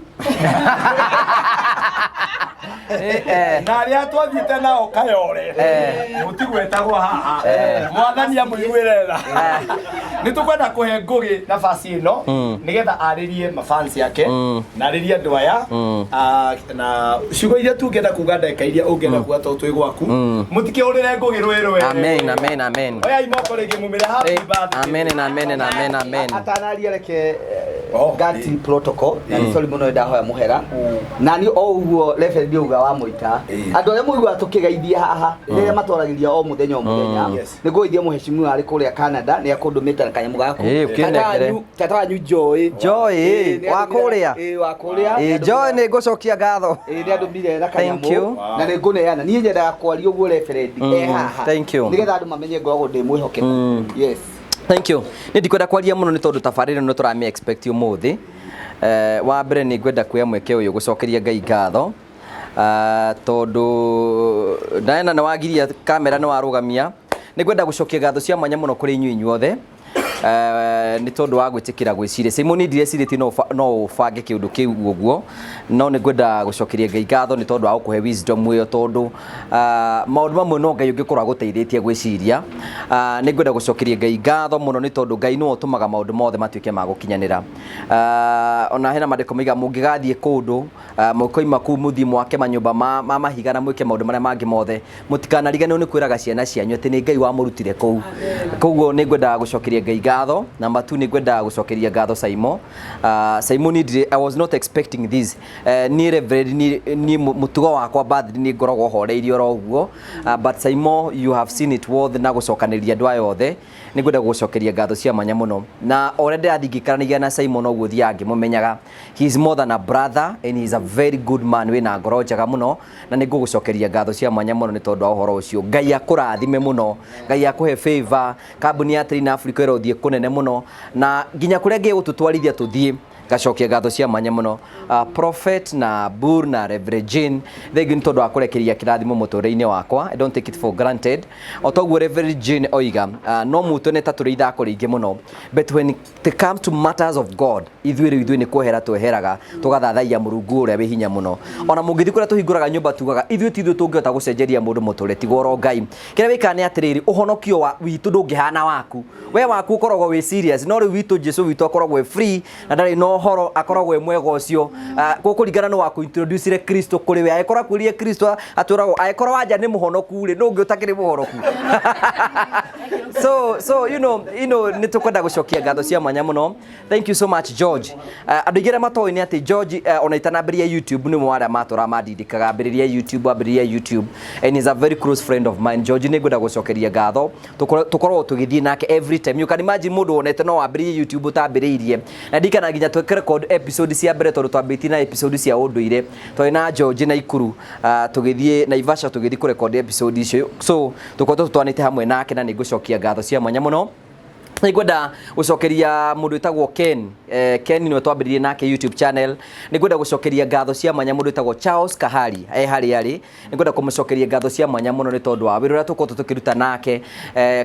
Na aria twathiĩte nao kayore mutigwetagwo haha mwathani amũiguĩre tha nĩ tũkwenda kũhe Ngugi nafasi ĩno nĩgetha arĩrie mafans yake na arĩrie andũ aya na ciugo iria tungĩenda kuga ndeka iria ũngĩenda kuga to twĩ gwaku mũtikĩhũrĩre Ngugi rwĩrwe amen oya imoko rĩngĩ mũmĩre happy birthday amen atanaria reke gati protocol na ni sorry muno ndahoya muhera na ni o uguo level ndiuga wa muita andu aria muigua tukigeithia haha riria matwaragiria o muthenya ni ngoithia muheshimiwa ari kuria Canada ni akundumita na kanyamu gaku tatawanyu Joy wa kuria Joy ni ngucokia ngatho ni andumire na kanyamu na ni nguneana ni nyendaga kwaria uguo referendi haha nigetha andu mamenye ngoragwo ndi mwĩhokeku yes thank you ni ndikwenda kwaria muno ni tondu tabarĩra no turame expect umuthi wa mbere ni ngwenda kuya mweke uyu gucokeria Ngai ngatho tondu ndaena na wagiria kamera no warugamia ni ngwenda gucokia ngatho cia mwanya muno kuri inyuĩ inyuothe ni tondu wa gwitikira gwiciria Simoni ndirecirĩtie no ubange kiundu kiu uguo no ni ngwenda gucokeria Ngai ngatho ni tondu wa gukuhe wisdom iyo tondu maundu mamwe no Ngai ungikorwa guteithĩtie gwiciria ni ngwenda gucokeria Ngai ngatho muno ni tondu Ngai no utumaga maundu mothe matuike ma gukinyanira ona hena mandiko miga mungigathie kundu mukoima ku muthi mwake manyumba ma mahiga na mwike maundu maria mangi mothe mutikanariganwo ni kwiraga ciana cianyu ati ni Ngai wa murutire kuu koguo ni ngwenda gucokeria Ngai ngatho number 2 ni ngwenda gucokeria ngatho Simon I was not expecting this ni reverend ni mutugo wakwa birthday ni ngoragwo horeirio ro uguo but Simon you have seen it worth na gucokaniria andu aya othe ni ngwenda gucokeria ngatho cia manya muno na already athingikaranagia na Simon oguo thiangi mumenyaga he is more than a brother and he is a very good man wina ngoro njega muno na ni ngugucokeria ngatho cia manya muno ni tondu wa uhoro ucio Ngai akurathime muno Ngai akuhe favor kambuni ya Trina Africa irothie kunene muno na nginya kuria ngi gututwarithia tuthie gacokia ngatho cia manya muno prophet na Bur na Reverend Jane thegi ntondu wa kurekeria kirathimo muture-ini wakwa I don't take it for granted otoguo Reverend Jane oiga no mutone ta turi ithako ringi muno but when it comes to matters of God ithuĩ ni kuhera tweheraga tugathathaia Mũrungu uria wi hinya muno ona mungithi kuria tuhinguraga nyumba tugaga ithuĩ tithuĩ tungihota gucenjeria mundu muture tigoro Ngai kira wika ni atiriri uhonokio wa witu ndungihana waku we waku ukoragwo wi serious no riu witu Jesu witu akoragwo wi free na ndari no horo akoragwo mwega ucio gukuringana no waku introduce Kristo kuri we aikora kurie Kristo aturagwo aikora wanja ni muhonoku ri ndungi utakiri muhoroku so you know ni tukwenda gucokia ngatho cia manya muno thank you so much George andu igere matoi ni ati George ona itanambiria YouTube ni mwana matura madindikaga ambiriria YouTube and is a very close friend of mine George ni ngwenda gucokeria ngatho tukorwo tugithie nake every time you can imagine mundu onete no ambiririe YouTube utambiriirie na ndikana nginya tweke record episode cia mbere tondu twambitie na episode cia unduire twina George na Ikuru tugithie na Ivasha tugithie ku record episode icio so tukorwo twanite hamwe nake na ni ngucokia ngatho cia mwanya muno Nĩngwenda gũcokeria mũndũ wĩtagwo Ken. Ken nĩwe twambĩrĩirie nake YouTube channel. Nĩngwenda gũcokeria ngatho cia mwanya mũndũ wĩtagwo Charles Kahari. Harĩ arĩ. Nĩngwenda kũmũcokeria ngatho cia mwanya mũno nĩ tondũ wa wĩra ũrĩa tũkoragwo tũkĩruta nake.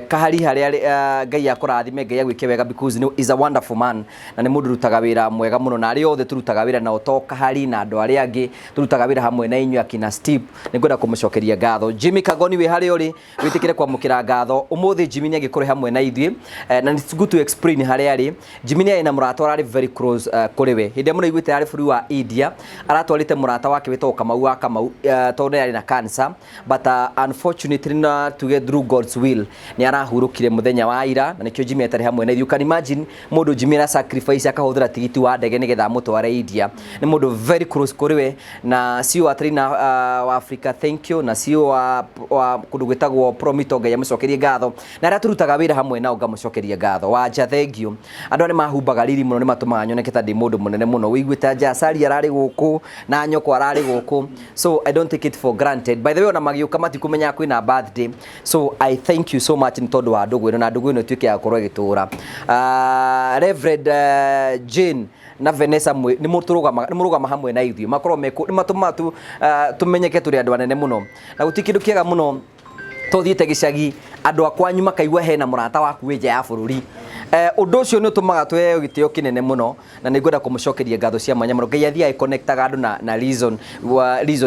Kahari harĩ arĩ, Ngai akũrathime, Ngai agwĩke wega because is a wonderful man. Na nĩ mũndũ rutaga wĩra mwega mũno na arĩa othe tũrutaga wĩra nao to Kahari na andũ arĩa angĩ tũrutaga wĩra hamwe na inyuĩ akina Steve. Nĩngwenda kũmũcokeria ngatho. Jimmy Kagoni wĩ harĩ ũrĩ wĩtĩkĩre kwamũkĩra ngatho. Ũmũthĩ Jimmy nĩ agĩkũrĩ hamwe na ithuĩ. Na it's good to explain harĩa arĩ. Jimmy nĩ ena mũrata arĩ very close kũrĩ we. Hĩndĩ mũno iguĩte arĩ bũrũri wa India, aratwarĩte mũrata wake wĩtagwo Kamau wa Kamau tondũ nĩ arĩ na cancer, but unfortunately na to get through God's will nĩ arahurũkire mũthenya wa ira, na nĩkĩo Jimmy atarĩ hamwe na ithuĩ. You can imagine mũndũ Jimmy ara sacrifice akahũthĩra tigiti wa ndege nĩgetha mũtware India. Nĩ mũndũ very close kũrĩ we, na CEO atrina wa Africa, thank you, na CEO wa kũndũ gwĩtagwo Promito, Ngai amũcokerie ngatho, na arĩa tũrutaga wĩra hamwe nao ngamũcokeria ngatho. Wanja thank you. Andũ arĩa mahumbaga riri mũno nĩ matũmaga nyoneke ta ndĩ mũndũ mũnene mũno. Wĩiguĩte nja Sari ararĩ gũkũ na Nyoko ararĩ gũkũ, so I don't take it for granted. By the way, ona magĩũka matikũmenya kwĩna birthday, so I thank you so much nĩ tondũ wa ndũgũ ĩno, na ndũgũ ĩno ĩtuĩke ya gũkorwo ĩgĩtũũra. Reverend Jane na Vanessa nĩ mũrũgama hamwe na ithuĩ, makorwo meko nĩ matũmaga tũmenyeke tũrĩ andũ anene mũno, na gũtirĩ kĩndũ kĩega mũno tũthiĩte gĩcagi andũ akwanyu makaigua hena mũrata waku wĩ nja ya bũrũri. Ũndũ ũcio nĩ ũtũmaga tweheo gĩtĩo kĩnene mũno, na nĩngwenda kũmũcokeria ngatho cia mwanya mũno. Ngai athiaga connectaga andũ na reason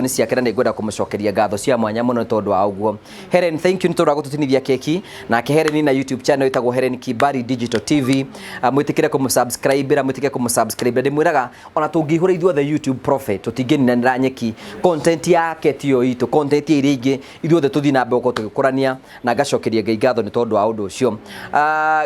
ciake, na nĩngwenda kũmũcokeria ngatho cia mwanya mũno tondũ wa ũguo. Helen, thank you nĩ tondũ wa gũtũtinithia keki, nake Helen na YouTube channel ĩtagwo Helen Kibari Digital TV. Mwĩtĩkĩre kũmũsubscribe, ndĩmwĩraga ona tũngĩihũra ithuothe YouTube prophet tũtingĩninanĩra nyeki. Content yake tiyo itũ, content iria ingĩ ithuothe tũthiĩ na mbere tũgĩkũrania, na ngacokeria Ngai ngatho nĩ tondũ wa ũndũ ũcio.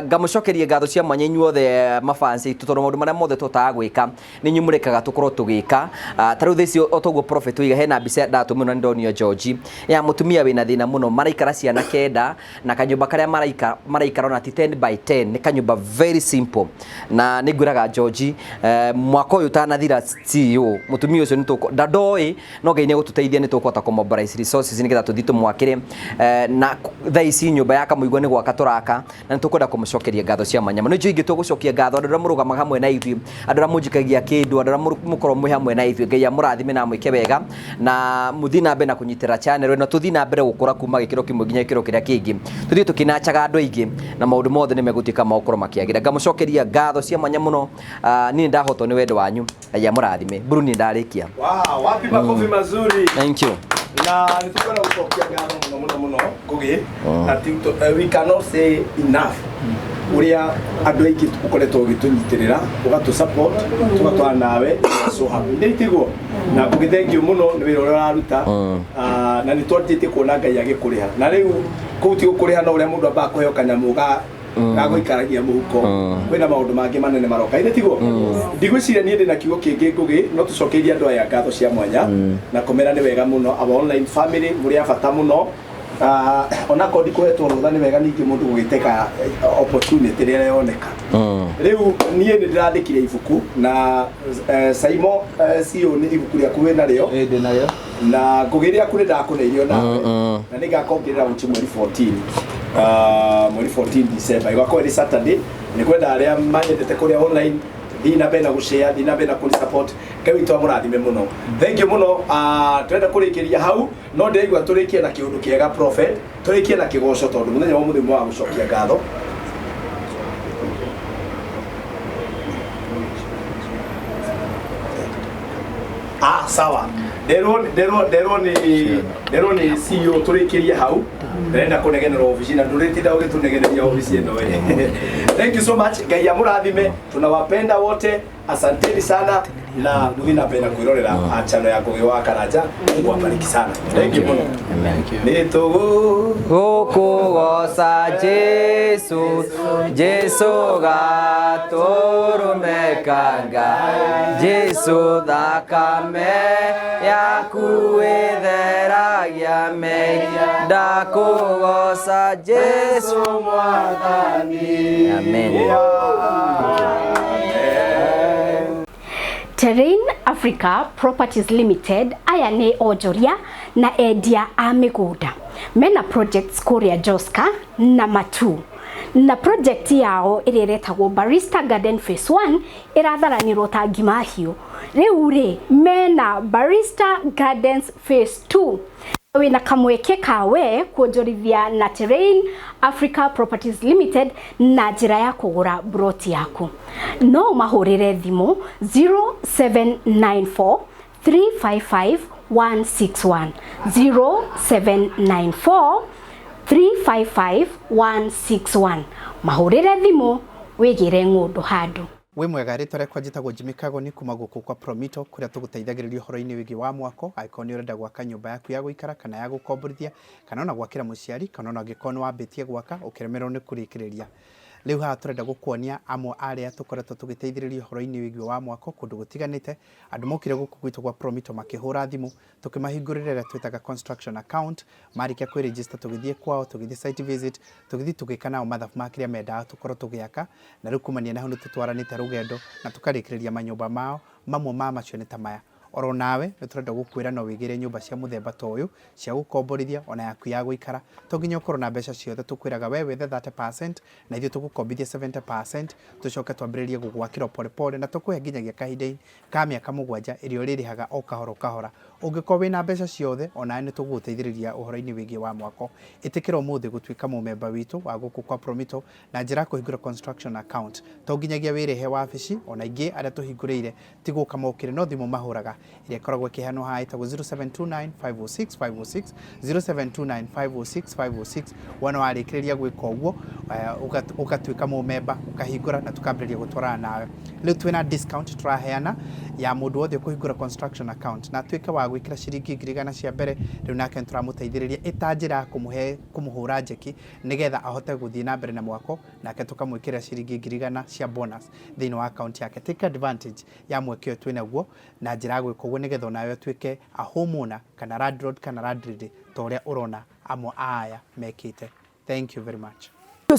Ngamũcokeria ngatho cia mwanya inyuothe mafansi tondũ maũndũ marĩa mothe tũtaga gwĩka nĩ inyuĩ mũrekaga tũkorwo tũgĩka. Ta rĩu thaici o toguo prophet oiga hena mbica ndatũmĩrwo nĩ Ndonio George ya mũtumia wĩna thĩna mũno, maraikara ciana kenda na kanyũmba karĩa maraikara ona ti 10 by 10, nĩ kanyũmba very simple. Na nĩ ngwĩraga George, mwaka ũyũ ũtanathira CEO mũtumia ũcio nĩ ndandoĩ, no Ngai nĩ gũtũteithia nĩ tũkũhota kũmobilize resources nĩgetha tũthiĩ tũmwakĩre, na thaici nyũmba ya kamũigua nĩ gwaka tũraka, na nĩ tũkwenda kũmũcokeria ngatho cia mwanya. Nĩ ingĩ tũgũcokia ngatho andũ arĩa mũrũgamaga hamwe na ithuĩ, andũ arĩa mũnjikagia kĩndũ, andũ arĩa mũkorwo mwĩ hamwe na ithuĩ. Ngai amũrathime na mwĩke wega, na mũthiĩ na mbere na kũnyitĩra channel ĩno, tũthiĩ na mbere gũkũra kuma gĩkĩro kĩmwe nginya gĩkĩro kĩrĩa kĩngĩ, tũthiĩ tũkĩnachaga andũ aingĩ na maũndũ mothe nĩ megũtuĩka magũkorwo makĩagĩra. Ngamũcokeria ngatho cia mwanya mũno. Niĩ ndahotwo nĩ wendo wanyu, Ngai amũrathime. Bruni ndarĩkia. Wow, wapi makofi mazuri. Thank you. Na nĩtũkwenda gũcokia ngatho mũno Ngugi. We cannot say enough uria andũ aingĩ ũkoretwo ũgĩtũnyitĩrĩra, ũgatũ support, tũgatwara nawe, so happy nĩ itigwo na Ngugi thank you mũno nĩ wĩra ũrĩa ũraruta, na nĩ twathiĩte kuona Ngai agĩkũrĩha, na rĩu kũu ti gũkũrĩha no ũrĩa mũndũ amba kũheo kanyamũ gagũikaragia mũhuko, kwĩna maũndũ mangĩ manene maroka ĩrĩ tigwo. Ndigwĩciria niĩ ndĩ na kiugo kĩngĩ Ngugi, no tũcokerie andũ aya ngatho cia mwanya na kũmera nĩ wega mũno. Our online family mũrĩ a bata mũno, ona kondi kũhetwo rũtha nĩ wega ningĩ mũndũ gũgĩteka opportunity rĩrĩa yoneka. Rĩu niĩ nĩ ndĩrandĩkire ibuku na Saimo CEO nĩ ibuku rĩaku wĩ narĩo? Ndĩ narĩo. Na Ngugi rĩaku nĩ ndakũneire nawe, na nĩ ngakongerera gũchi mweri 14 December, igakorwo ĩrĩ Saturday. Nĩ kwenda arĩa manyendete kũrĩa online thiĩ na mbere na gũshare, thiĩ na mbere na kũsupport. Ngai witũ amũrathime mũno. Thank you mũno. Twenda kũrĩkĩria hau, no ndĩraigua tũrĩkie na kĩũndũ kĩega prophet, tũrĩkie na kĩgoco tondũ mũthenya wa mũthenya wa gũcokia ngatho. Sawa. Derwo nĩ CEO tũrĩkĩrie hau. Ndĩrenda kũnegenera ofici na ndũrĩtinda ũgĩtũnegeneria ofici ĩno. Thank you so much. Ngai amũrathime. Tunawapenda wote. Asanteni sana na mũthiĩ na mbere na kwĩrorera channel ya Ngugi wa Karanja. Mungu awabariki sana. Thank you mũno. Nĩ tũgũkũgoca Jesu, Jesu gatũrũmekaga, Jesu thakame yaku ĩtheragia mehia, ndakũgoca Jesu Mwathani. Amen. Terrain Africa Properties Limited aya nĩ onjoria na endia a mĩgũnda mena projects kũrĩa Joska na Matu. na project yao iretagwo Barista Garden Phase 1 iratharanirwo ta ngimahiu riu ri mena Barista Gardens Phase 2 wina kamweke kawe kuonjorithia na Terrain Africa Properties Limited na njira ya kugura broti yaku no mahurire thimu 0794 355 161 0794 355 161 mahurire thimu wigire ngundu handu we mwega ritwa rekwa njitagwo Jimmy Kagoni kuma guku kwa Promito kuria tuguteithagiriria horo-ini wigi wa mwako aikoni urenda gwaka nyumba yaku ya guikara kana ya gukomborithia kana ona gwakira muciari kana ona gikono wambitie gwaka ukiremerwo ni kurikiriria riu haha turenda gukuonia amwe aria tukoretwo tugiteithiriria horo-ini wigi wa mwako kundu gutiganite andu mokire guku gwitu kwa Promito makihura thimu tukimahingurira twitaga construction account marikia kwi register tugithie kwao tugithie site visit tugithie tugikana o mathabu makiria menda tukorwo tugiaka na riu kumania na hundu tutwaranite rugendo na tukarikiriria manyumba mao mamwe ma macio ni ta maya oro nawe niturenda gukwira no wigire nyumba cia muthemba ta uyu cia gukomborithia ona yaku ya guikara to nginya ukorwo na mbeca ciothe tukwiraga we wethe 30% na ithio tugukombithia 70% tucoke twambiririe gugwakira pole pole na tukuhe nginyagia kahinda ka miaka 7 irio ririhaga o kahora ungikorwo wina mbeca ciothe ona ni tuguteithiriria uhoro-ini wigi wa mwako itikira umuthi gutwika mumemba witu wa guku kwa Promito na njira kuhingura construction account to nginyagia wirehe wabici ona ingi aria tuhinguriire tiguka mokire no thimu mahuraga iria koragwo kihano ha itago 0729 506 506 0729 506 506 wana warikiriria gwika uguo ugatwika mumemba ukahingura na tukambiriria gutwarana nawe riu twina discount turaheana ya mundu wothe kuhingura construction account na twika wa gwikira ciringi 100 cia mbere riu nake turamuteithiriria itanjira kumuhura njeki nigetha ahote guthie na mbere na mwako nake tukamwikira ciringi 100 cia bonus thini wa account yake take advantage ya mwekio twina guo na njira gwika uguo nigetha nawe twike a homeowner kana landlord kana landlady to uria urona amwe aya mekite. Thank you very much.